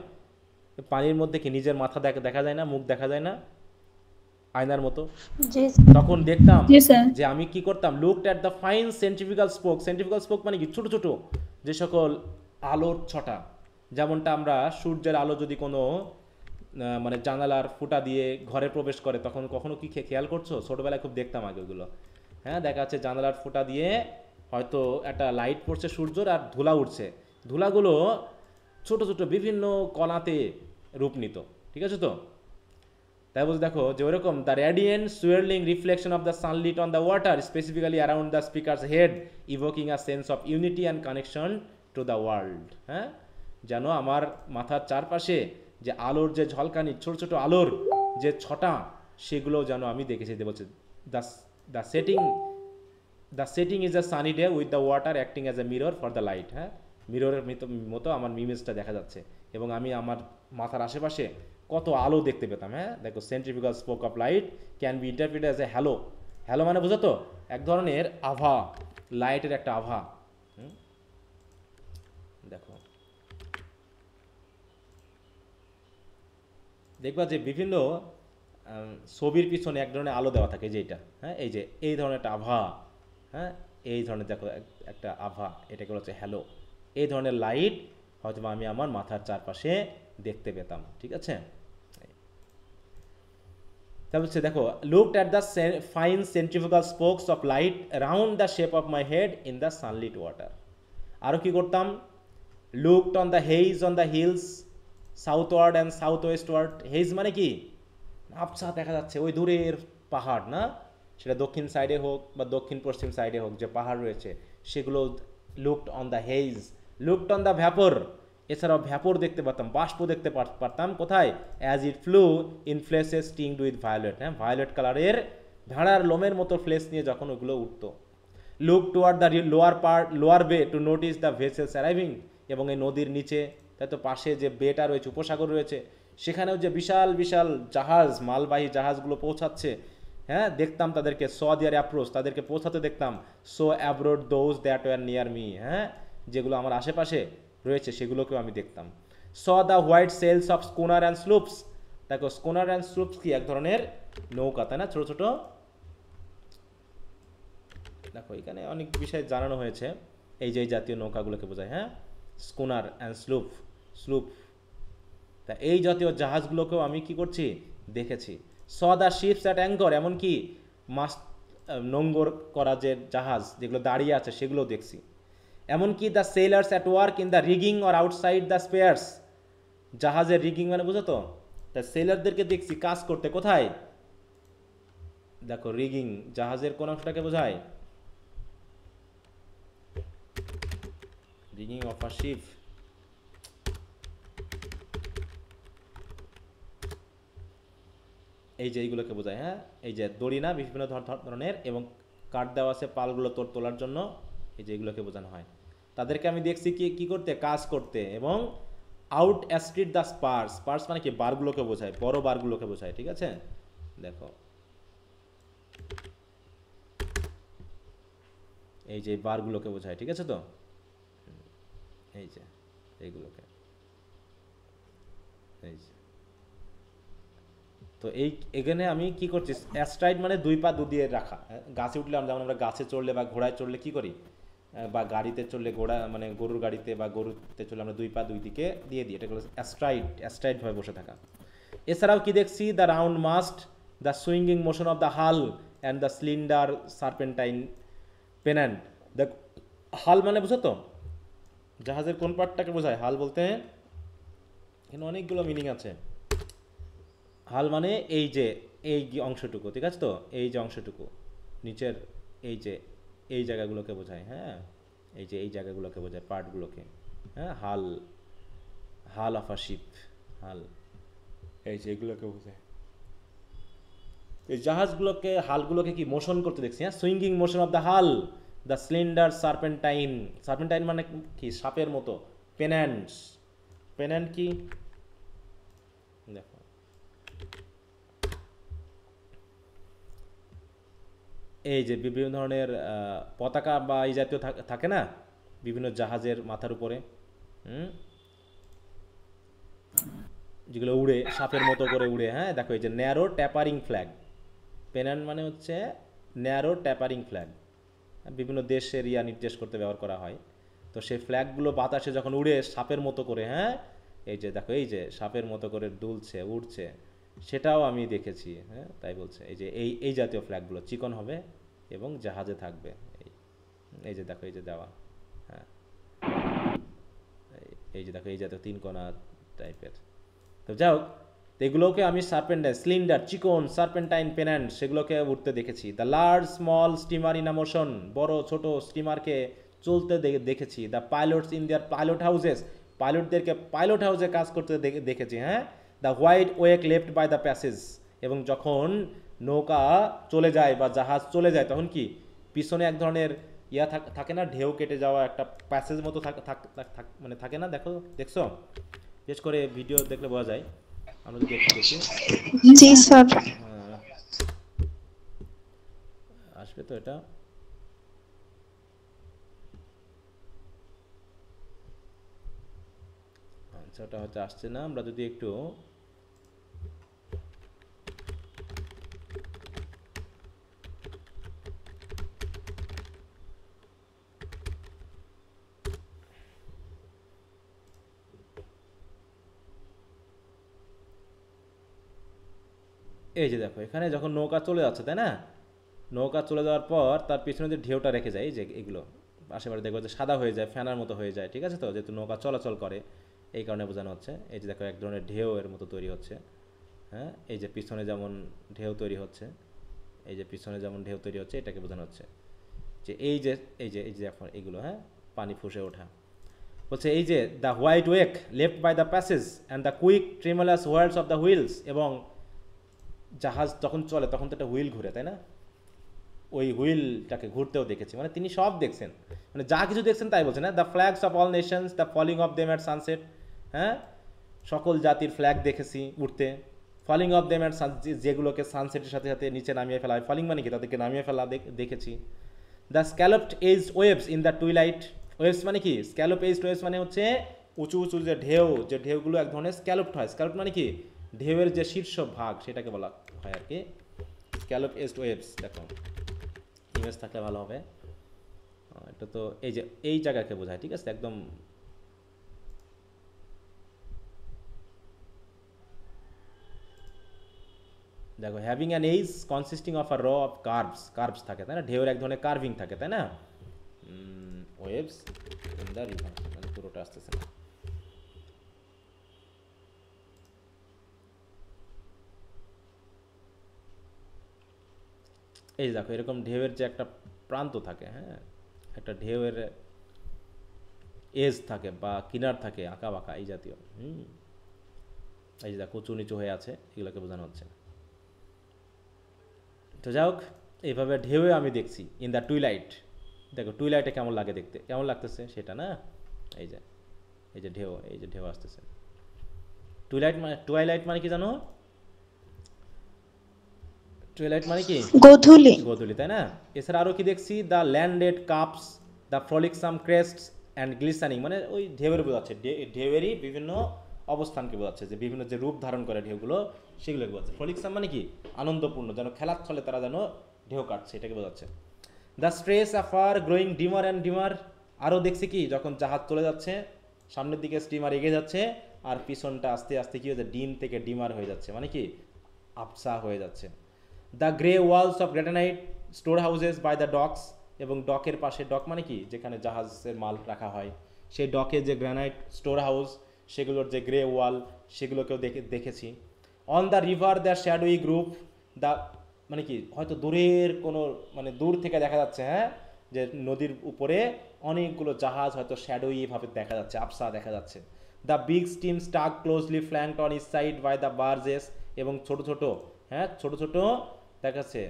পানির মধ্যে কি নিজের মাথা দেখা যায় না, মুখ দেখা যায় না আয়নার মতো? তখন দেখতাম যে আমি কি করতাম, looked at the fine centrifugal spoke. Centrifugal spoke মানে কি? ছোট ছোট যে সকল আলোর ছটা, যেমনটা আমরা সূর্যের আলো যদি কোনো মানে জানালার ফুটা দিয়ে ঘরে প্রবেশ করে, তখন কখনো কি খেয়াল করছো? ছোটবেলায় খুব দেখতাম আগে ওগুলো। হ্যাঁ, দেখা যাচ্ছে জানালার ফুটা দিয়ে হয়তো একটা লাইট পড়ছে সূর্যর, আর ধুলা উঠছে, ধুলাগুলো ছোট ছোট বিভিন্ন কণাতে রূপ নিত, ঠিক আছে তো? তাই বলছে দেখো যে ওরকম the radiant swirling reflection of the sunlit on the water specifically around the speaker's head evoking a sense of unity and connection to the world. হ্যাঁ, যেন আমার মাথার চারপাশে যে আলোর যে ঝলকানি, ছোট ছোট আলোর যে ছটা, সেগুলো যেন আমি দেখেছি। বলছে the setting is a sunny day with the water acting as a mirror for the light. হ্যাঁ, মিররের মতো আমার ইমেজটা দেখা যাচ্ছে, এবং আমি আমার মাথার আশেপাশে কত আলো দেখতে পেতাম। হ্যাঁ, দেখো centrifugal spoke of light can be interpreted as a hello. Hello মানে বুঝো তো, এক ধরনের আভা, লাইটের একটা আভা। দেখো দেখবা যে বিভিন্ন ছবির পিছনে এক ধরনের আলো দেওয়া থাকে, যেটা, হ্যাঁ, এই যে এই ধরনের একটা আভা। হ্যাঁ, এই ধরনের দেখো একটা আভা, এটাকে হচ্ছে হ্যালো। এই ধরনের লাইট হয়তো আমি আমার মাথার চারপাশে দেখতে পেতাম, ঠিক আছে? তারপর হচ্ছে দেখো looked at the fine centrifugal spokes of light round the shape of my head in the sunlit water. আরও কি করতাম, looked on the haze on the hills southward and south westward. Haze মানে কি? আবছা দেখা যাচ্ছে ওই দূরের পাহাড় না, সেটা দক্ষিণ সাইডে হোক বা দক্ষিণ পশ্চিম সাইডে হোক, যে পাহাড় রয়েছে সেগুলো looked on the haze, looked on the vapour, এছাড়াও ভ্যাপর দেখতে পারতাম, বাষ্প দেখতে পারতাম কোথায়, as it flew in fleeces tinged with violet, হ্যাঁ ভায়োলেট কালারের ভেড়ার লোমের মতো ফ্লেস নিয়ে যখন ওগুলো উঠতো। Look toward the lower bay to notice the vessels arriving, এবং এই নদীর নিচে, তাই তো পাশে যে বেটা রয়েছে, উপসাগর রয়েছে, সেখানেও যে বিশাল বিশাল জাহাজ, মালবাহী জাহাজগুলো পৌঁছাচ্ছে, হ্যাঁ দেখতাম তাদেরকে, স দিয়ার অ্যাপ্রোচ, তাদেরকে পৌঁছাতে দেখতাম, saw aboard those that were near me, হ্যাঁ যেগুলো আমার আশেপাশে রয়েছে সেগুলোকেও আমি দেখতাম। Saw the white sails of schooner and sloops, দেখো স্কুনার অ্যান্ড স্লুপস কি এক ধরনের নৌকা, তাই না, ছোটো ছোটো। দেখো এখানে অনেক বিষয় জানানো হয়েছে, এই যে এই জাতীয় নৌকাগুলোকে বোঝায়, হ্যাঁ স্কুনার অ্যান্ড স্লুপ, তা এই জাতীয় জাহাজগুলোকেও আমি কি করছি, দেখেছি। Saw the ships at anchor, এমনকি মাছ নোঙ্গর করা যে জাহাজ যেগুলো দাঁড়িয়ে আছে সেগুলোও দেখছি। এমনকি the sailors at work in the rigging or outside the spars, জাহাজের রিগিং মানে বুঝো তো, তা সেলারদেরকে দেখছি কাজ করতে, কোথায়, দেখো রিগিং জাহাজের কোন অংশটাকে বোঝায়, রিগিং অফ আ শিপ, এই যে এইগুলোকে বোঝায়, হ্যাঁ এই যে দড়ি না বিভিন্ন ধরনের, এবং কাঠ দেওয়া আছে পালগুলো তোলার জন্য, এই যে এইগুলোকে বোঝানো হয়। তাদেরকে আমি দেখছি কি করতে, কাজ করতে। এবং আউট অ্যাস্ট্রিট দ্য স্পার্স মানে কি, বারগুলোকে বোঝায়, বড় বারগুলোকে বোঝায়, ঠিক আছে। দেখো এই যে বারগুলোকে বোঝায়, ঠিক আছে, তো এই যে এইগুলোকে, এই যে, তো এখানে আমি কি করছি, অ্যাস্ট্রাইড মানে দুই পা দিয়ে রাখা, গাছে উঠলে যেমন আমরা গাছে চড়লে বা ঘোড়ায় চড়লে কি করি, বা গাড়িতে চড়লে ঘোড়া মানে গরুর গাড়িতে বা গরুতে চড়লে আমরা দুই পা দুই দিকে দিয়ে দিই, এটা হলো অ্যাস্ট্রাইডভাবে বসে থাকা। এছাড়াও কি দেখছি, the round must, the swinging motion of the হাল অ্যান্ড দ্য স্লিন্ডার সার্পেন্টাইন পেন্যান্ট। দেখ হাল মানে বুঝো তো, জাহাজের কোন পার্টটাকে বোঝায় হাল বলতে, এখানে অনেকগুলো মিনিং আছে। হাল মানে এই যে এই অংশটুকু, ঠিক আছে, তো এই যে অংশটুকু নিচের এই যে এই জায়গাগুলোকে বোঝায়, হ্যাঁ এই যে এই জায়গাগুলোকে বোঝায়, পার্টগুলোকে, হ্যাঁ হাল অফ আ শিপ, হাল, এই যে এগুলোকে বোঝায়। এই জাহাজগুলোকে, হালগুলোকে কি মোশন করতে দেখছি, হ্যাঁ সুইঙ্গিং মোশন অফ দ্য হাল, দ্য স্লেন্ডার সার্পেন্টাইন মানে কি, সাপের মতো, পেন্যান্ট কি, দেখো এই যে বিভিন্ন ধরনের পতাকা বা এই জাতীয় থাকে না বিভিন্ন জাহাজের মাথার উপরে, যেগুলো উড়ে, সাপের মতো করে উড়ে, হ্যাঁ দেখো এই যে ন্যারো ট্যাপারিং ফ্ল্যাগ, পেন্যান্ট মানে হচ্ছে ন্যারো ট্যাপারিং ফ্ল্যাগ, বিভিন্ন দেশের নির্দেশ করতে ব্যবহার করা হয়। তো সেই ফ্ল্যাগগুলো বাতাসে যখন উড়ে সাপের মতো করে, হ্যাঁ এই যে দেখো এই যে সাপের মতো করে দুলছে উড়ছে, সেটাও আমি দেখেছি, হ্যাঁ তাই বলছে এই যে এই জাতীয় ফ্ল্যাগগুলো চিকন হবে এবং জাহাজে থাকবে, এই যে দেখো এই যে দেওয়া, হ্যাঁ এই যে দেখো এই জাতীয় তিন কোনা টাইপের। তো যাই হোক, এগুলোকে আমি স্লিন্ডার চিকন সার্পেন্টাইন পেন্যান্ট সেগুলোকে উঠতে দেখেছি। The large small steamer in a motion, বড় ছোট স্টিমারকে চলতে দেখেছি। The pilots in their pilot houses, পাইলটদেরকে পাইলট হাউসে কাজ করতে দেখেছি, হ্যাঁ। The white wake left by the passage, এবং যখন নৌকা চলে যায় বা জাহাজ চলে যায় তখন কি পিছনে এক ধরনের থাকে না, ঢেউ কেটে যাওয়া একটা প্যাসেজ মতো মানে থাকে না, দেখছো, বিশেষ করে ভিডিও দেখলে বোঝা যায়, আমরা যদি একটু দেখি, জি স্যার। আসবে তো এটা, আচ্ছা ওটা হয়তো আসছে না, আমরা যদি একটু এই যে দেখো এখানে যখন নৌকা চলে যাচ্ছে, তাই না, নৌকা চলে যাওয়ার পর তার পিছনে যে ঢেউটা রেখে যায়, এই যে এগুলো আশেপাশে দেখবো যে সাদা হয়ে যায়, ফ্যানার মতো হয়ে যায়, ঠিক আছে, তো যেহেতু নৌকা চলাচল করে এই কারণে বোঝানো হচ্ছে। এই যে দেখো এক ধরনের ঢেউ এর মতো তৈরি হচ্ছে, হ্যাঁ এই যে পিছনে যেমন ঢেউ তৈরি হচ্ছে, এই যে পিছনে যেমন ঢেউ তৈরি হচ্ছে এটাকে বোঝানো হচ্ছে যে এই যে এখন এগুলো, হ্যাঁ, পানি ফুসে ওঠা। বলছে এই যে the white wake left by the passage and the quick tremulous whirls of the wheels, এবং জাহাজ যখন চলে তখন তো একটা হুইল ঘুরে, তাই না? ওই হুইলটাকে ঘুরতেও দেখেছি, মানে তিনি সব দেখছেন, মানে যা কিছু দেখছেন তাই বলছেন। হ্যাঁ, the flags of all nations, the falling of them at sunset, হ্যাঁ, সকল জাতির ফ্ল্যাগ দেখেছি উঠতে। ফলিং অফ দেম অ্যাট যেগুলোকে সানসেটের সাথে সাথে নিচে নামিয়ে ফেলা হয়, ফলিং মানে কি, তাদেরকে নামিয়ে ফেলা দেখেছি। The scalloped edge waves in the twilight, waves মানে কি, স্ক্যালপ এজ ওয়েভস মানে হচ্ছে উঁচু উঁচু যে ঢেউগুলো এক ধরনের স্ক্যালপড হয়। স্ক্যালপ মানে কি, ঢেউয়ের যে শীর্ষ ভাগ সেটাকে বলা হয় আর কি স্ক্যালপ এজ ওয়েভস। দেখো ইমেজ থাকলে ভালো হবে, এটা তো এই যে এই জায়গাকে বোঝায়, ঠিক আছে, একদম দেখো having an edge consisting of a row of curves থাকে, তাই না? ঢেউয়ের এক ধরনের কার্ভিং থাকে, তাই না? ওয়েভস ইন দ্য রিভার, মানে পুরোটা আসতেছে না। এই দেখো এরকম ঢেউয়ের যে একটা প্রান্ত থাকে, হ্যাঁ, একটা ঢেউয়ের এজ থাকে বা কিনার থাকে আঁকা বাঁকা এই জাতীয়। এই যে দেখো উঁচু নিচু হয়ে আছে, এগুলোকে বোঝানো হচ্ছে। তো যাই হোক, এইভাবে ঢেউয়ে আমি দেখছি ইন দ্য টুইলাইট। দেখো টুইলাইটে কেমন লাগে দেখতে, কেমন লাগতেছে সেটা না, এই যে ঢেউ আসতেছে। টুইলাইট মানে কি জানো? টুইলাইট মানে কি গোধূলি, তাই না? এছাড়া আরও কি দেখছি, the landed cups, the frolicsome crests and glistening, মানে ওই ঢেউয়ের বোঝাচ্ছে, ঢেউয়েরই বিভিন্ন অবস্থানকে বোঝাচ্ছে, যে বিভিন্ন যে রূপ ধারণ করে ঢেউগুলো সেগুলোকে বোঝাচ্ছে। ফ্রলিকসাম মানে কি, আনন্দপূর্ণ, যেন খেলার ছলে তারা যেন ঢেউ কাটছে, এটাকে বোঝাচ্ছে। The stress afar growing dimmer and dimmer, আরও দেখছি কি, যখন জাহাজ চলে যাচ্ছে সামনের দিকে, স্টিমার এগিয়ে যাচ্ছে, আর পিছনটা আস্তে আস্তে কি হয়েছে, ডিম থেকে ডিমার হয়ে যাচ্ছে, মানে কি আবসা হয়ে যাচ্ছে। The grey walls of granite storehouses by the docks, এবং ডকের পাশে, ডক মানে কি, যেখানে জাহাজের মাল রাখা হয়, সেই ডকে যে গ্রানাইট স্টোর হাউস, সেগুলোর যে গ্রে ওয়াল, সেগুলোকেও দেখেছি। On the river the shadowy group, the মানে কি, হয়তো দূরের কোনো, মানে দূর থেকে দেখা যাচ্ছে, হ্যাঁ, যে নদীর উপরে অনেকগুলো জাহাজ হয়তো শ্যাডোইভাবে দেখা যাচ্ছে, আবসা দেখা যাচ্ছে। The big steam stack closely flanked on each side by the barges, এবং ছোট ছোট দেখা যাচ্ছে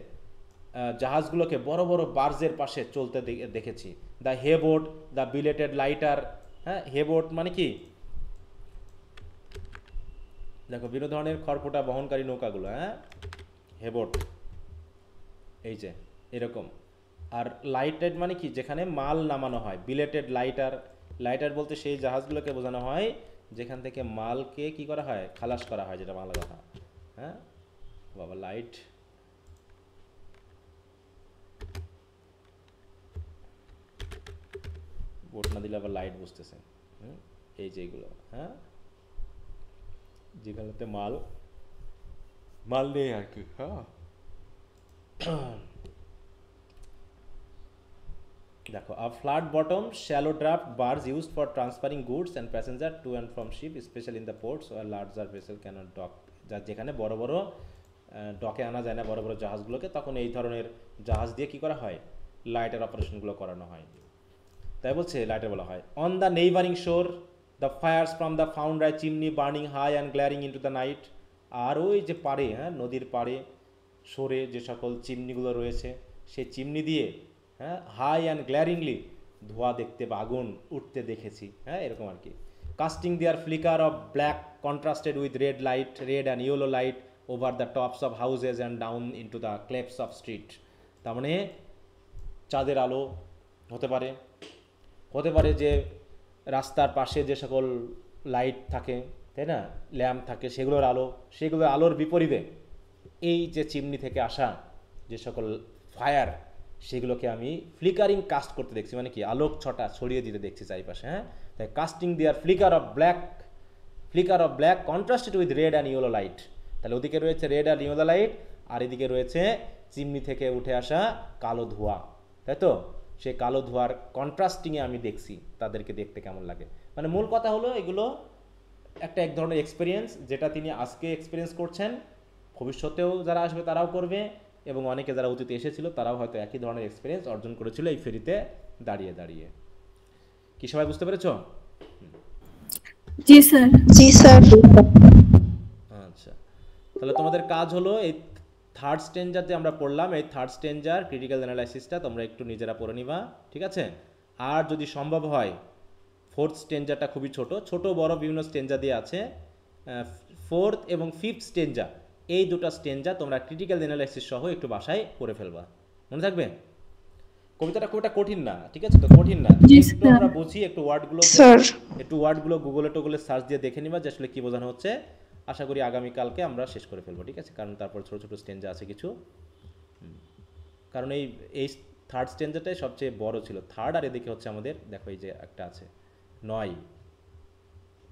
জাহাজগুলোকে বড় বড় বার্জের পাশে চলতে দেখেছি। দ্য হেবোট, দ্য বিলেটেড লাইটার, হ্যাঁ, হেবোট মানে কি, দেখো বিভিন্ন ধরনের খড়পোটা বহনকারী নৌকাগুলো, হ্যাঁ, হেবোট, এই যে এরকম। আর লাইটেড মানে কি, যেখানে মাল নামানো হয়, বিলেটেড লাইটার বলতে সেই জাহাজগুলোকে বোঝানো হয় যেখান থেকে মালকে কি করা হয়, খালাস করা হয়, যেটা বাংলা কথা, হ্যাঁ বাবা, লাইট, বোট না দিলে আবার লাইট বুঝতেছে, এই যে এইগুলো, হ্যাঁ, যেখানেতে মাল নেই আর কি, হ্যাঁ। দেখো a flat bottom shallow draft barge used for transferring goods and passenger to and from ship specially in the ports where larger vessel cannot dock, যেখানে বড় বড় ডকে আনা যায় না বড় বড় জাহাজগুলোকে, তখন এই ধরনের জাহাজ দিয়ে কী করা হয়, লাইটের অপারেশনগুলো করানো হয়, তাই বলছে লাইটার বলা হয়। On the neighbouring shore the fires from the foundry chimney burning high and glaring into the night, আর ওই যে পাড়ে, হ্যাঁ, নদীর পাড়ে শোরে যে সকল চিমনিগুলো রয়েছে, সেই চিমনি দিয়ে, হ্যাঁ, হাই অ্যান্ড গ্ল্যারিংলি ধোঁয়া দেখতে বা আগুন উঠতে দেখেছি, হ্যাঁ, এরকম আর কি। Casting their flicker of black contrasted with red and yellow light over the tops of houses and down into the clefts of street, তার মানে চাঁদের আলো হতে পারে যে রাস্তার পাশে যে সকল লাইট থাকে, তাই না, ল্যাম্প থাকে, সেগুলোর আলোর বিপরীতে এই যে চিমনি থেকে আসা যে সকল ফায়ার, সেগুলোকে আমি ফ্লিকারিং কাস্ট করতে দেখছি, মানে কি আলোক ছটা ছড়িয়ে দিতে দেখছি চারিপাশে, হ্যাঁ। তাই casting their flicker of black contrasted with red and yellow light, তাহলে ওদিকে রয়েছে রেড অ্যান্ড ইয়েলো লাইট, আর এদিকে রয়েছে চিমনি থেকে উঠে আসা কালো ধোঁয়া, তাই তো, সেই কালো ধোঁয়ার কন্ট্রাস্টিংয়ে আমি দেখছি তাদেরকে দেখতে কেমন লাগে। মানে মূল কথা হলো এগুলো এক ধরনের এক্সপিরিয়েন্স, যেটা তিনি আজকে এক্সপিরিয়েন্স করছেন, ভবিষ্যতেও যারা আসবে তারাও করবে, এবং অনেকে যারা অতীতে এসেছিল তারাও হয়তো একই ধরনের এক্সপিরিয়েন্স অর্জন করেছিল এই ফেরিতে দাঁড়িয়ে দাঁড়িয়ে। কি সবাই বুঝতে পেরেছো? জি স্যার। জি স্যার। আচ্ছা, তাহলে তোমাদের কাজ হলো এই থার্ড স্টেঞ্জার যে আমরা পড়লাম, এই থার্ড স্টেঞ্জার ক্রিটিক্যাল অ্যানালাইসিসটা তোমরা একটু নিজেরা পড়ে নিবা, ঠিক আছে? আর যদি সম্ভব হয় ফোর্থ স্টেঞ্জারটা খুবই ছোট ছোট বড় বিভিন্ন স্টেঞ্জার দিয়ে আছে, ফোর্থ এবং ফিফথ স্টেঞ্জার, এই দুটো স্টেঞ্জার তোমরা ক্রিটিক্যাল অ্যানালাইসিস সহ একটু বাসায় করে ফেলবা, মনে থাকবে? কবিতাটা খুব একটা কঠিন না, ঠিক আছে? তো কঠিন না, জি একটু স্যার। আমরা বুঝি, একটু স্যার। ওয়ার্ডগুলো গুগলে সার্চ দিয়ে দেখে নিবা যে আসলে কি বোঝানো হচ্ছে। আশা করি আগামীকালকে আমরা শেষ করে ফেলবো, ঠিক আছে? কারণ তারপর ছোট ছোট স্টেঞ্জা আছে কিছু, কারণ এই এই থার্ড স্টেঞ্জারটাই সবচেয়ে বড় ছিল। থার্ড আর এদিকে হচ্ছে আমাদের, দেখো এই যে একটা আছে 9,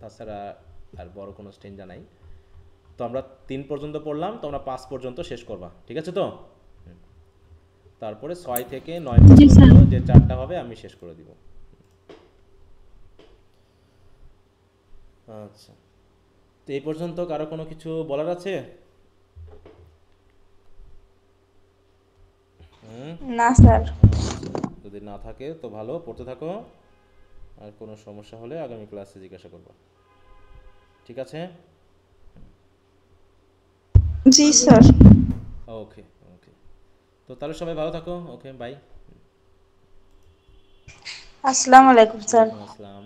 তাছাড়া আর বড় কোনো স্টেঞ্জা নাই। তো আমরা 3 পর্যন্ত পড়লাম, তোমরা 5 পর্যন্ত শেষ করবা, ঠিক আছে তো? তারপরে 6 থেকে 9 জি স্যার। পর্যন্ত যে 4টা হবে আমি শেষ করে দিব। আচ্ছা, তো এই পর্যন্ত কারো কোনো কিছু বলার আছে? না স্যার। যদি না থাকে তো ভালো, পড়তে থাকো, আর কোনো সমস্যা হলে আগামী ক্লাসে জিজ্ঞাসা করবা, ঠিক আছে? জি স্যার। ওকে ওকে, তো তাহলে সবাই ভালো থাকো, ওকে বাই। আসসালামু আলাইকুম স্যার। আসসালাম।